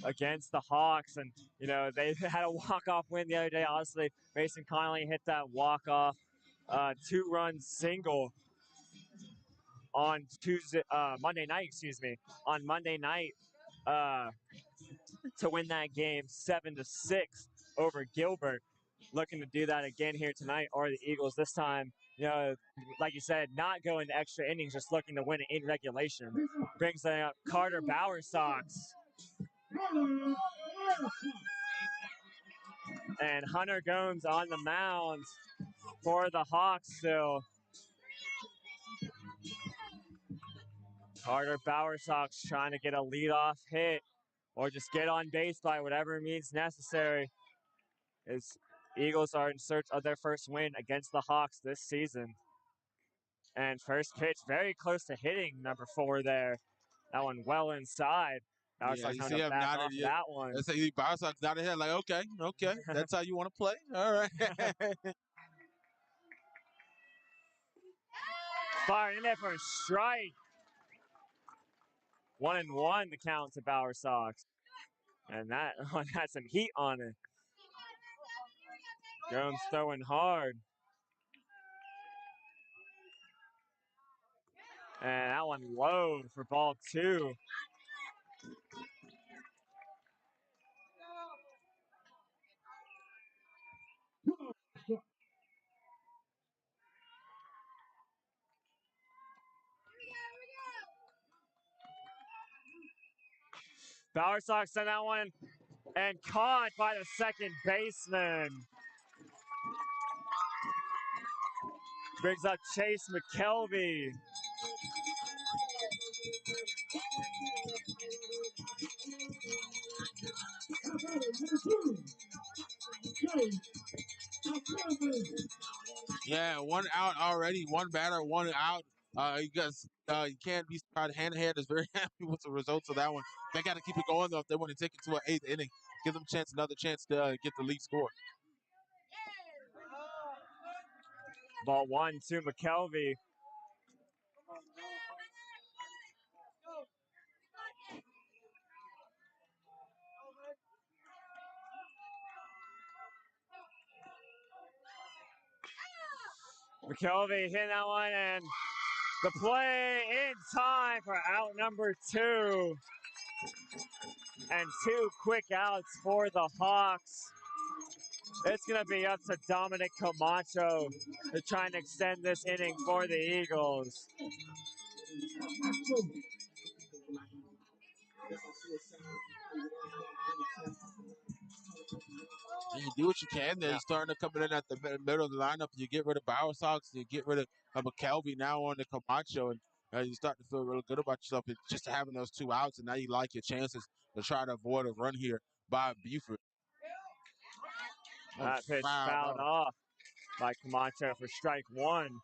against the Hawks. And, you know, they had a walk-off win the other day. Honestly, Mason Conley hit that walk-off 2-run single on Monday night, on Monday night to win that game 7-6 over Gilbert. Looking to do that again here tonight, or the Eagles this time, you know, like you said, not going to extra innings, just looking to win it in regulation. Brings up Carter Bowersox. And Hunter Gomes on the mound for the Hawks still. Carter Bowersox trying to get a leadoff hit or just get on base by whatever means necessary. As Eagles are in search of their first win against the Hawks this season. And first pitch, very close to hitting number 4 there. That one well inside. Yeah, you Sox see having to him back nodded. off of that one. Let's say Power Sox nodded head like, okay, that's how you want to play. All right. Firing in there for a strike. 1-1 the count to Bauer Sox. And that one had some heat on it. Gomes throwing hard. And that one low for ball 2. Bauer Sox sent that one and caught by the second baseman. Brings up Chase McKelvey. Yeah, 1 out already. 1 batter, 1 out. You guys, you can't be surprised. Hanahan is very happy with the results of that one. They got to keep it going though if they want to take it to an 8th inning. Give them another chance to get the lead score. Ball 1 to McKelvey. McKelvey hitting that one, and the play in time for out number 2. And 2 quick outs for the Hawks. It's going to be up to Dominic Camacho to try and extend this inning for the Eagles. And you do what you can there. Yeah. You're starting to come in at the middle of the lineup. You get rid of Bauer Sox. You get rid of McKelvey now on the Camacho. And you start to feel really good about yourself. It's just having those 2 outs. And now you like your chances to try to avoid a run here by Beaufort. That pitch fouled off by Camacho for strike 1.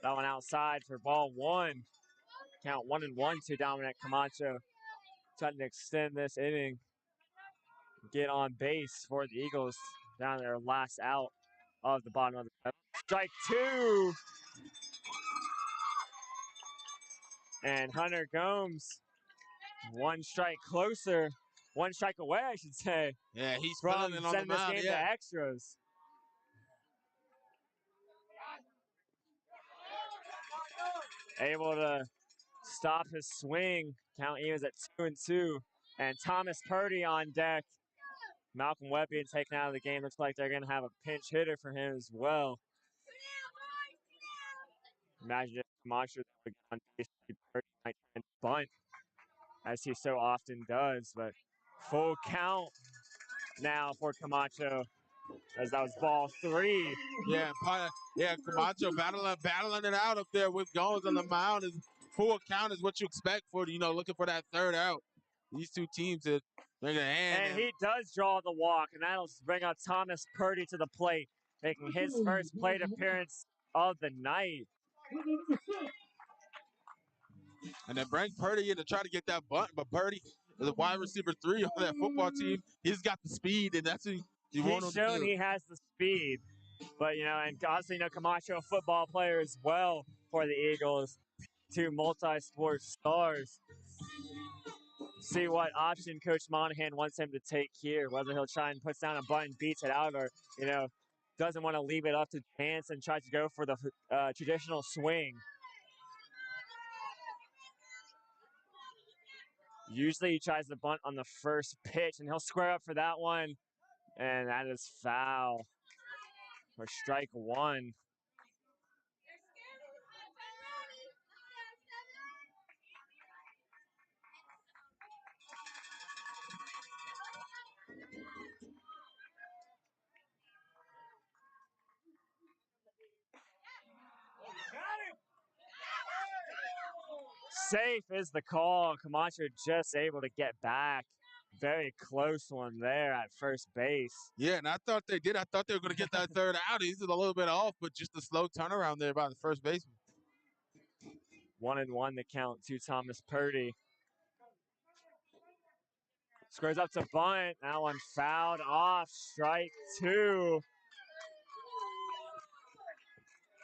That one outside for ball 1. Count 1-1 to Dominic Camacho. Trying to extend this inning. Get on base for the Eagles down their last out of the bottom of the seventh. Strike 2. And Hunter Gomes, 1 strike closer. 1 strike away, I should say. Yeah, he's from feeling it on the sending this mound. game Yeah. to extras. Able to stop his swing. Count evens at 2-2. And Thomas Purdy on deck. Malcolm Webb being taken out of the game. Looks like they're going to have a pinch hitter for him as well. Imagine if Camacho would get on base. Purdy might try and bunt, as he so often does. But full count now for Camacho, as that was ball 3. Yeah, Camacho battling it out up there with Gomes on the mound. Is full count is what you expect for, looking for that 3rd out. These 2 teams are bringing a hand. And he does draw the walk, and that'll bring up Thomas Purdy to the plate, making his first plate appearance of the night. And then bring Purdy in to try to get that bunt, but Purdy is a wide receiver 3 on that football team. He's got the speed, and that's what you want him He's to shown do. he has the speed, but and obviously Camacho, a football player as well for the Eagles, 2 multi-sport stars. See what option Coach Monahan wants him to take here, whether he'll try and puts down a bunt and beats it out, or doesn't want to leave it up to chance and tries to go for the traditional swing. Usually he tries to bunt on the first pitch, and he'll square up for that one. And that is foul for strike 1. Safe is the call. Camacho just able to get back. Very close one there at first base. Yeah, and I thought they did. I thought they were going to get that third out. He's a little bit off, but just a slow turnaround there by the first baseman. 1-1 the count to Thomas Purdy. Squares up to bunt. That one fouled off. Strike 2.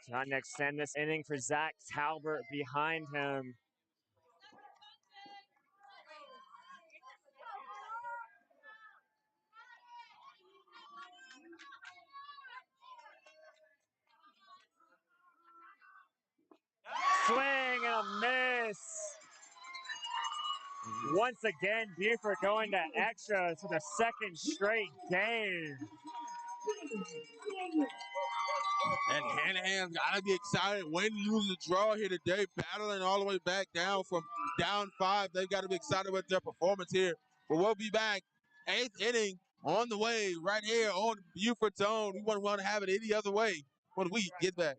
Trying to extend this inning for Zach Talbert behind him. Swing and a miss. Once again, Beaufort going to extras for the second straight game. And Hanahan's got to be excited. When you lose the draw here today, battling all the way back down from down 5. They've got to be excited with their performance here. But we'll be back. 8th inning on the way right here on Beaufort's own. We wouldn't want to have it any other way when we get back.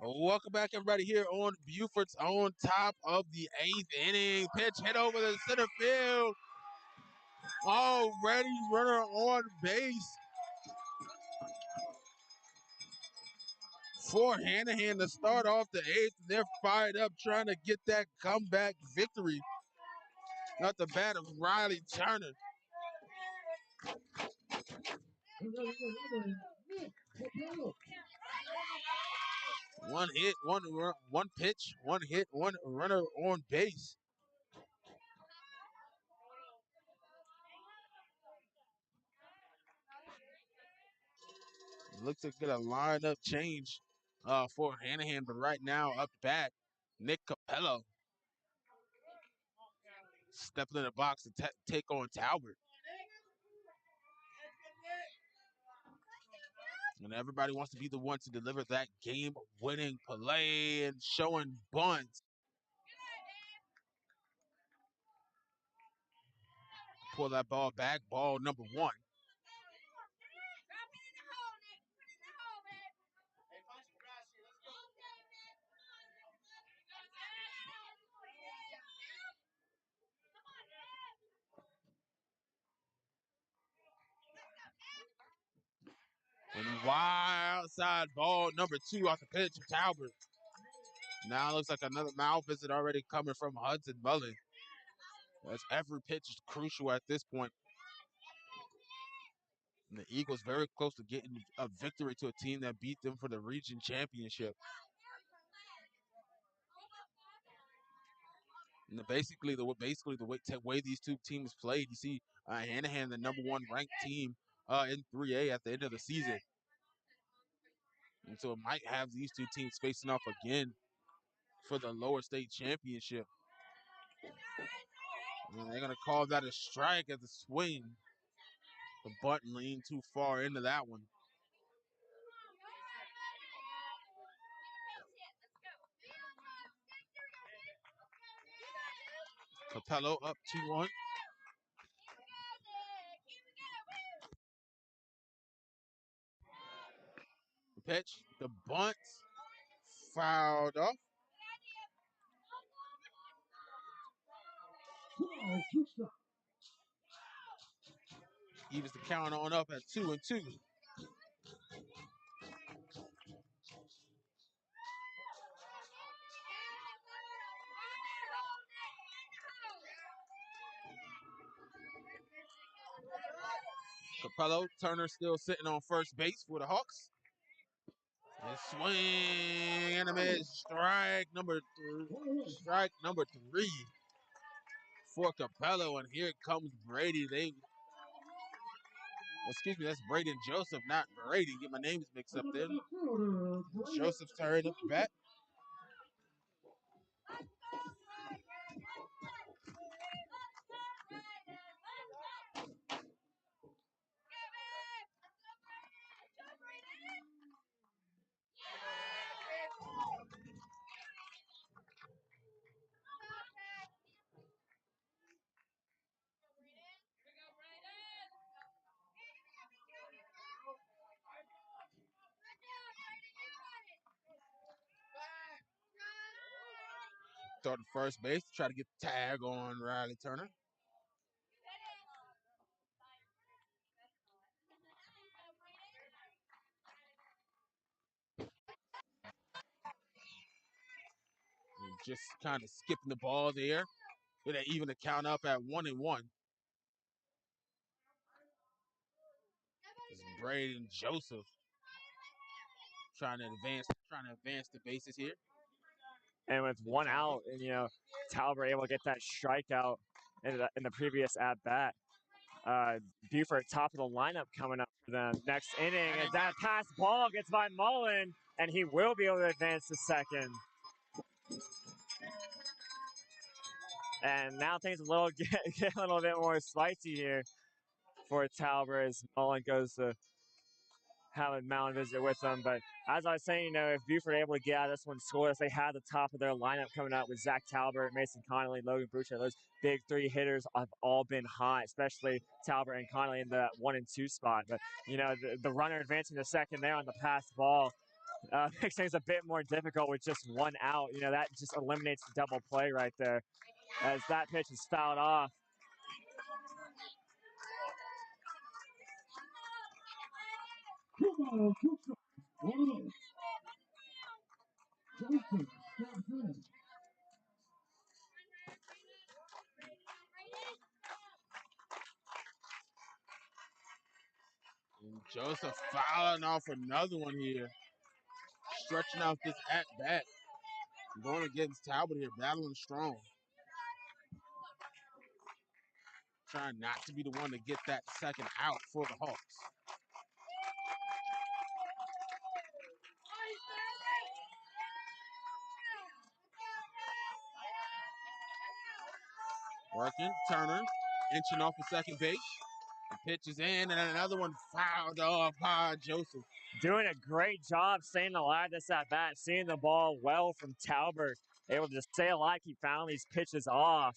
Welcome back, everybody, here on Beaufort's own top of the 8th inning. Pitch hit over the center field. Already runner on base for Hanahan to start off the 8th. They're fired up trying to get that comeback victory. Not the bat of Riley Turner. One hit, one pitch, one hit, one runner on base. Looks like get a lineup change for Hanahan, but right now up bat, Nick Capello stepping in the box to take on Talbot. And everybody wants to be the one to deliver that game-winning play and showing bunts. Pull that ball back, ball number 1. And wild side ball number 2 off the pitch of Talbot. Now it looks like another mouth visit already coming from Hudson Mullen. As every pitch is crucial at this point. And the Eagles very close to getting a victory to a team that beat them for the region championship. And basically the way these two teams played, you see Hanahan, the number 1 ranked team in 3A at the end of the season. And so it might have these two teams facing off again for the lower state championship. And they're going to call that a strike at the swing. The bunt leaned too far into that one. Capello up 2-1. The pitch, the bunt, fouled off. Evens the count on up at 2-2. Capello, Turner still sitting on first base for the Hawks. And swing and a miss. Strike number three for Capello. And here comes Brady. Excuse me, that's Braden Joseph, not Brady. Get my names mixed up there. Joseph's turn up bat. Start at first base to try to get the tag on Riley Turner. And just kind of skipping the ball there. With an even the count up at 1-1. It's Braden Joseph trying to advance the bases here. And with one out, and Talbot able to get that strikeout in the previous at bat. Beaufort top of the lineup coming up for them next inning, and that pass ball gets by Mullen, and he will be able to advance to second. And now things get a little bit more spicy here for Talbot as Mullen goes to have a mound visit with them. But as I was saying, if Beaufort are able to get out of this one scoreless, they have the top of their lineup coming out with Zach Talbot, Mason Connolly, Logan Brucha. Those big three hitters have all been hot, especially Talbot and Connolly in the 1 and 2 spot. But, the runner advancing to second there on the pass ball makes things a bit more difficult with just one out. That just eliminates the double play right there as that pitch is fouled off. And Joseph fouling off another one here. Stretching out this at bat. Going against Talbot here, battling strong. Trying not to be the one to get that second out for the Hawks. Working, Turner, inching off the second base. The pitch is in, and another one fouled off by Joseph. Doing a great job staying alive this at bat, seeing the ball well from Talbot, able to stay alive, keep fouling these pitches off.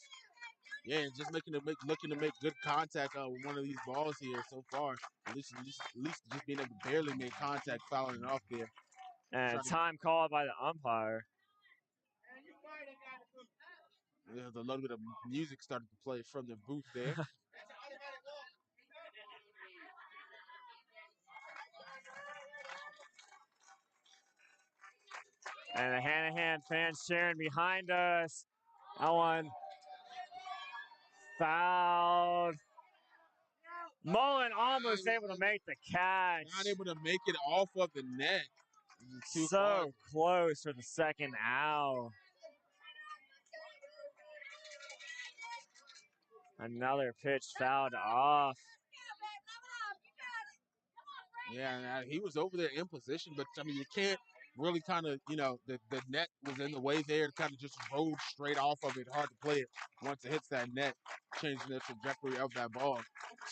Yeah, and just looking to make good contact with one of these balls here so far. At least just being able to barely make contact, fouling it off there. And time called by the umpire. There's a little bit of music started to play from the booth there. And the Hanahan fans cheering behind us. That one fouled. Mullen almost able to make the catch. Not able to make it off of the net. So close for the second out. Another pitch fouled off. Yeah, he was over there in position, but I mean, you can't really kind of, the net was in the way there. Kind of just rolled straight off of it. Hard to play it once it hits that net, changing the trajectory of that ball.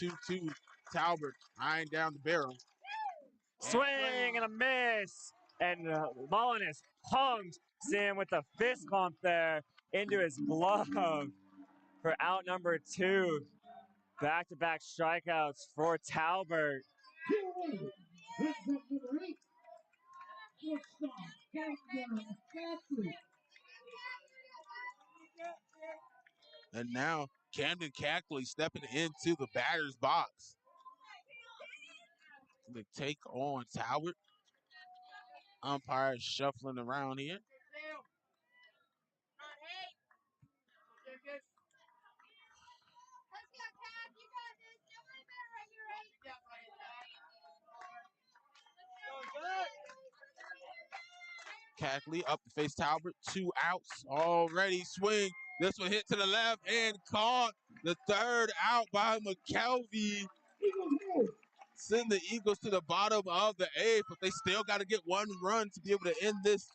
2-2, Talbot eyeing down the barrel. Swing and a miss. And Mullen is pumped, seeing with the fist bump there into his glove. for out number 2. Back-to-back strikeouts for Talbert. And now Camden Cackley stepping into the batter's box to take on Talbot. Umpires shuffling around here. Cackley up to face Talbot. 2 outs already. Swing. This one hit to the left and caught. The 3rd out by McKelvey. Send the Eagles to the bottom of the 8th, but they still got to get 1 run to be able to end this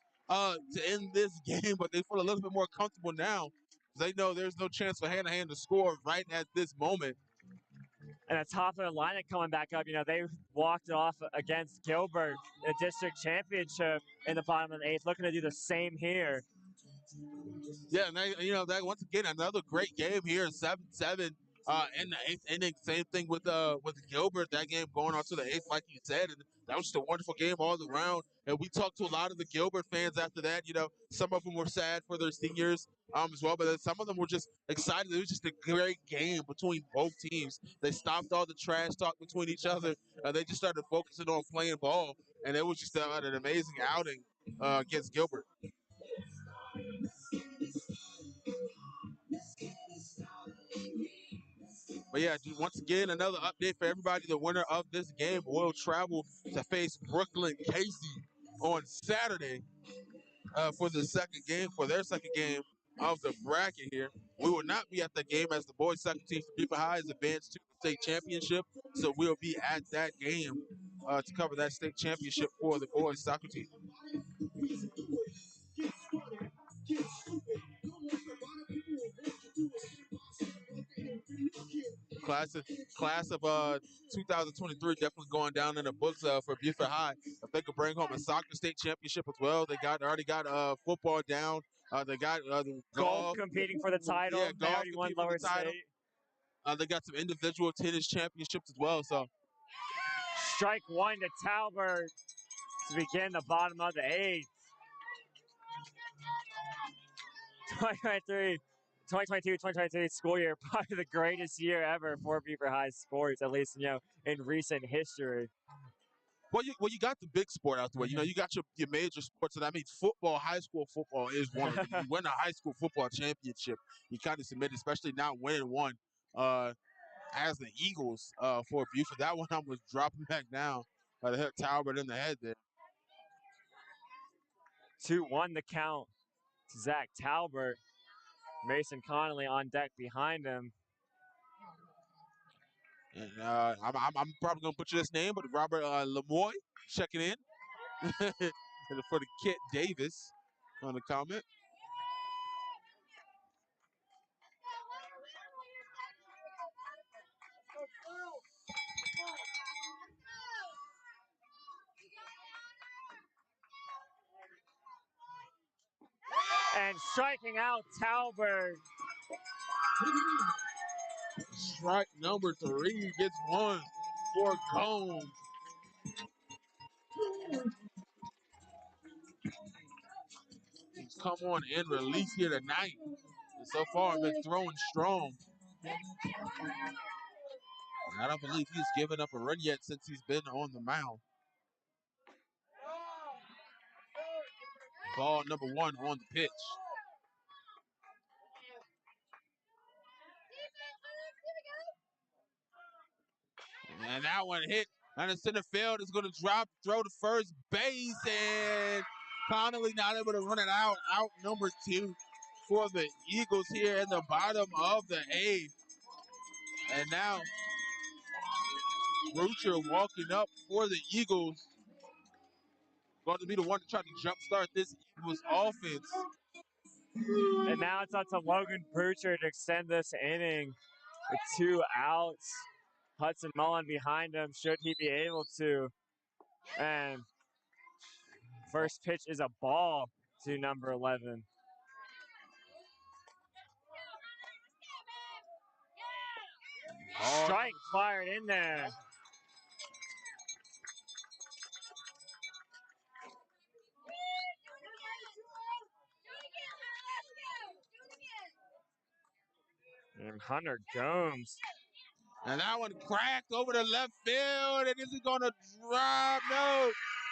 game. But they feel a little bit more comfortable now. They know there's no chance for Hanahan to score right at this moment. And the top of the lineup coming back up, they walked off against Gilbert in the district championship in the bottom of the 8th, looking to do the same here. Yeah, and that once again another great game here, 7-7 in the 8th inning. Same thing with Gilbert. That game going on to the 8th, like you said, and that was just a wonderful game all around. And we talked to a lot of the Gilbert fans after that. Some of them were sad for their seniors as well, but then some of them were just excited. It was just a great game between both teams. They stopped all the trash talk between each other. They just started focusing on playing ball, and it was just an amazing outing against Gilbert. But yeah, once again, another update for everybody. The winner of this game will travel to face Brooklyn Casey on Saturday for their second game of the bracket here. We will not be at the game as the boys' second team for Beaufort High is advanced to the state championship. So we'll be at that game to cover that state championship for the boys' soccer team. Class of 2023 definitely going down in the books for Beaufort High. If they could bring home a soccer state championship as well, they already got football down. They got golf competing for the title. Yeah, they already won lower state. They got some individual tennis championships as well. So strike 1 to Talbert to begin the bottom of the 8th. 2022-2023 school year, probably the greatest year ever for Beaufort High sports, at least in recent history. Well, you got the big sport out the way. You got your major sports, and I mean football. High school football is one of them. You win a high school football championship, you kind of submit, especially not winning one as the Eagles for Beaufort. That one I was dropping back down to hit Talbot in the head there. 2-1 the count to Zach Talbert. Mason Connolly on deck behind him. And I'm probably going to butcher this name, but Robert Lemoy checking in. And for the Kit Davis on the comment. And striking out Talbert. Strike number 3 gets 1 for Combs. He's come on in relief here tonight. And so far, been throwing strong. I don't believe he's given up a run yet since he's been on the mound. Ball number 1 on the pitch. And that one hit on the center field is going to throw to first base, and Connolly not able to run it out. Out number 2 for the Eagles here in the bottom of the 8th. And now Brucher walking up for the Eagles. Going to be the one to try to jumpstart this Eagles offense. And now it's up to Logan Brucher to extend this inning with 2 outs. Hudson Mullen behind him, should he be able to. And first pitch is a ball to number 11. Strike fired in there. And Hunter Gomes. And that one cracked over the left field. And is it going to drop? No.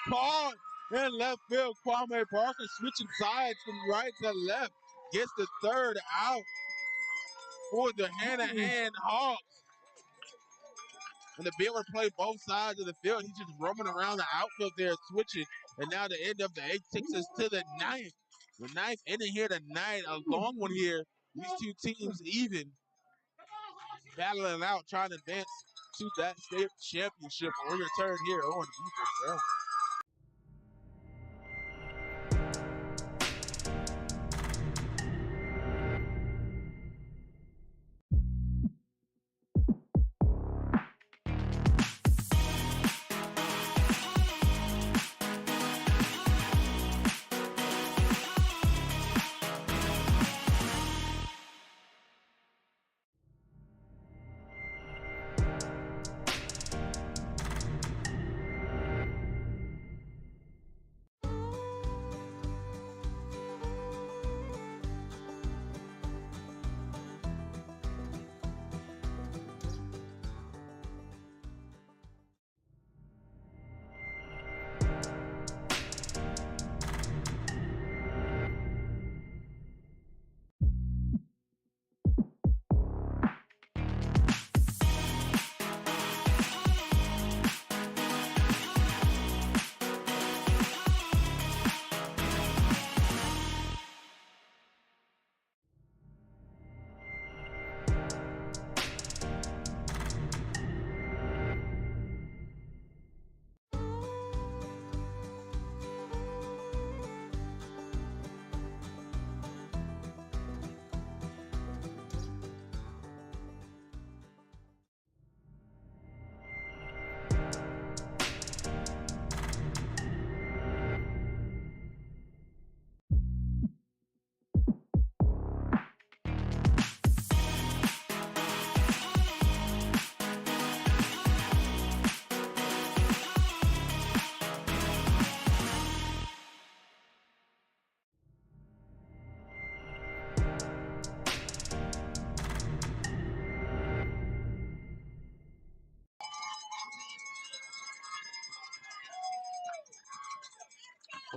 Caught in left field. Kwame Parker switching sides from right to left. Gets the third out for the Hanahan Hawks. And the Beaufort play both sides of the field. He's just roaming around the outfield there, switching. And now the end of the eighth takes us to the ninth. The ninth inning here tonight. A long one here. These two teams even battling out, trying to advance to that state championship. We return here on Beaufort Sound.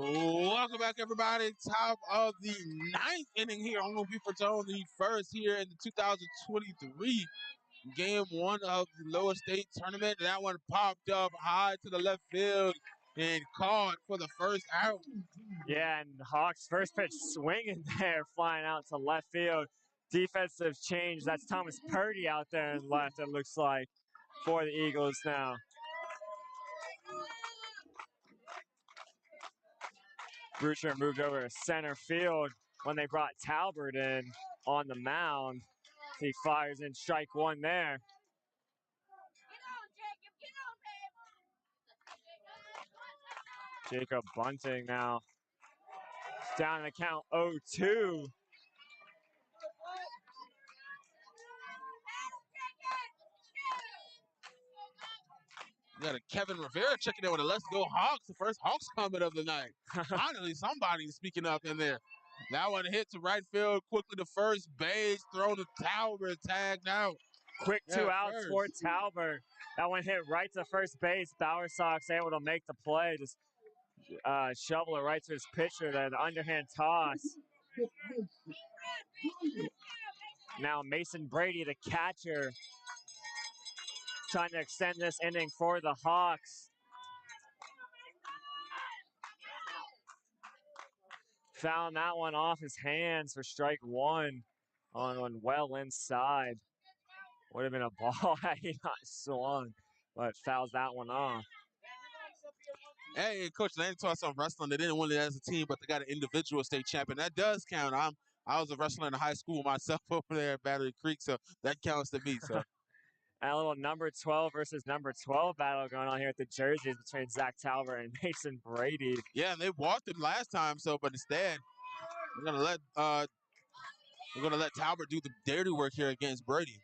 Welcome back, everybody. Top of the ninth inning here on Beaufort Own, the first here in the 2023 game one of the lower state tournament. That one popped up high to the left field and caught for the first out. Yeah, and Hawks first pitch swinging there, flying out to left field. Defensive change. That's Thomas Purdy out there in left, it looks like, for the Eagles now. Brucher moved over to center field when they brought Talbert in on the mound. He fires in strike one there. Jacob Bunting now down the count 0-2. We got a Kevin Rivera checking in with a Let's Go Hawks, the first Hawks comment of the night. Finally, somebody's speaking up in there. That one hit to right field, quickly to first base, thrown to Talbot, tagged out. Quick two outs for Talbot. That one hit right to first base. Bower Sox able to make the play. Just shovel it right to his pitcher there, the underhand toss. Now Mason Brady, the catcher, trying to extend this inning for the Hawks. Found that one off his hands for strike one on one well inside. Would have been a ball had he not swung, but fouls that one off. Hey, Coach, they taught some wrestling. They didn't win it as a team, but they got an individual state champion. That does count. I was a wrestler in high school myself over there at Battery Creek, so that counts to me. So. And a little number 12 versus number 12 battle going on here at the jerseys between Zach Talbot and Mason Brady. Yeah, and they walked him last time, but instead we're gonna let Talbot do the dirty work here against Brady.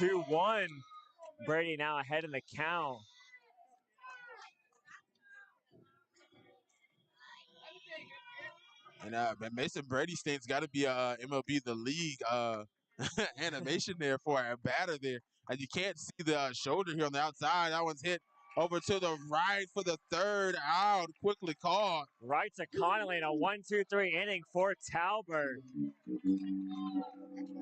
2-1. Brady now ahead in the count. And Mason Brady State's got to be a MLB The League animation there for a batter there. And you can't see the shoulder here on the outside. That one's hit over to the right for the third out. Quickly caught. Right to Connolly in a 1-2-3 inning for Talbert.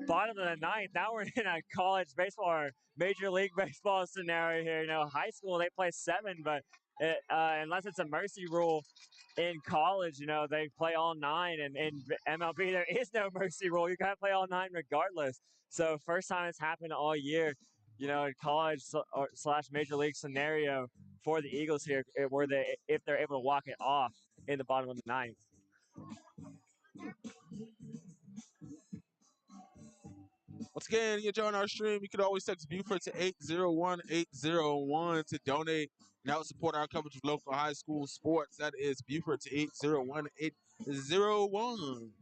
Bottom of the ninth. Now we're in a college baseball or Major League Baseball scenario here. You know, high school they play 7, but unless it's a mercy rule in college, you know, they play all 9. And in MLB, there is no mercy rule. You got to play all 9 regardless. So first time it's happened all year, you know, in college / Major League scenario for the Eagles here, where if they're able to walk it off in the bottom of the ninth. Once again, you join our stream. You can always text Beaufort to 801-801 to donate and help support our coverage of local high school sports. That is Beaufort to 801-801.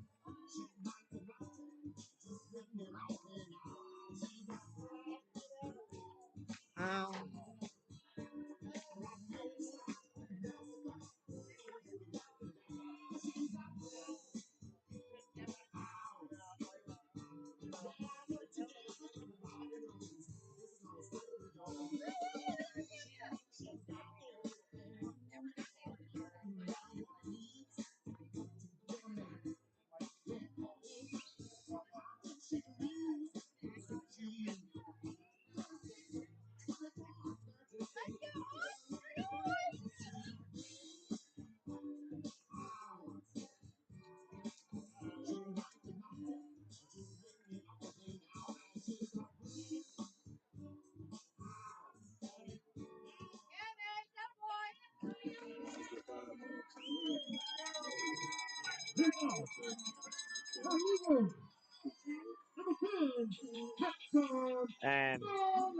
And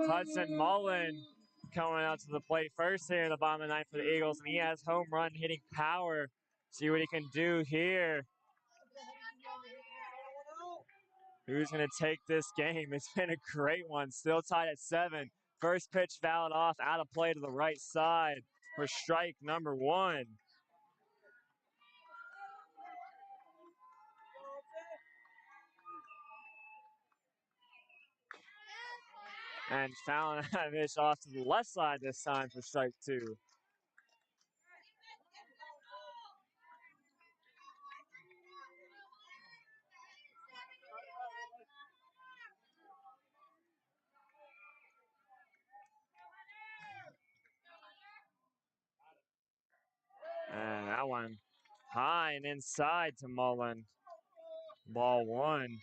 Hudson Mullen coming out to the plate first here in the bottom of the ninth for the Eagles, and he has home run hitting power. See what he can do here. Who's going to take this game? It's been a great one. Still tied at 7. First pitch fouled off, out of play to the right side for strike number 1. And fouling that pitch off to the left side this time for strike 2. And that one high and inside to Mullen. Ball 1.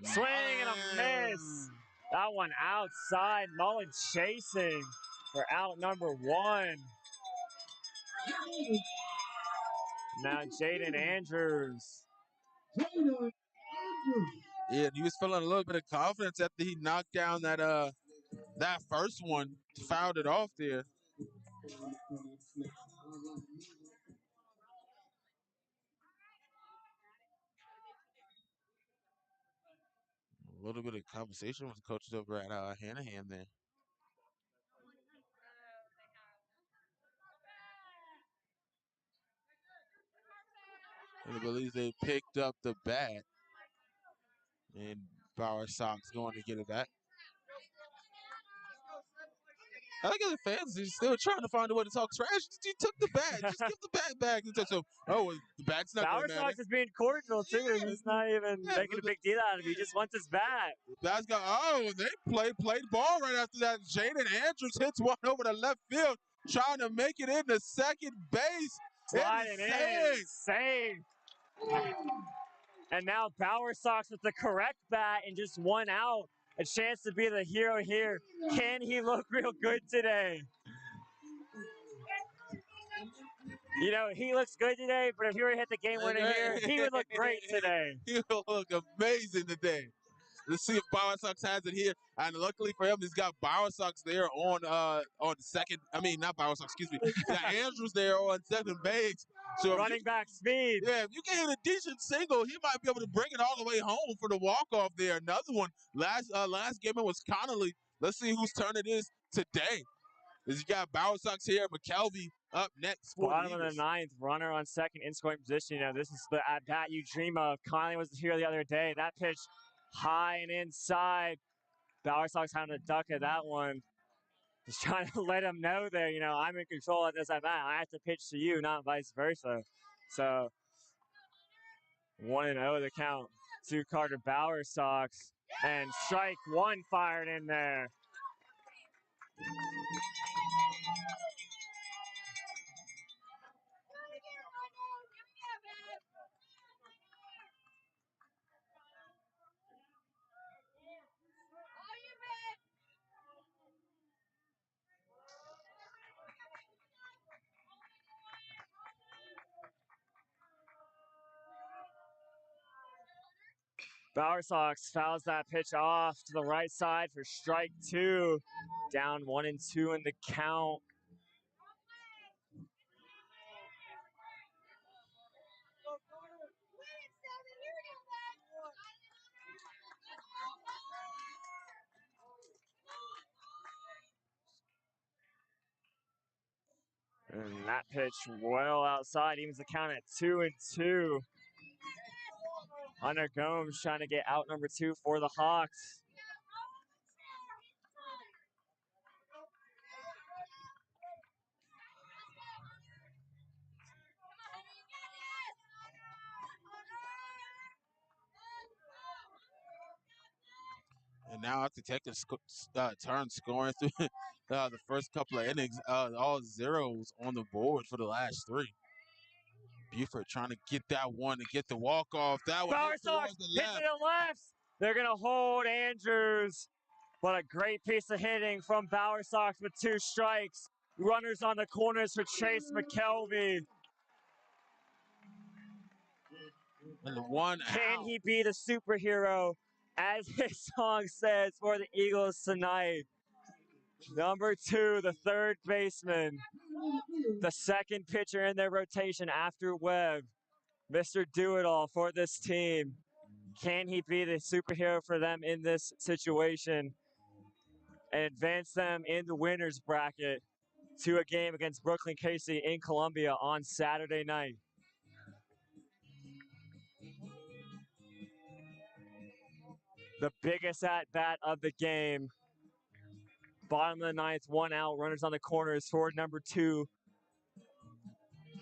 Swing and a miss. That one outside. Mullen chasing for out number 1. Now Jaden Andrews. Yeah, he was feeling a little bit of confidence after he knocked down that first one, fouled it off there. A little bit of conversation with the coaches over at Hanahan there. And I believe they picked up the bat. And Bauer Sox going to get it back. I think the fans are still trying to find a way to talk trash. You took the bat. Just give the bat back. So, the bat's not going to matter. Sox is being cordial, too. Yeah. He's not even making a big deal out of it. He just wants his bat. The bat's got, they played ball right after that. Jaden Andrews hits one over the left field, trying to make it into second base. Sliding in. Save. And now Bauer Sox with the correct bat and just 1 out. A chance to be the hero here. Can he look real good today? You know, he looks good today, but if he were to hit the game winner here, he would look great today. He will look amazing today. Let's see if Bower Sox has it here. And luckily for him, he's got Bower Sox there on second. I mean, not Bower Sox, excuse me. Got Andrews there on second base. So running back speed. Yeah, if you can hit a decent single, he might be able to bring it all the way home for the walk-off there. Another one. Last game it was Connolly. Let's see whose turn it is today. As you got Bower Sox here, McKelvey up next for Bottom the of the Eagles. ninth, runner on second in scoring position. You know, this is the at-bat you dream of. Conley was here the other day. That pitch high and inside. Bower Sox having to duck at that one. Just trying to let him know there, you know, I'm in control at this at-bat. I have to pitch to you, not vice versa. So 1-0 the count to Carter Bower Sox. And strike one fired in there. Bower Sox fouls that pitch off to the right side for strike two. Down 1-2 in the count. And that pitch well outside, evens the count at 2-2. Hunter Gomes trying to get out number 2 for the Hawks. And now our detective turn scoring through the first couple of innings. All zeros on the board for the last 3. Beaufort trying to get that one to get the walk-off. That one Bower Sox towards the hit to left. the left. They're going to hold Andrews. But a great piece of hitting from Bower Sox with 2 strikes. Runners on the corners for Chase McKelvey. And the one Can out. he be the superhero, as his song says, for the Eagles tonight? Number 2, the third baseman, the second pitcher in their rotation after Webb, Mr. Do-It-All for this team. Can he be the superhero for them in this situation and advance them in the winner's bracket to a game against Brooklyn Casey in Columbia on Saturday night? The biggest at-bat of the game. Bottom of the ninth, 1 out, runners on the corners for number 2,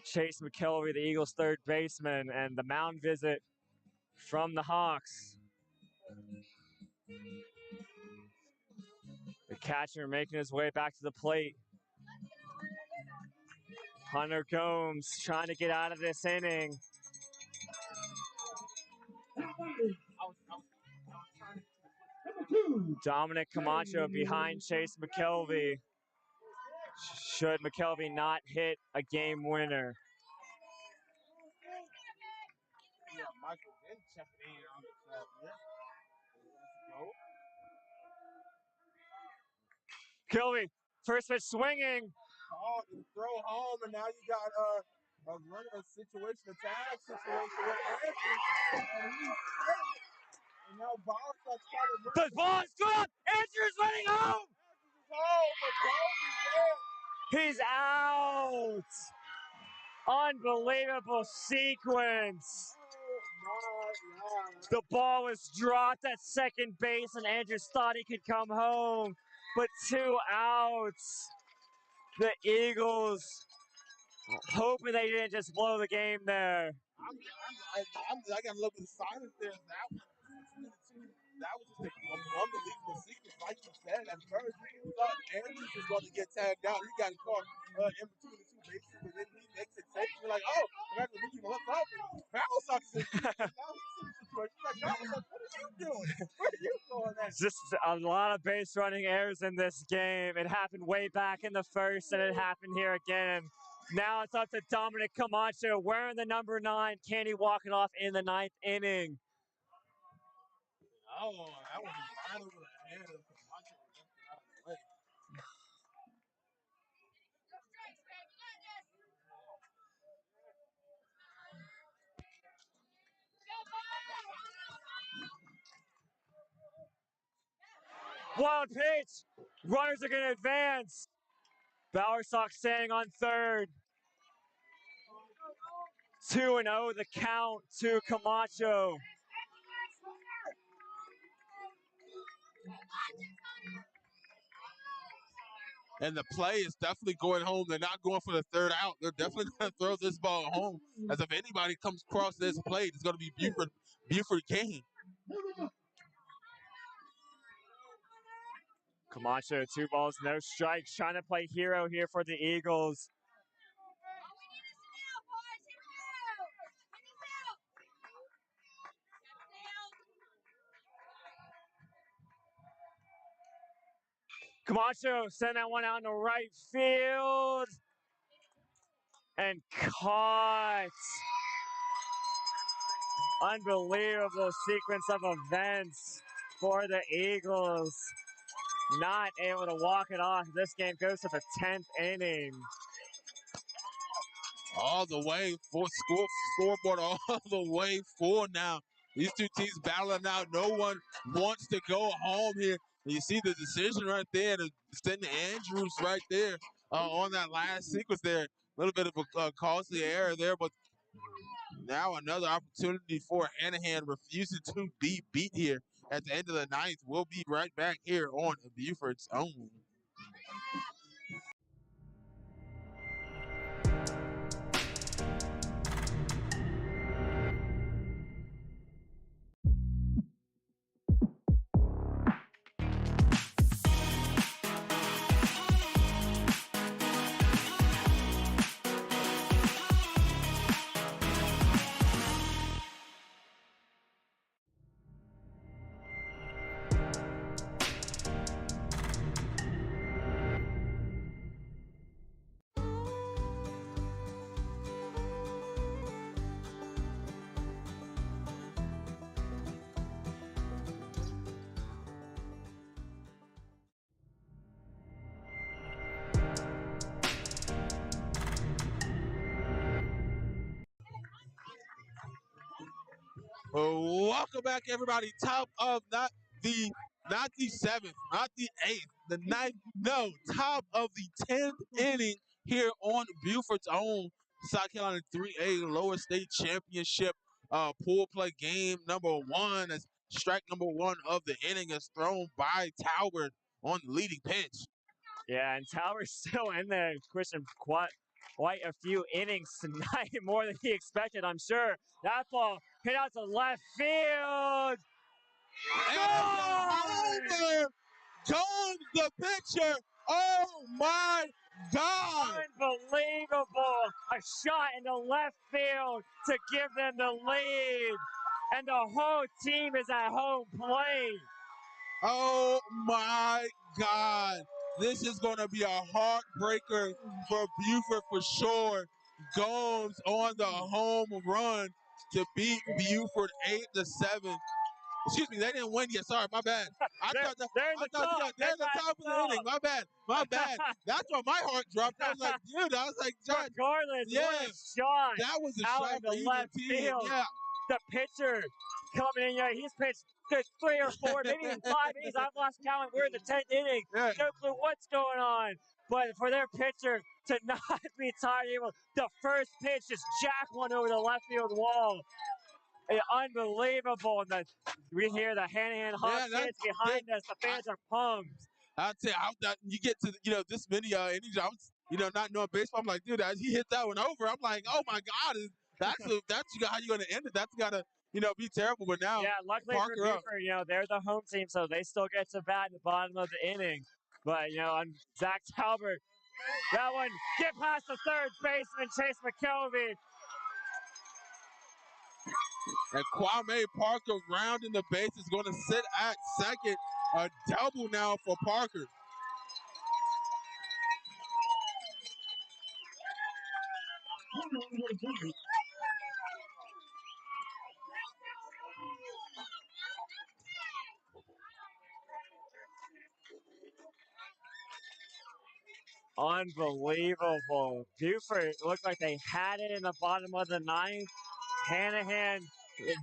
Chase McKelvey, the Eagles' third baseman, and the mound visit from the Hawks. The catcher making his way back to the plate. Hunter Gomes trying to get out of this inning. Dominic Camacho behind Chase McKelvey. Should McKelvey not hit a game winner? Yeah, Michael then checking in on the track here. Let's go. McKelvey, first pitch swinging. Called and throw home, and now you got a situation, a tag situation with Andrews, and he's safe. And now Bower Sox trying to The ball is good. Andrews running home. Andrews is home, but Gomes is there. He's out. Unbelievable sequence. Oh my God. The ball was dropped at second base, and Andrews thought he could come home, but 2 outs. The Eagles hoping they didn't just blow the game there. I got a little bit of silence there. That was just an unbelievable sequence. Like you said, at first, you thought Andrews was going to get tagged out. He got caught in between the 2 bases, but then he makes it safe. You're like, oh, I got to look up. Bower Sox is now he's in the situation. He's like, Bower Sox, what are you doing? Where are you going at? Just a lot of base running errors in this game. It happened way back in the first, and it happened here again. Now it's up to Dominic Camacho wearing the number 9. Can he walk it off in the 9th inning? Oh, that one was right over the head of Camacho. Just got out of the way. Wild pitch. Runners are going to advance. Bowersock staying on third. 2-0 the count to Camacho. And the play is definitely going home. They're not going for the third out. They're definitely going to throw this ball home. As if anybody comes across this plate, it's going to be Beaufort game. Camacho, 2 balls, no strikes, trying to play hero here for the Eagles. Camacho sent that one out in the right field and caught. Unbelievable sequence of events for the Eagles. Not able to walk it off. This game goes to the 10th inning. All the way for scoreboard, all the way for now. These two teams battling out. No one wants to go home here. And you see the decision right there to send Andrews right there on that last sequence there. A little bit of a costly error there, but now another opportunity for Hanahan, refusing to be beat here at the end of the ninth. We'll be right back here on Beaufort's Own. Welcome back, everybody. Top of not the 7th, not the 8th, the 9th. No, top of the 10th inning here on Beaufort's Own South Carolina 3A Lower State Championship pool play game number 1. As strike number 1 of the inning is thrown by Talbert on the leading pitch. Yeah, and Talbert's still in there, pushing quite a few innings tonight, more than he expected, I'm sure. That ball hit out to left field. And homer comes the pitcher. Oh my God! Unbelievable. A shot into left field to give them the lead. And the whole team is at home plate. Oh my God. This is going to be a heartbreaker for Beaufort for sure. Gomes on the home run to beat Beaufort 8-7. Excuse me, they didn't win yet. Sorry, my bad. They're in the top. They're in the top of the inning. My bad. That's why my heart dropped. I was like, dude, John. Regardless, Yeah, what a shot. that was a out shot into for either left team. field. Yeah. The pitcher coming in here, he's pitched 3 or 4, maybe even 5 innings. I've lost count. We're in the 10th inning. Yeah. No clue what's going on. But for their pitcher to not be tired, the first pitch just jack one over the left field wall. Unbelievable. And we hear the Hanahan Hawks fans behind us. The fans are pumped. I'd say you get to this many innings. I was not knowing baseball. I'm like, dude, as he hit that one over, I'm like, oh my God, that's how you're gonna end it. That's gotta be terrible. But now, yeah, luckily Parker for Beaufort, they're the home team, so they still get to bat in the bottom of the inning. But on Zach Talbert, that one get past the third baseman Chase McKelvey. And Kwame Parker rounding the base is going to sit at second. A double now for Parker. Unbelievable. Beaufort looked like they had it in the bottom of the ninth. Hanahan,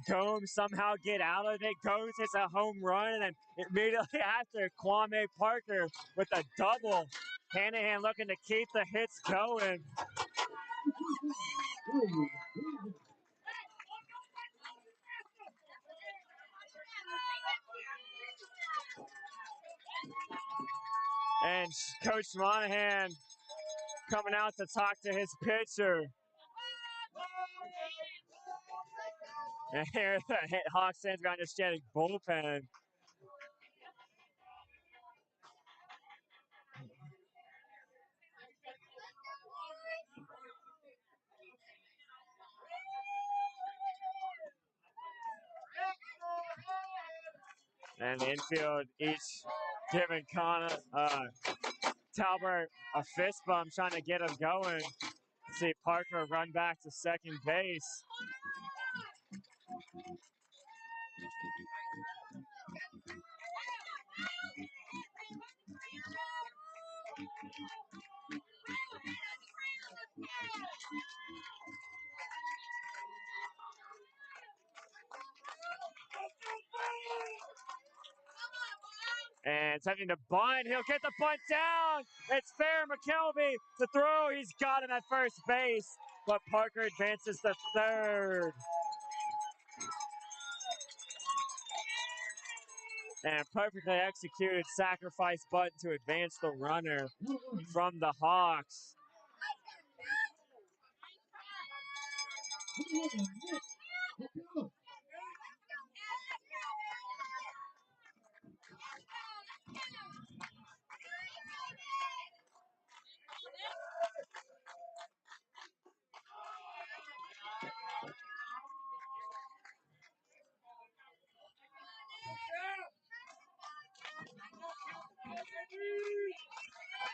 Gomes somehow get out of it. Gomes hits a home run, and then immediately after, Kwame Parker with a double. Hanahan looking to keep the hits going. And Coach Monahan coming out to talk to his pitcher. And here the Hawks fans are understanding bullpen. And the infield each giving Talbert a fist bump, trying to get him going. See Parker run back to second base. And attempting to bunt. He'll get the bunt down. It's fair. McKelvey to throw. He's got him at first base. But Parker advances to third. And perfectly executed sacrifice bunt to advance the runner from the Hawks.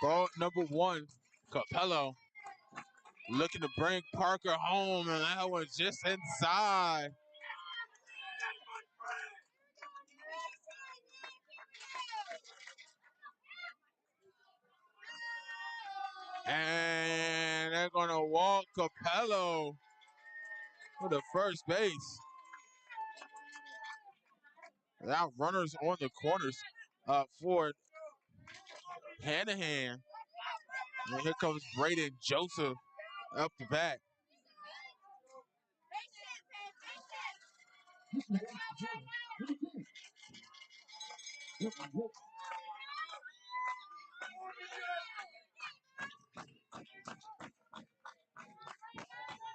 Ball number one, Capello looking to bring Parker home, and that was just inside. And they're going to walk Capello to the first base. Now runners on the corners for Hanahan. And here comes Braden Joseph up the bat.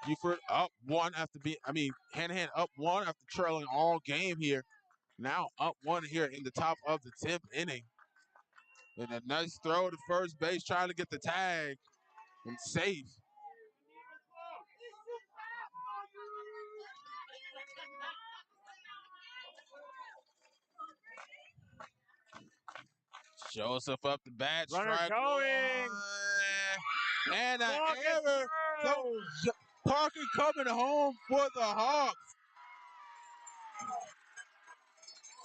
Beaufort up one Hanahan up one after trailing all game here. Now up one here in the top of the 10th inning. And a nice throw to first base, trying to get the tag and safe. Joseph up the bat, Runner strike going. one. And an Walk it error. through. So Parker coming home for the Hawks.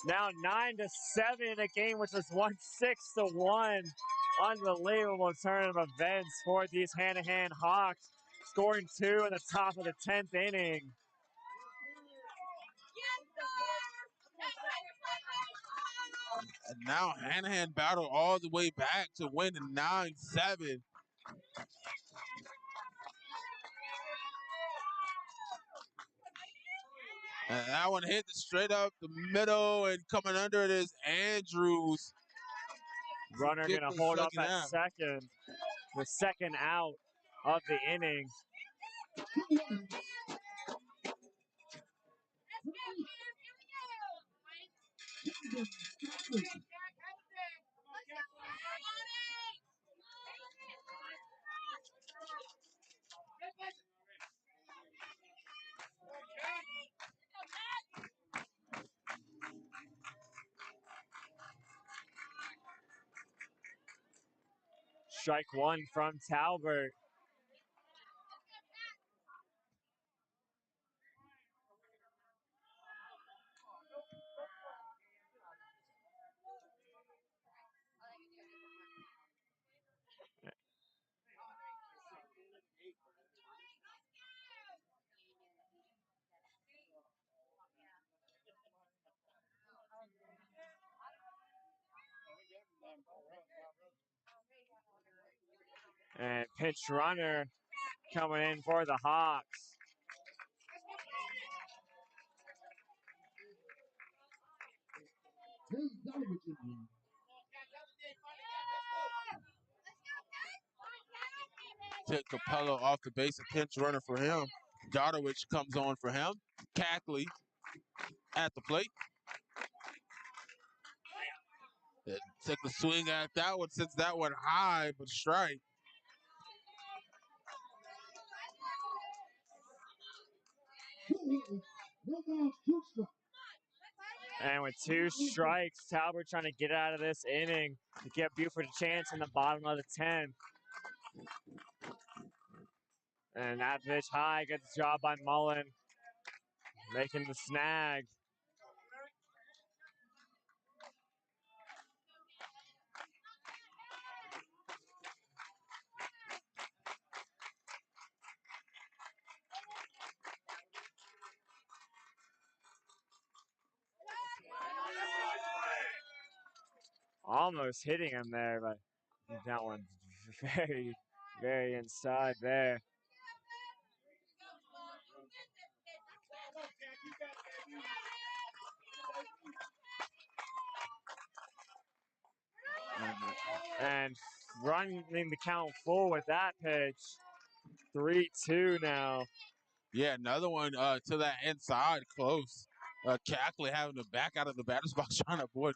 Now 9-7 in a game, which was 6-1. Unbelievable turn of events for these Hanahan Hawks, scoring 2 in the top of the 10th inning. And now Hanahan battled all the way back to win the 9-7. And that one hit straight up the middle, and coming under it is Andrews. Runner going to hold up at second, the second out of the inning. Strike one from Talbert. And pinch runner coming in for the Hawks. Take Capello off the base, a pinch runner for him. Dardowich comes on for him. Cackley at the plate. Take a swing at that one, since that one high, but strike. And with 2 strikes, Talbot trying to get out of this inning to get Beaufort a chance in the bottom of the 10th. And that pitch high, good job by Mullen, making the snag. Almost hitting him there, but that one's very, very inside there. And running the count full with that pitch. 3-2 now. Yeah, another one to that inside, close. Cackley having to back out of the batter's box trying to avoid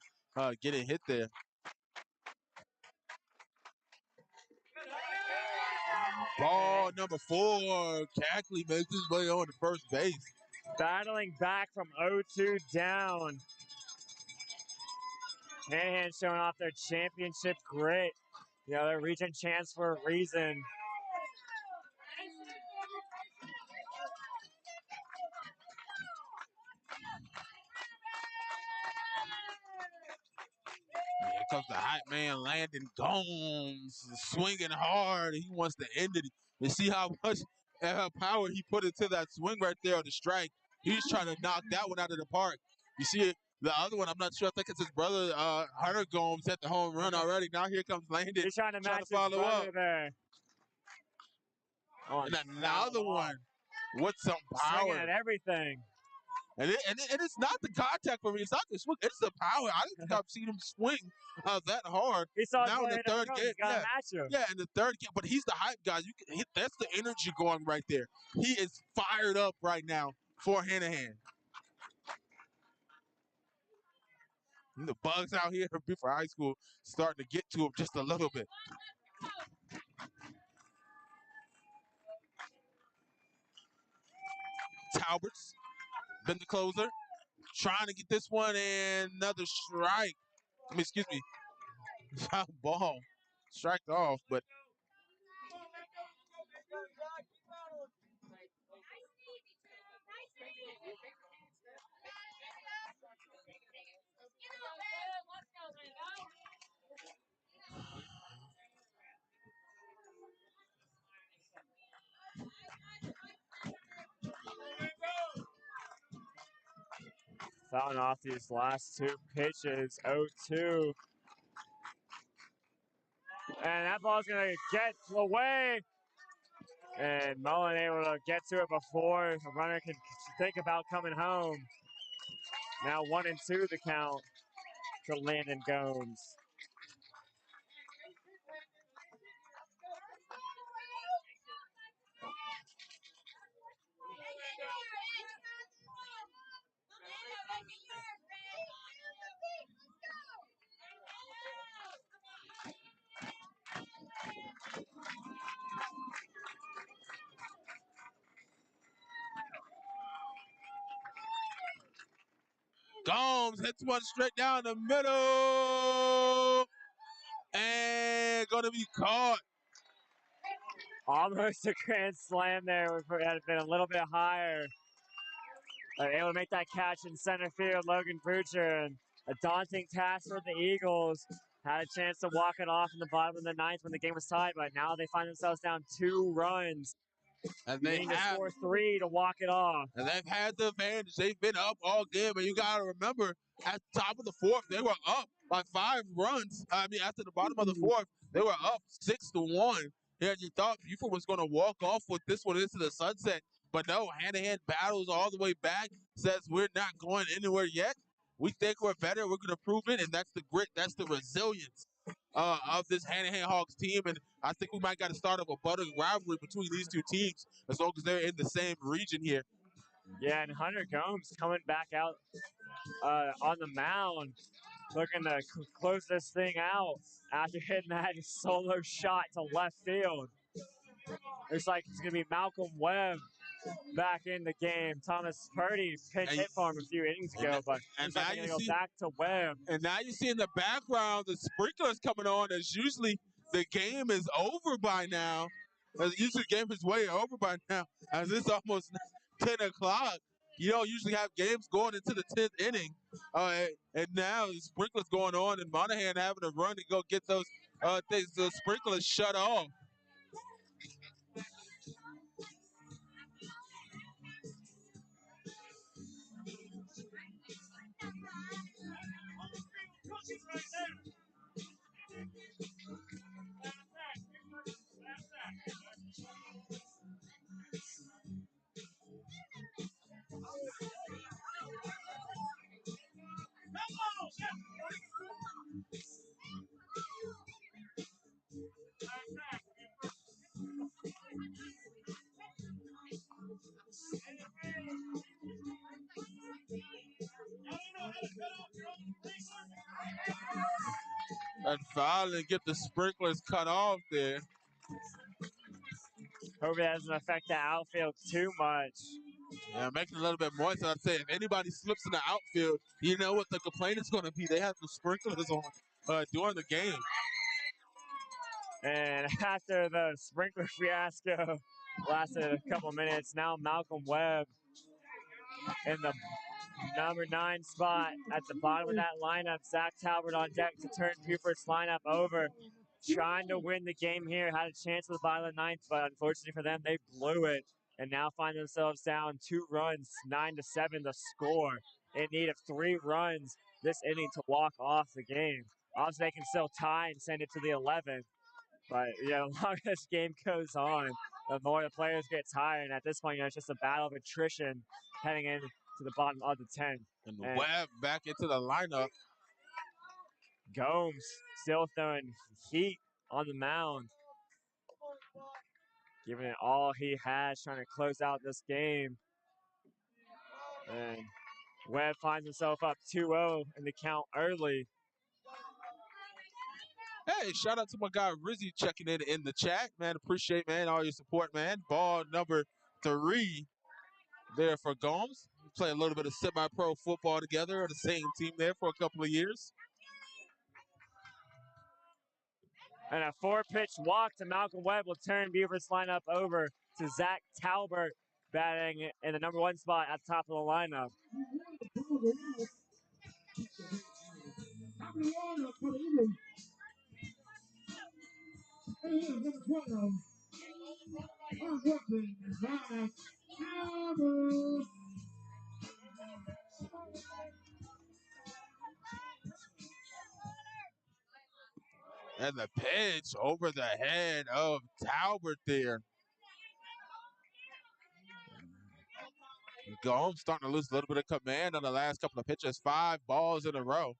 getting hit there. Ball number 4. Cackley makes his way on to first base. Battling back from 0-2 down. Hanahan showing off their championship grit. You know, their region chance for a reason. Here comes the hot man, Landon Gomes, swinging hard. He wants to end it. You see how much power he put into that swing right there on the strike. He's trying to knock that one out of the park. You see it. The other one, I'm not sure. I think it's his brother, Hunter Gomes, hit the home run already. Now here comes Landon. He's trying to match his follow brother up. there. And another one with some power. Swinging at everything. And it's not the contact for me. It's not the swing. It's the power. I didn't think I've seen him swing that hard. He saw now in the third game. He's got to match him. Yeah, in the third game. But he's the hype guy. That's the energy going right there. He is fired up right now for Hanahan. And the bugs out here for high school starting to get to him just a little bit. Talbert's been the closer. Trying to get this one and another strike. Excuse me. Foul ball. Striked off, but Fouling off these last 2 pitches, 0-2. And that ball's going to get away. And Mullen able to get to it before the runner can think about coming home. Now 1-2 the count to Landon Gomes. Gomes hits one straight down the middle. And going to be caught. Almost a grand slam there. If it had been a little bit higher. Able to make that catch in center field, Logan Boucher. And a daunting task for the Eagles. Had a chance to walk it off in the bottom of the 9th when the game was tied, but now they find themselves down 2 runs. And they need to score 3 to walk it off. And they've had the advantage. They've been up all game, and you got to remember, at the top of the 4th, they were up by 5 runs. I mean, after the bottom of the 4th, they were up 6-1. Yeah, you thought Beaufort was going to walk off with this one into the sunset, but no, Hanahan battles all the way back, says we're not going anywhere yet. We think we're better. We're going to prove it, and that's the grit, that's the resilience of this Hanahan Hawks team. And I think we might got to start up a budding rivalry between these two teams as long as they're in the same region here. Yeah, and Hunter Gomes coming back out on the mound, looking to close this thing out after hitting that solo shot to left field. Looks like it's going to be Malcolm Webb back in the game. Thomas Purdy pinch hit for him a few innings ago, but looks like they're going to go back to Webb. And now you see in the background the sprinklers coming on, as usually the game is over by now. As usually the game is way over by now, as it's almost 10 o'clock. You don't usually have games going into the 10th inning. And now the sprinklers going on, and Monahan having to run to go get those things, the sprinklers shut off. And finally get the sprinklers cut off there. Hope it doesn't affect the outfield too much. Yeah, making it a little bit moist. I'd say if anybody slips in the outfield, you know what the complaint is going to be. They have the sprinklers on during the game. And after the sprinkler fiasco lasted a couple minutes, now Malcolm Webb in the number 9 spot at the bottom of that lineup. Zach Talbert on deck to turn Beaufort's lineup over. Trying to win the game here. Had a chance at the bottom of the 9th, but unfortunately for them, they blew it. And now find themselves down 2 runs, 9-7 the score. In need of 3 runs this inning to walk off the game. Obviously, they can still tie and send it to the 11th. But, the longer this game goes on, the more the players get tired. And at this point, it's just a battle of attrition heading in to the bottom of the 10th. And Webb back into the lineup. Gomes still throwing heat on the mound. Giving it all he has, trying to close out this game. And Webb finds himself up 2-0 in the count early. Hey, shout out to my guy Rizzy checking in the chat, man. Appreciate, man, all your support, man. Ball number 3 there for Gomes. We play a little bit of semi-pro football together, the same team there for a couple of years. And a 4-pitch walk to Malcolm Webb will turn Beaufort's lineup over to Zach Talbert, batting in the number 1 spot at the top of the lineup. And the pitch over the head of Talbert there. Gomes starting to lose a little bit of command on the last couple of pitches. 5 balls in a row.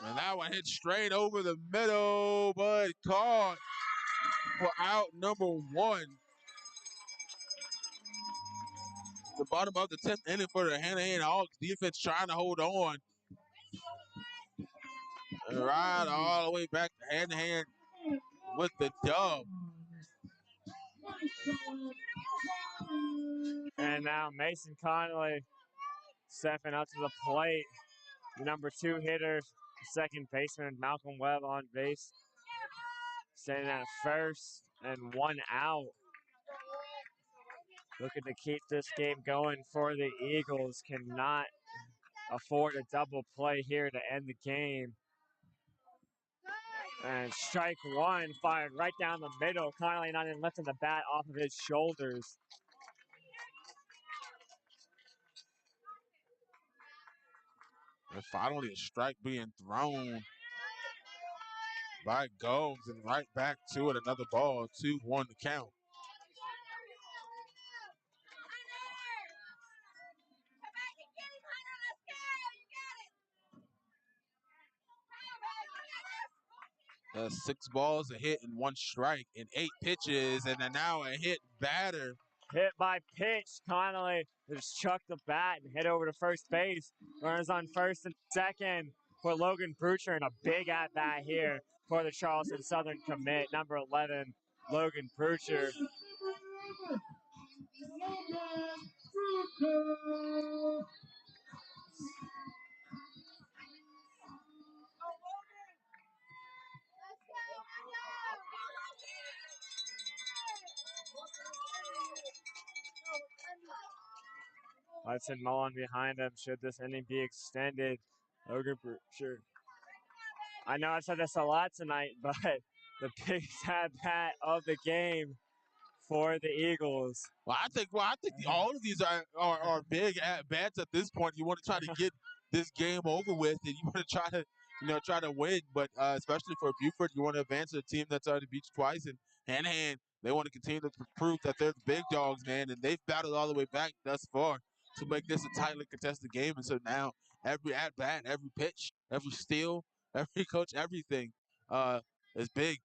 And that one hit straight over the middle, but caught for out number 1. The bottom of the 10th inning for the Hanahan Hawks defense trying to hold on. Right all the way back to Hanahan with the dub. And now Mason Connolly stepping up to the plate. The number 2 hitter, second baseman Malcolm Webb on base. Standing at first and 1 out. Looking to keep this game going for the Eagles. Cannot afford a double play here to end the game. And strike 1 fired right down the middle. Connolly not even lifting the bat off of his shoulders. And finally, a strike being thrown by Gomes, and right back to it. Another ball, 2-1 to count. That's 6 balls, a hit, and 1 strike in 8 pitches, and then now a hit batter. Hit by pitch. Connolly just chucked the bat and hit over to first base. Runners on first and second for Logan Brucher, and a big at bat here for the Charleston Southern commit, number 11, Logan Brucher. Hudson Mullen behind him should this inning be extended. Logan Brucher. I know I've said this a lot tonight, but the biggest at bat of the game for the Eagles. Well, I think all of these are big at bats at this point. You want to try to get this game over with, and you want to try to win. But especially for Beaufort, you want to advance a team that's already beat you twice. And Hanahan, they want to continue to prove that they're the big dogs, man. And they've battled all the way back thus far to make this a tightly contested game. And so now every at bat, every pitch, every steal, every coach, everything is big.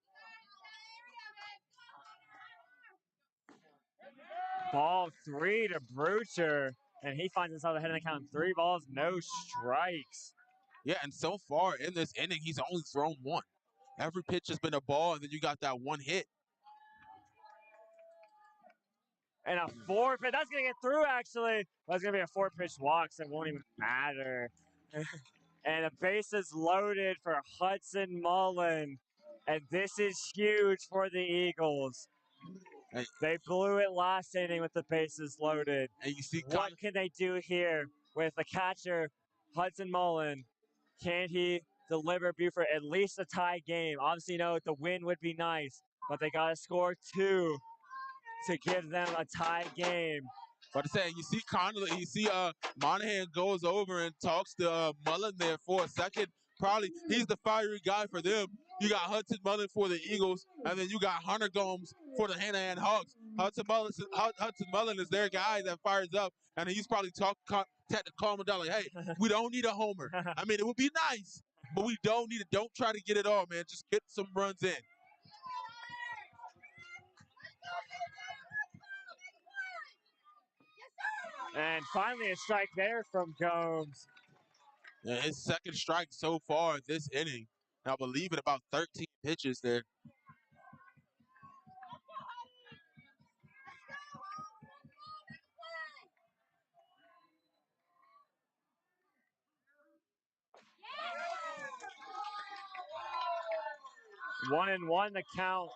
Ball 3 to Brucher, and he finds himself ahead in the count. 3 balls, no strikes. Yeah, and so far in this inning, he's only thrown 1. Every pitch has been a ball, and then you got that 1 hit. And a 4 pitch. That's going to get through, actually. That's going to be a 4-pitch walk, so it won't even matter. And the bases loaded for Hudson Mullen. And this is huge for the Eagles. And, they blew it last inning with the bases loaded. And you see, what can they do here with the catcher, Hudson Mullen? Can he deliver Beaufort at least a tie game? Obviously, the win would be nice, but they got to score 2 to give them a tie game. But I say, you see Connolly, you see Monahan goes over and talks to Mullen there for a second. Probably he's the fiery guy for them. You got Hudson Mullen for the Eagles, and then you got Hunter Gomes for the Hanahan Hawks. Hudson Mullen is their guy that fires up, and he's probably had to calm him down like, hey, we don't need a homer. I mean, it would be nice, but we don't need it. Don't try to get it all, man. Just get some runs in. And finally a strike there from Gomes. Yeah, his second strike so far this inning. And I believe in about 13 pitches there. One and one the count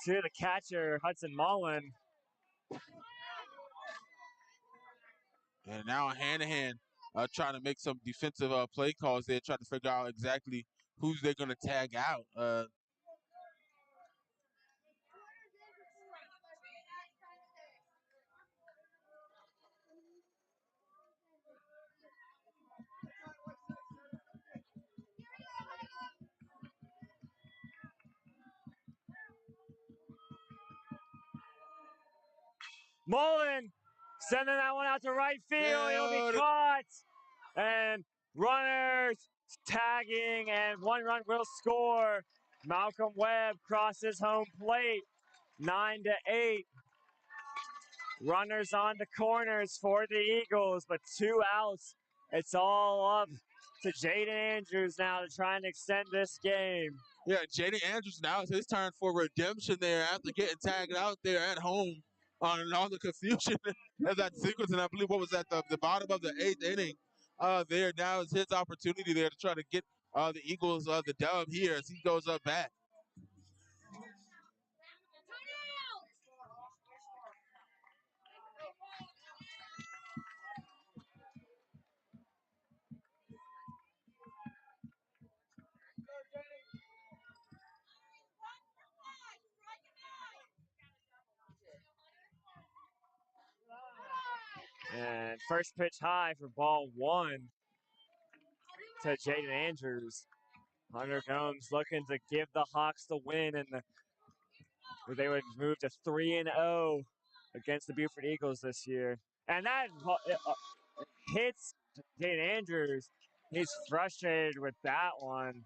to the catcher, Hudson Mullen. And now Hanahan trying to make some defensive play calls there, trying to figure out exactly who's they're going to tag out. Mullen sending that one out to right field. He'll be caught. And runners tagging, and 1 run will score. Malcolm Webb crosses home plate. 9-8. Runners on the corners for the Eagles, but 2 outs. It's all up to Jaden Andrews now to try and extend this game. Yeah, Jaden Andrews now it's his turn for redemption there after getting tagged out there at home on all the confusion of that sequence. And I believe what was at the bottom of the 8th inning there. Now is his opportunity there to try to get the Eagles the dub here as he goes up back. And first pitch high for ball 1. to Jaden Andrews. Hunter Gomes looking to give the Hawks the win, and they would move to 3-0 against the Beaufort Eagles this year. And that hits Jaden Andrews. He's frustrated with that one.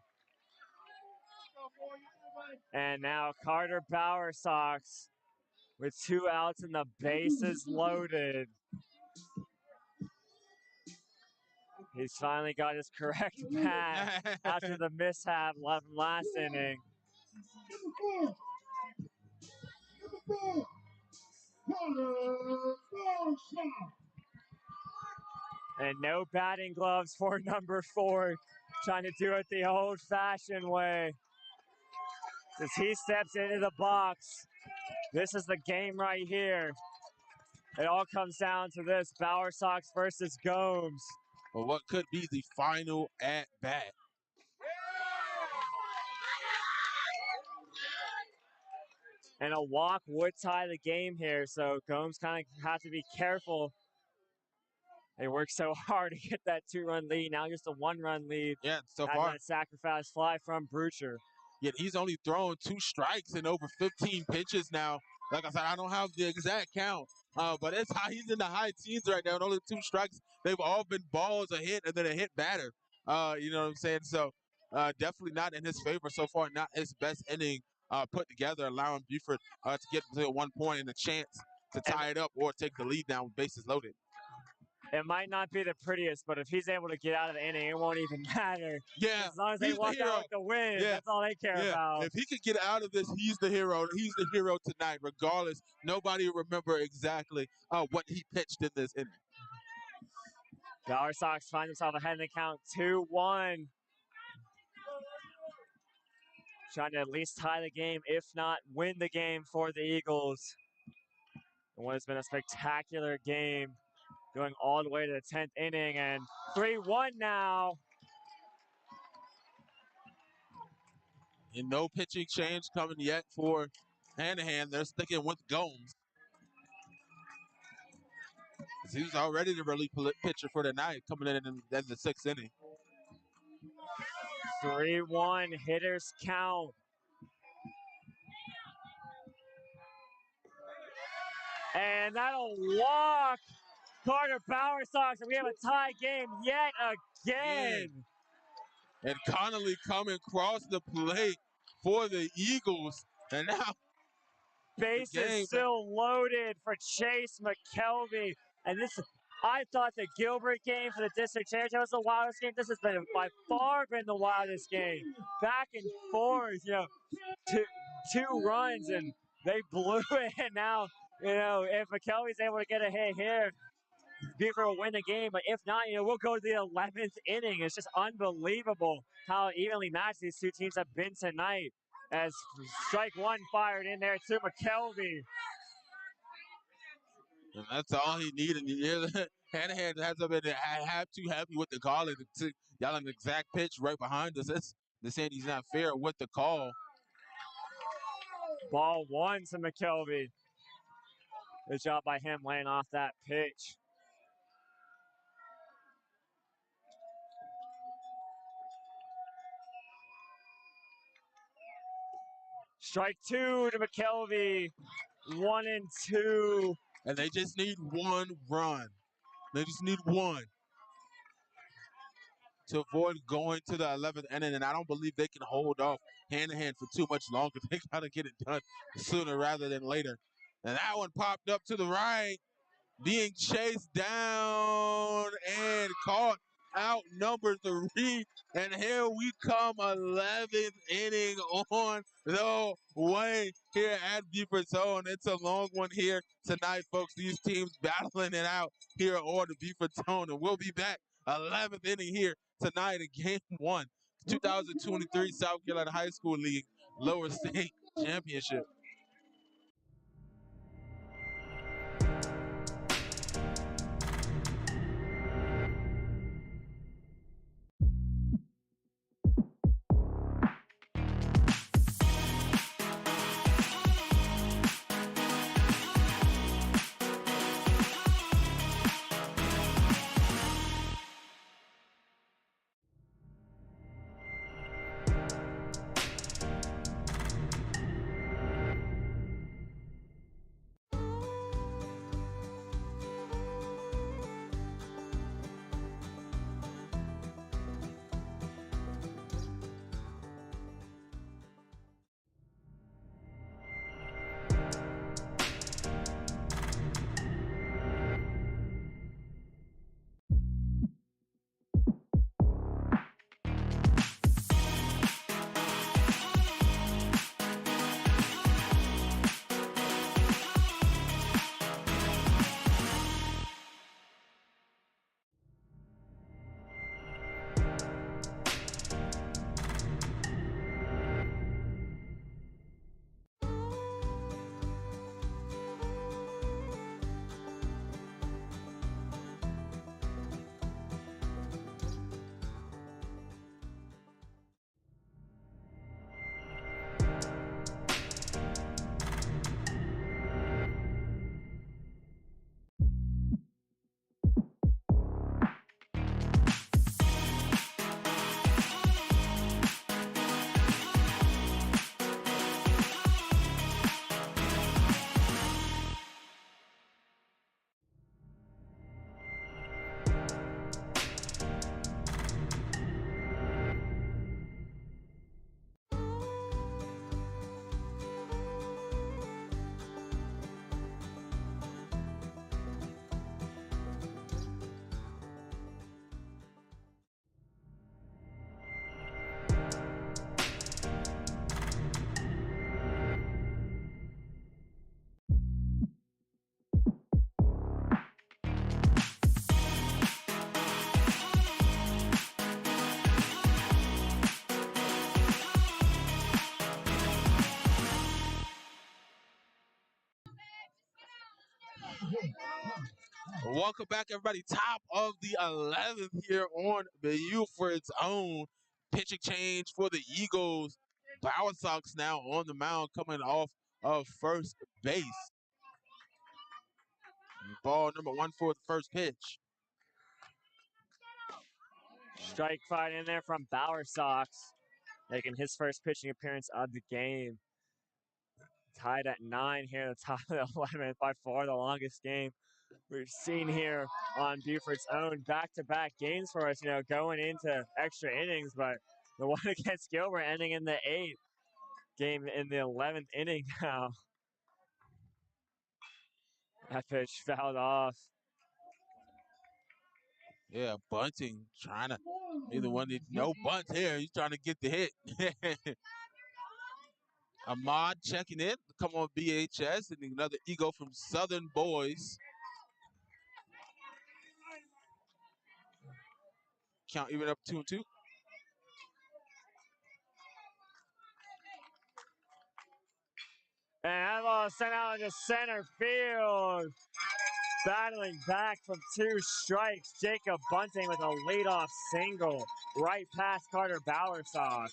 And now Carter Bowersox with 2 outs and the bases loaded. He's finally got his correct bat after the mishap from last inning. And no batting gloves for number 4, trying to do it the old-fashioned way. As he steps into the box, this is the game right here. It all comes down to this, Bowersox versus Gomes. Well, what could be the final at-bat? And a walk would tie the game here, so Gomes kind of have to be careful. They worked so hard to get that 2-run lead. Now just a 1-run lead. Yeah, so Had far. that sacrifice fly from Brucher. Yet he's only thrown 2 strikes in over 15 pitches now. Like I said, I don't have the exact count, but it's high. He's in the high teens right now. And only 2 strikes. They've all been balls, a hit, and then a hit batter. You know what I'm saying? So definitely not in his favor so far. Not his best inning put together, allowing Beaufort to get to 1 point and a chance to tie it up or take the lead down with bases loaded. It might not be the prettiest, but if he's able to get out of the inning, it won't even matter. Yeah. As long as they walk out with the win, that's all they care about. If he could get out of this, he's the hero. He's the hero tonight, regardless. Nobody will remember exactly what he pitched in this inning. Bowersox finds himself ahead in the count, 2-1. Trying to at least tie the game, if not win the game for the Eagles. And what has been a spectacular game, going all the way to the 10th inning, and 3-1 now. And no pitching change coming yet for Hanahan. They're sticking with Gomes. He's already the relief pitcher for the night, coming in the 6th inning. 3-1 hitters count. And that'll walk Carter Bowersox, and we have a tie game yet again. And Connolly coming across the plate for the Eagles. And now bases still loaded for Chase McKelvey. And this, I thought the Gilbert game for the district championship was the wildest game. This has been by far been the wildest game. Back and forth, two runs, and they blew it. And now, if McKelvey's able to get a hit here, Beaufort will win the game. But if not, we'll go to the 11th inning. It's just unbelievable how evenly matched these two teams have been tonight. As strike 1 fired in there to McKelvey. And that's all he needed. Hanahan hasn't been too happy with the call. Yelling the exact pitch right behind us. They're saying he's not fair with the call. Ball 1 to McKelvey. Good job by him laying off that pitch. Strike 2 to McKelvey. 1-2. And they just need 1 run. They just need 1 to avoid going to the 11th inning. And I don't believe they can hold off Hanahan for too much longer. They got to get it done sooner rather than later. And that one popped up to the right, being chased down and caught out number 3. And here we come, 11th inning on the way here at Beaufort Zone. It's a long one here tonight, folks. These teams battling it out here on the Beaufort Zone. And we'll be back 11th inning here tonight in Game 1, 2023 South Carolina High School League Lower State Championship. Welcome back, everybody. Top of the 11th here on Beaufort's own. Pitching change for the Eagles. Bower Sox now on the mound coming off of first base. Ball number 1 for the first pitch. Strike fight in there from Bower Sox, making his first pitching appearance of the game. Tied at 9 here at the top of the 11th, by far the longest game we've seen here on Beaufort's own. Back-to-back games for us, going into extra innings, but the one against Gilbert ending in the 8th, game in the 11th inning now. That pitch fouled off. Yeah, bunting, trying to be the one that no bunt here. He's trying to get the hit. Ahmad checking in, come on BHS, and another Eagle from Southern Boys. Count even up 2-2. And that ball sent out into center field. Battling back from 2 strikes, Jacob Bunting with a leadoff single right past Carter Bower Sox.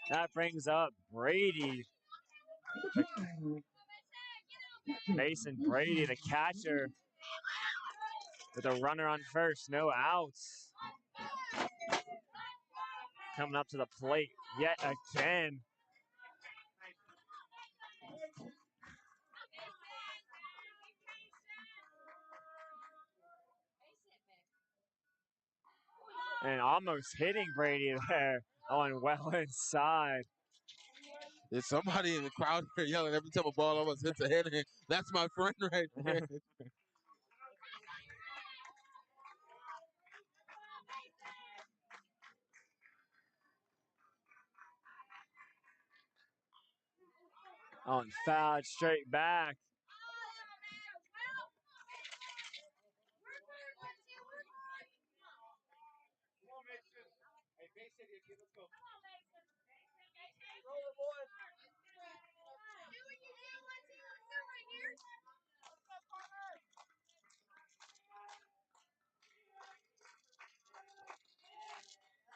That brings up Brady. Mason Brady, the catcher, with a runner on first, no outs. Coming up to the plate yet again. And almost hitting Brady there on well inside. There's somebody in the crowd here yelling every time a ball almost hits a head. That's my friend right there. On foul, straight back.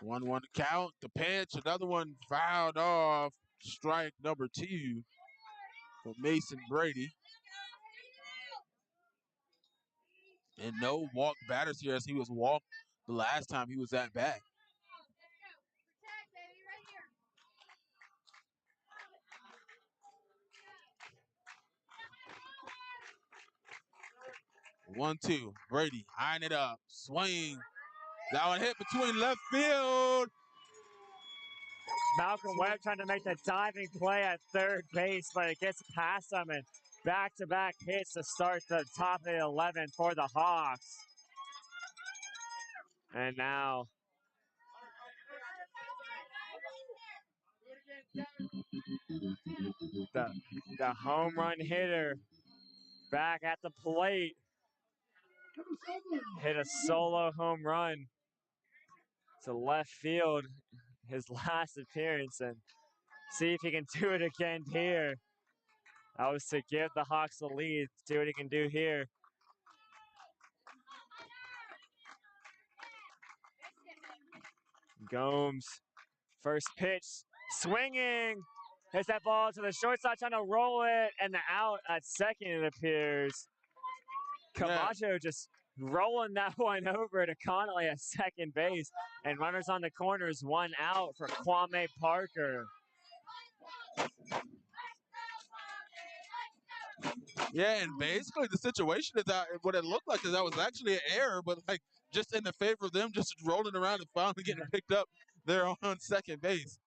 One to count. The pitch, another one fouled off. Strike number 2 for Mason Brady. And no walk batters here as he was walked the last time he was at bat. 1-2. Brady eyeing it up. Swing. That one hit between left field. Malcolm Webb trying to make the diving play at third base, but it gets past him, and back-to-back hits to start the top of the 11 for the Hawks. And now the home run hitter back at the plate. Hit a solo home run to left field, his last appearance, and see if he can do it again here. That was to give the Hawks the lead. See what he can do here. Gomes, first pitch, swinging. Hits that ball to the shortstop, trying to roll it, and the out at second, it appears. Camacho just rolling that one over to Connolly at second base, and runners on the corners, 1 out for Kwame Parker. Yeah, and basically the situation is that what it looked like is that was actually an error, but like just in the favor of them, just rolling around and finally getting picked up there on second base.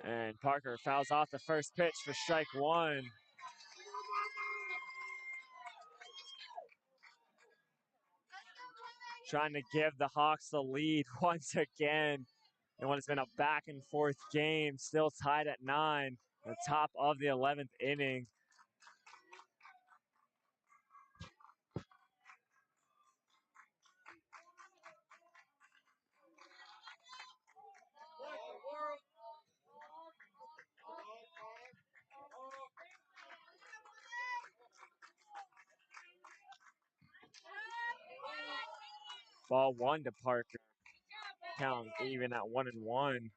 And Parker fouls off the first pitch for strike 1. Trying to give the Hawks the lead once again in what has been a back and forth game, still tied at 9, the top of the 11th inning. Ball one to Parker. Count even at 1-1.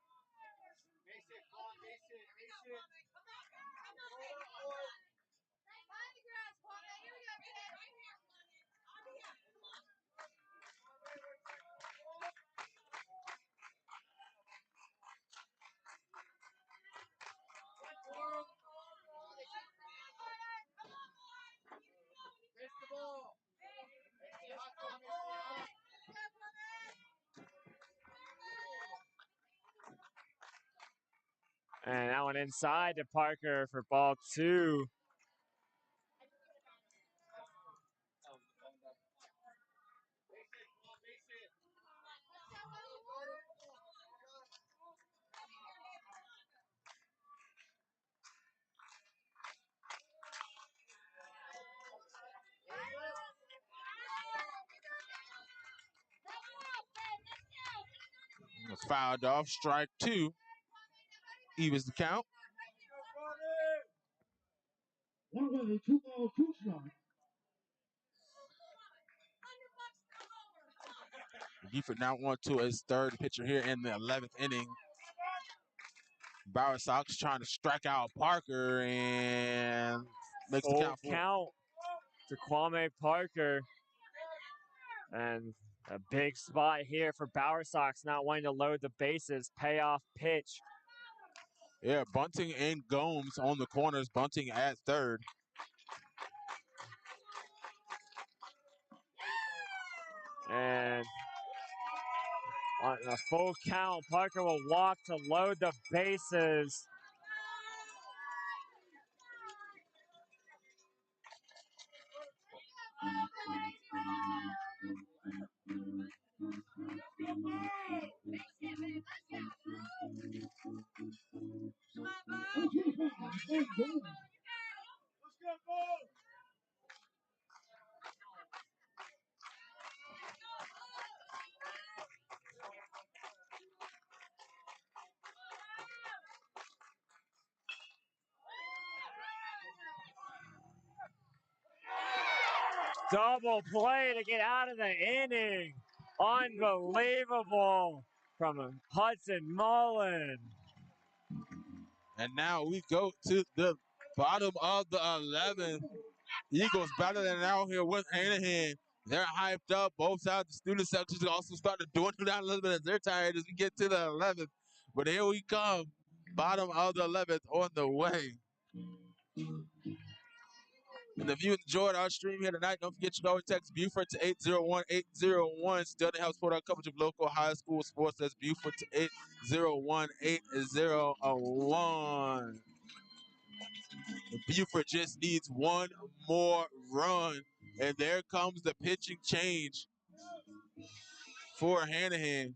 And that one inside to Parker for ball two. Fouled off, strike two. Evens the count. 1 away, 2 balls, 2 strikes. Beaufort now on to his third pitcher here in the 11th inning. Bauer Sox trying to strike out Parker and makes the Full count for count to Kwame Parker. And a big spot here for Bauer Sox not wanting to load the bases. Payoff pitch. Yeah, Bunting and Gomes on the corners. Bunting at third. And on a full count, Parker will walk to load the bases. Double play to get out of the inning. Unbelievable from Hudson Mullen. And now we go to the bottom of the 11th. Eagles battling out here with Hanahan. They're hyped up. Both sides, the student sections also start to dwindle down a little bit as they're tired as we get to the 11th. But here we come. Bottom of the 11th on the way. And if you enjoyed our stream here tonight, don't forget you can always text Beaufort to 801-801. Still to help support our coverage of local high school sports. That's Beaufort to 801-801. Beaufort just needs one more run. And there comes the pitching change for Hanahan.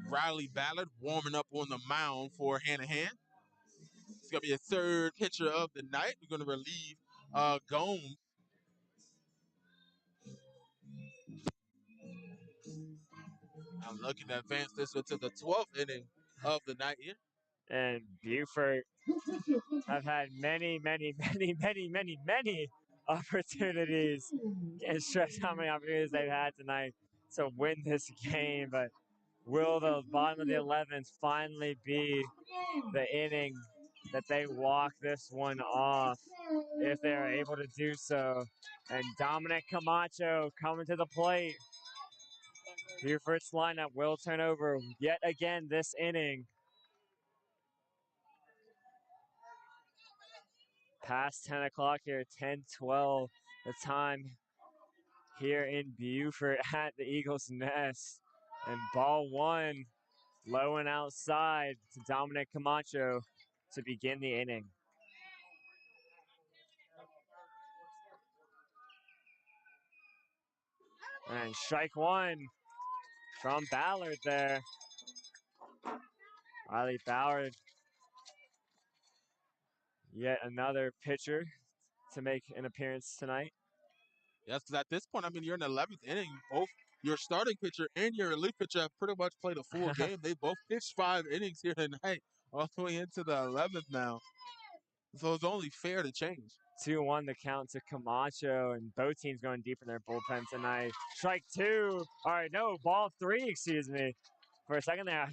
Riley Ballard warming up on the mound for Hanahan. It's going to be a third pitcher of the night. We're going to relieve Gomes. I'm looking to advance this one to the 12th inning of the night here. And Beaufort have had many opportunities. Can't stress how many opportunities they've had tonight to win this game, but will the bottom of the 11th finally be the inning that they walk this one off if they are able to do so? And Dominic Camacho coming to the plate. Beaufort's lineup will turn over yet again this inning. Past 10 o'clock here, 10:12, the time here in Beaufort at the Eagles' Nest. And ball one, low and outside to Dominic Camacho to begin the inning. And strike one from Ballard there. Riley Ballard, yet another pitcher to make an appearance tonight. Yes, because at this point, I mean, you're in the 11th inning. Both your starting pitcher and your relief pitcher have pretty much played a full game. They both pitched 5 innings here tonight, all the way into the 11th now. So it's only fair to change. 2-1 the count to Camacho, and both teams going deep in their bullpen tonight. Strike two. All right, no, ball three, excuse me. For a second there.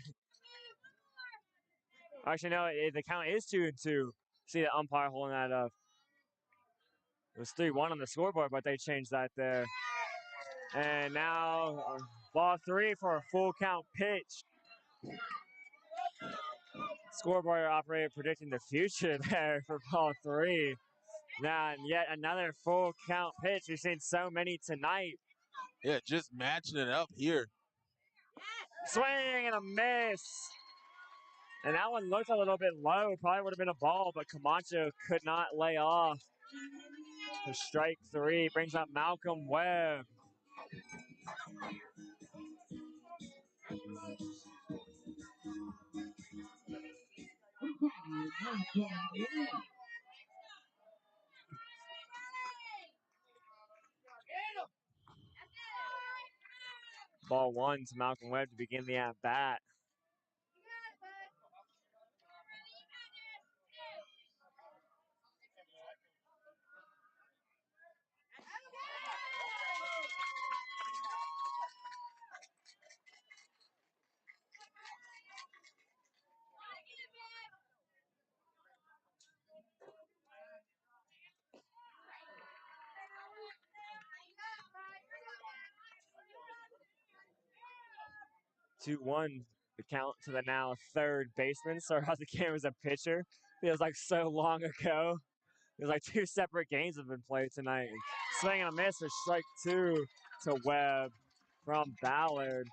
Actually, no, the count is 2-2. See the umpire holding that up. It was 3-1 on the scoreboard, but they changed that there. And now ball three for a full count pitch. Scoreboard operator predicting the future there for ball three. Now, yet another full count pitch. We've seen so many tonight. Yeah, just matching it up here. Swing and a miss. And that one looked a little bit low. Probably would have been a ball, but Camacho could not lay off. For strike three, brings up Malcolm Webb. Ball one to Malcolm Webb to begin the at-bat. Two one, the count to the now third baseman. Sorry about the game as a pitcher. Feels like so long ago. Feels like two separate games have been played tonight. Swing and a miss for strike two to Webb from Ballard.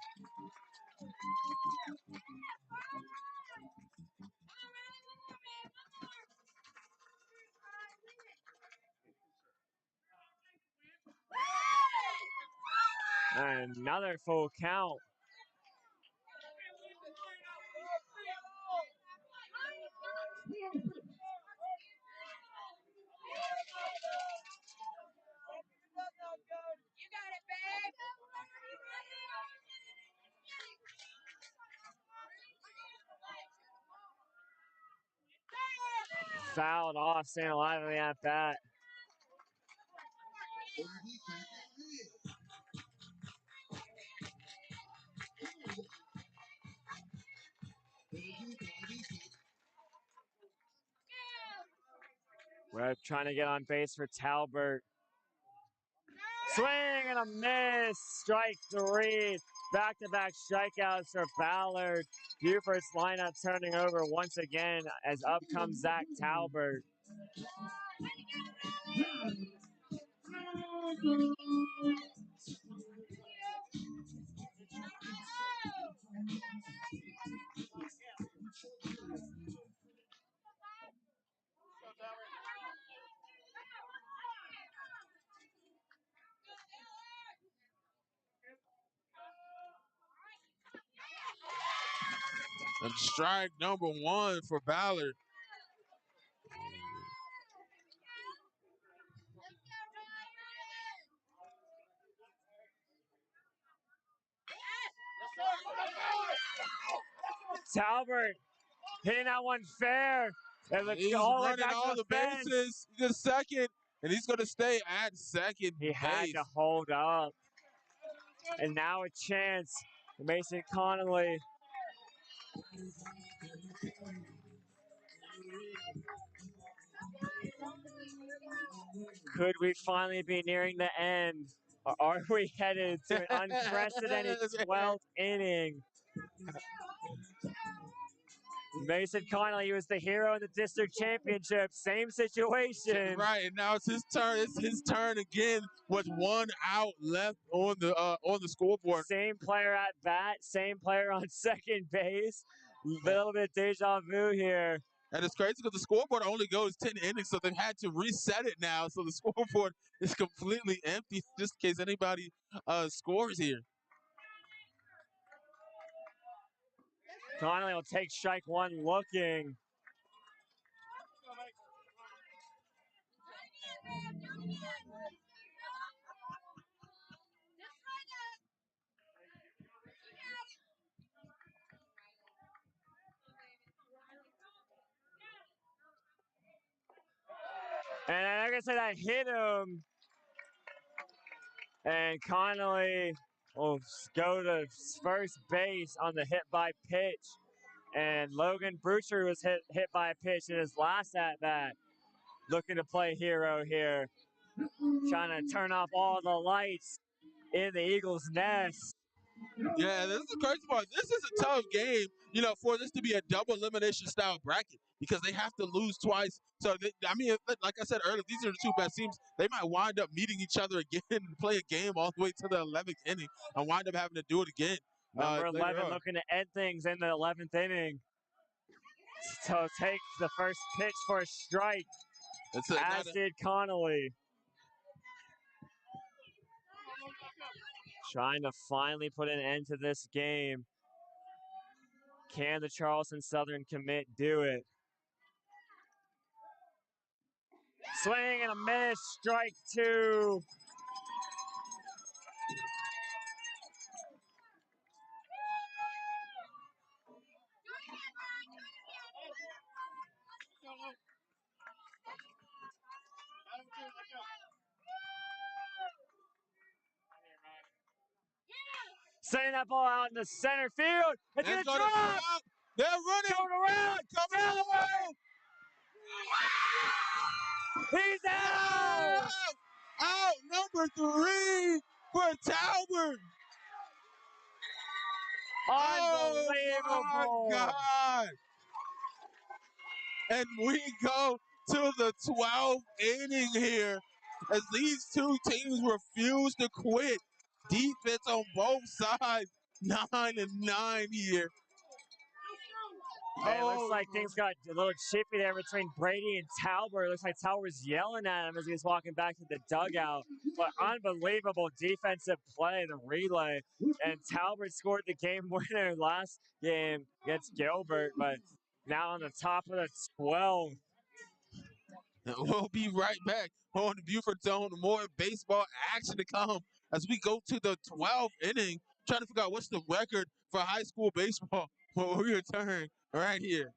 And another full count. Fouled off, staying alive in the at-bat. Webb trying to get on base for Talbert. Swing and a miss. Strike three. Back-to-back strikeouts for Ballard. Beaufort's lineup turning over once again as up comes Zach Talbert. And strike number one for Ballard. Talbert hitting that one fair. He's all the way running back all to the the fence. bases. He's at second, and he's going to stay at second He had base. to hold up. And now a chance. Mason Connolly. Could we finally be nearing the end Are we headed to an unprecedented 12th inning? Mason Connolly was the hero in the district championship. Same situation. Right, and now it's his turn. It's his turn again with 1 out left on the scoreboard. Same player at bat, same player on second base. Little bit deja vu here. And it's crazy because the scoreboard only goes 10 innings, so they've had to reset it now. So the scoreboard is completely empty just in case anybody scores here. Connolly will take strike one looking. And like I said, I hit him. And Connolly will go to first base on the hit by pitch. And Logan Brucher was hit by a pitch in his last at bat. Looking to play hero here. Trying to turn off all the lights in the Eagles' nest. Yeah, this is the crazy part. This is a tough game, for this to be a double elimination style bracket because they have to lose twice. So, like I said earlier, these are the two best teams. They might wind up meeting each other again and play a game all the way to the 11th inning and wind up having to do it again. Number 11 looking to end things in the 11th inning. So take the first pitch for a strike, as did Connolly. Trying to finally put an end to this game. Can the Charleston Southern commit do it? Swing and a miss, strike two. Sending that ball out in the center field. It's going to drop. They're running. Going around. Coming around. He's out. Out number 3 for Talbert. Unbelievable. Oh, my God. And we go to the 12th inning here as these two teams refuse to quit. Defense on both sides, 9-9 here. It looks like things got a little chippy there between Brady and Talbert. It looks like Talbert's yelling at him as he's walking back to the dugout. But unbelievable defensive play, the relay. And Talbert scored the game winner last game against Gilbert, but now on the top of the 12. And we'll be right back on the Beaufort Zone. More baseball action to come as we go to the 12th inning, trying to figure out what's the record for high school baseball when we return right here.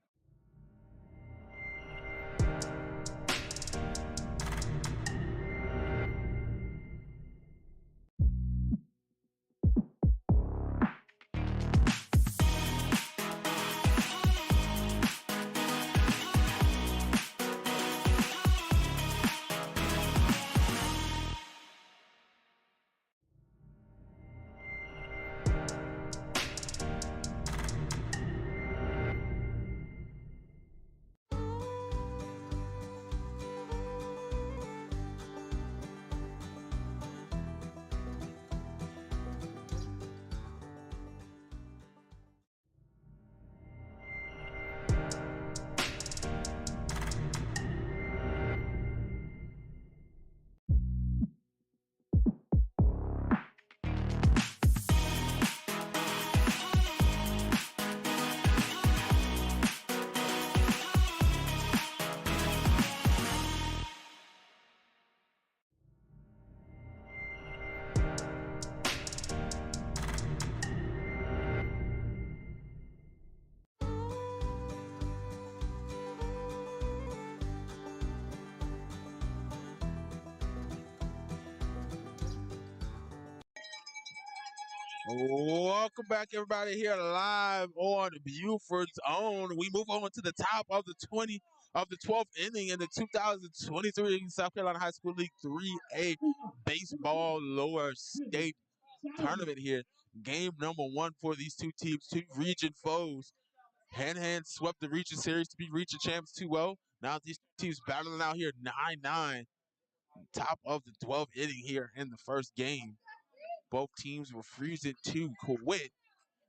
Welcome back, everybody, here live on Beaufort's Own. We move on to the top of the 20 of the 12th inning in the 2023 South Carolina High School League 3A Baseball Lower State Tournament here. Game number 1 for these two teams, two region foes. Hanahan swept the region series to be region champs 2-0. Now these teams battling out here 9-9. Top of the 12th inning here in the first game. Both teams were freezing to quit.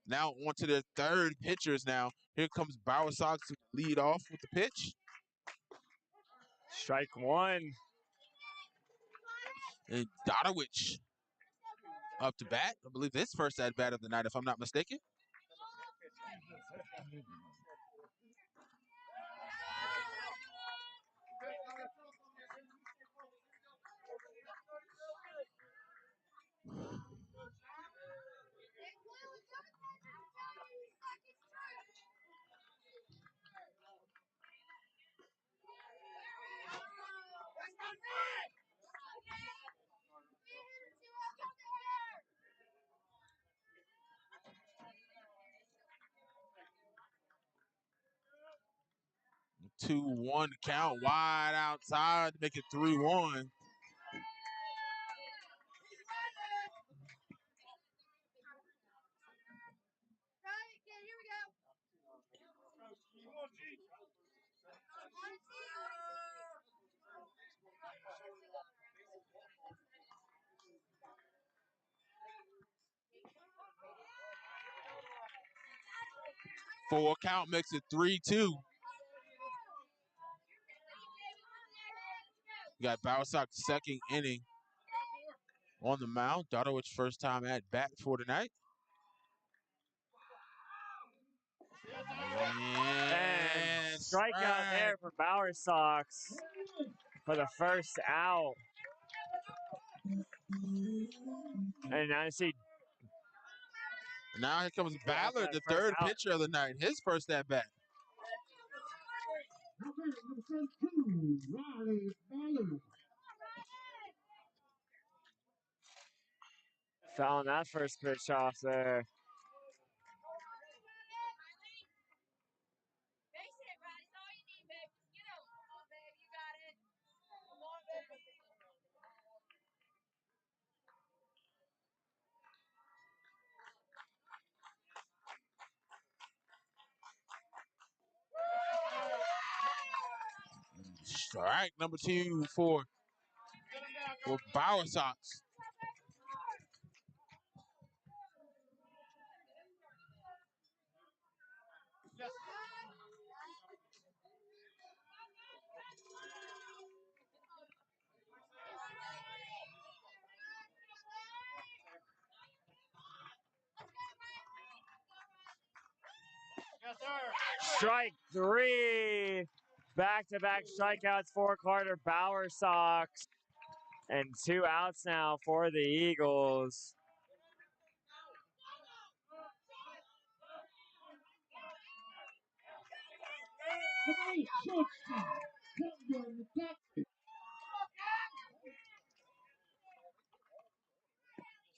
Now on to their third pitchers now. Here comes Bauer Sox to lead off with the pitch. Strike one. And Dodowich up to bat. I believe his first at bat of the night, if I'm not mistaken. Two one count, wide outside to make it 3-1. Full count makes it 3-2. You got Bauer Sox second inning on the mound. Dodowich first time at bat for tonight. And And strikeout there for Bauer Sox for the first out. And now you see. Now here comes Yeah, after Ballard, that the first third out. pitcher of the night. His first at bat. Fouling that first pitch off there. Strike number 2 for Bauer Sox. Strike three. Back-to-back strikeouts for Carter Bauer Sox. And 2 outs now for the Eagles.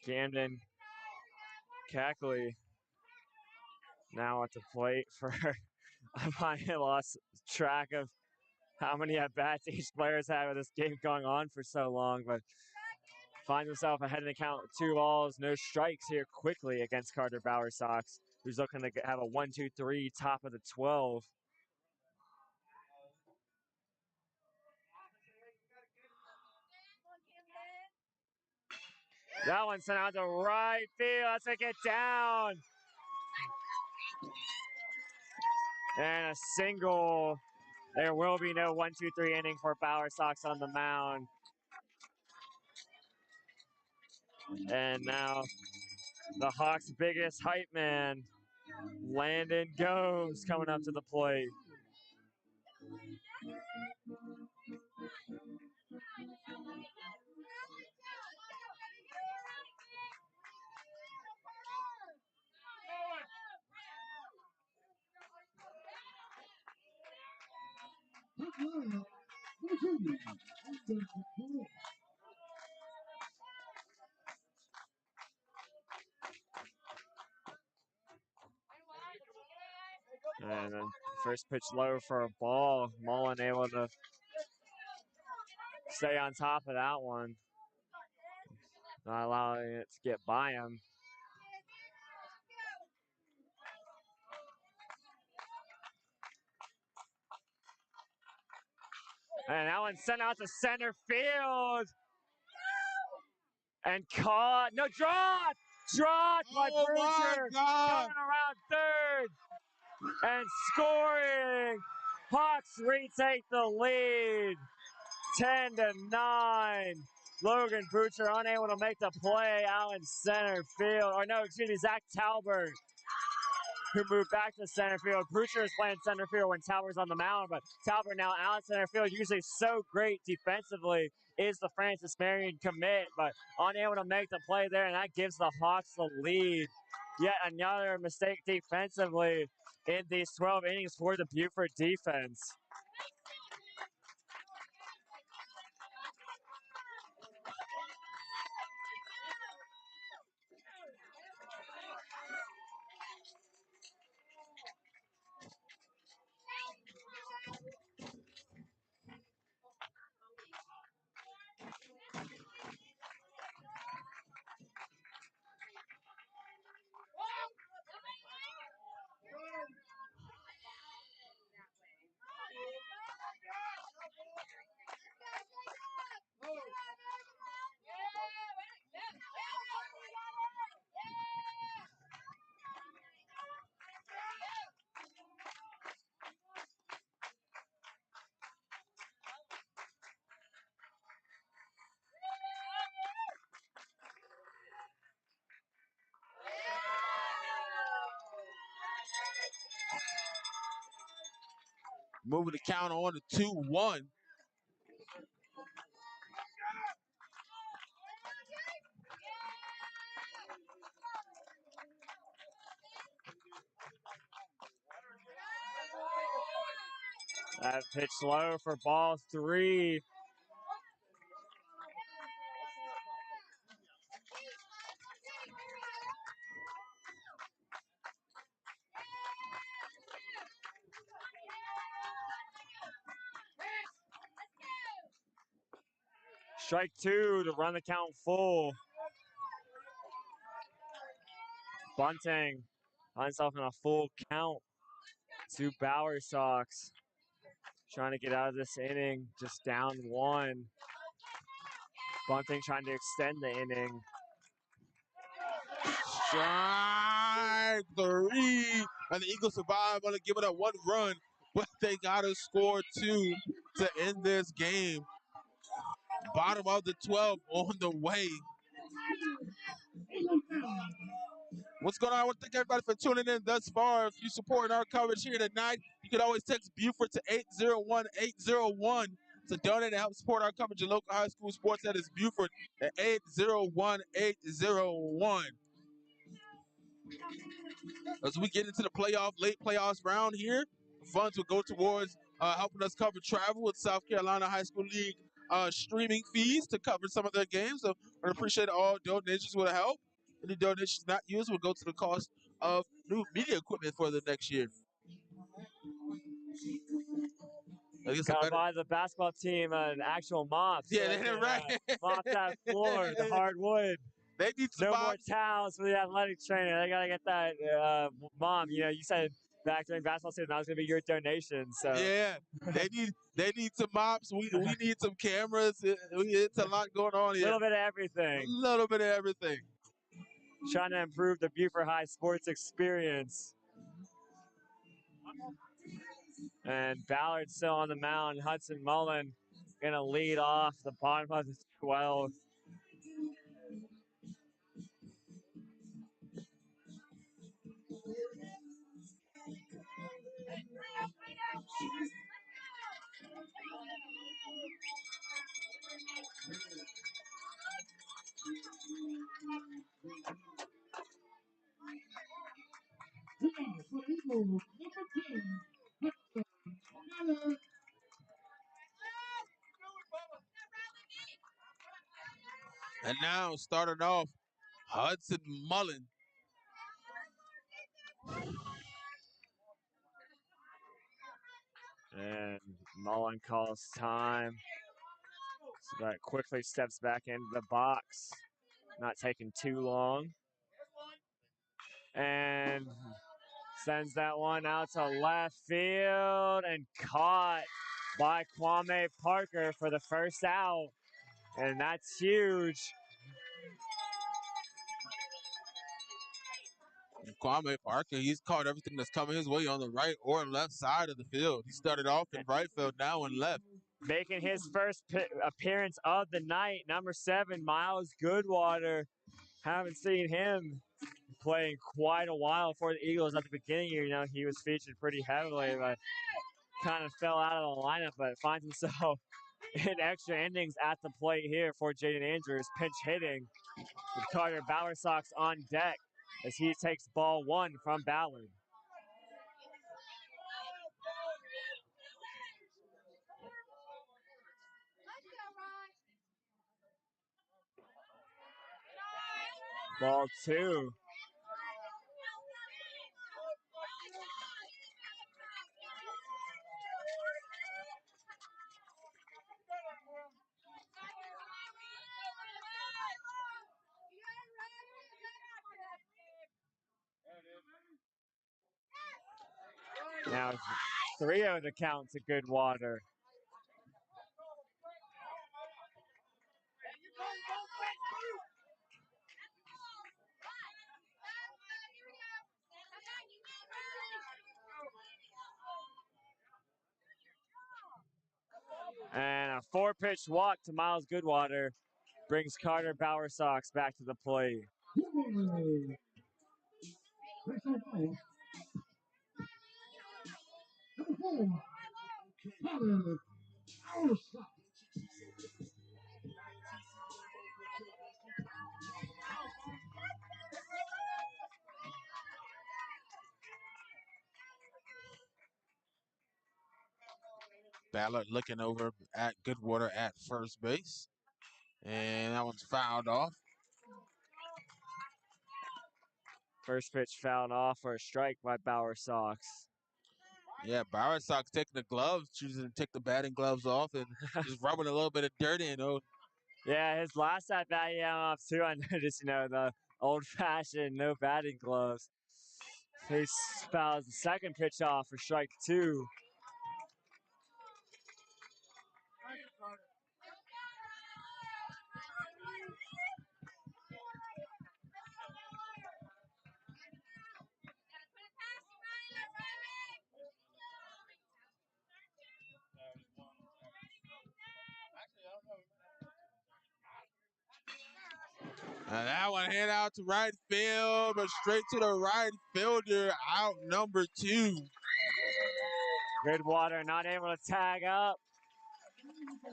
Camden Cackley now at the plate for I lost track of how many at-bats each player's had with this game going on for so long, but finds himself ahead in the count with 2 balls, no strikes here quickly against Carter Bauer Sox, who's looking to have a 1-2-3 top of the 12. That one sent out to right field. Let's take it down. And a single. There will be no 1-2-3 inning for Bauer Sox on the mound. And now the Hawks' biggest hype man, Landon Gomes, coming up to the plate. And then First pitch low for a ball. Mullen able to stay on top of that one. Not allowing it to get by him. And that one sent out to center field. And caught. No, dropped! Dropped by Oh my Bruger. God! Coming around third. And scoring. Hawks retake the lead. 10-9. Logan Brucher unable to make the play out in center field. Or no, excuse me, Zach Talbert, who moved back to center field. Brucher is playing center field when Talbert's on the mound, but Talbert now out in center field, usually so great defensively, is the Francis Marion commit, but unable to make the play there, and that gives the Hawks the lead. Yet another mistake defensively in these 12 innings for the Beaufort defense. Moving the count on to 2-1. That pitch low for ball 3. Strike 2 to run the count full. Bunting on himself in a full count to Bower Sox. Trying to get out of this inning, just down 1. Bunting trying to extend the inning. Strike 3. And the Eagles survive, only giving up 1 run, but they got to score 2 to end this game. Bottom of the 12 on the way. What's going on? I want to thank everybody for tuning in thus far. If you're supporting our coverage here tonight, you can always text Beaufort to 801-801 to donate and help support our coverage of local high school sports. That is Beaufort at 801-801. As we get into the late playoffs round here, funds will go towards helping us cover travel with South Carolina High School League streaming fees to cover some of their games. So I appreciate all donations will help. Any donations not used will go to the cost of new media equipment for the next year. I guess Gotta buy the basketball team an actual mop. So yeah, they're right. Mop that floor, the hardwood. They need some No more mops. towels for the athletic trainer. They gotta get that mom. You know, you said back during basketball season that was gonna be your donation. So Yeah, they need some mops. We need some cameras. It's a lot going on a here. little bit of everything. A little bit of everything. Trying to improve the Beaufort High sports experience. And Ballard still on the mound. Hudson Mullen gonna lead off the bottom of the 12th. And now starting off, Hudson Mullen. And Mullen calls time. So that quickly steps back into the box. Not taking too long. And sends that one out to left field and caught by Kwame Parker for the first out. And that's huge. Kwame Parker, he's caught everything that's coming his way on the right or left side of the field. He started off in right field, now in left. Making his first appearance of the night, number 7, Miles Goodwater. Haven't seen him play in quite a while for the Eagles. At the beginning here, he was featured pretty heavily, but kind of fell out of the lineup, but finds himself in extra innings at the plate here for Jaden Andrews, pinch hitting with Carter Bowersox on deck as he takes ball 1 from Ballard. Ball 2. Now 3-0 the count to Goodwater. And a 4-pitch walk to Miles Goodwater brings Carter Bowersox back to the plate. Ballard looking over at Goodwater at first base. And that one's fouled off. First pitch fouled off for a strike by Bowersox. Yeah, Bowersox taking the gloves, choosing to take the batting gloves off and just rubbing a little bit of dirt in. Yeah, his last at bat he had off too. I noticed, the old-fashioned no batting gloves. He fouls the second pitch off for strike 2. And that one hit out to right field, but straight to the right fielder, out number 2. Goodwater not able to tag up.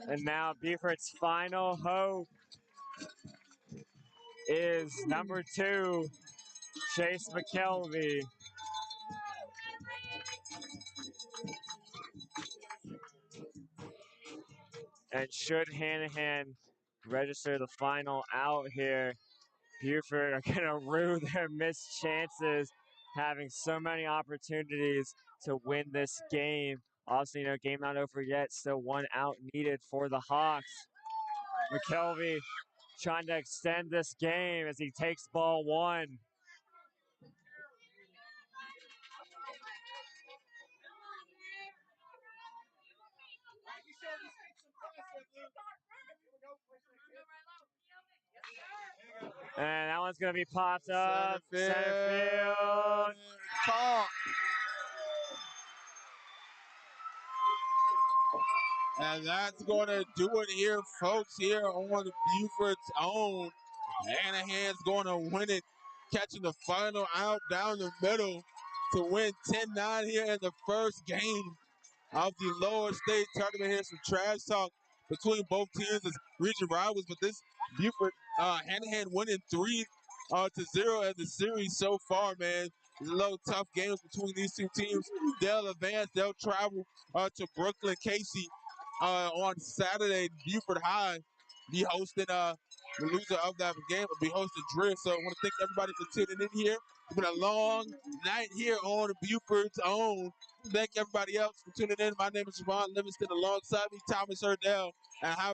And now Beaufort's final hope is number 2, Chase McKelvey. And should Hanahan register the final out here, Beaufort are going to rue their missed chances, having so many opportunities to win this game. Obviously, game not over yet, still 1 out needed for the Hawks. McKelvey trying to extend this game as he takes ball 1. And that one's going to be popped up. Center field. Caught. And that's going to do it here, folks, here on Beaufort's own. Hanahan's going to win it, catching the final out down the middle to win 10-9 here in the first game of the lower state tournament. Here's some trash talk between both teams as region rivals, but this Beaufort Hanahan winning 3-0 in the series so far, man. There's a little tough games between these two teams. They'll advance. They'll travel to Brooklyn Casey on Saturday, Beaufort High. be hosting the loser of that game will be hosting Drew. So I want to thank everybody for tuning in here. It's been a long night here on Beaufort's own. Thank everybody else for tuning in. My name is Javon Livingston alongside me, Thomas Hurdell, and have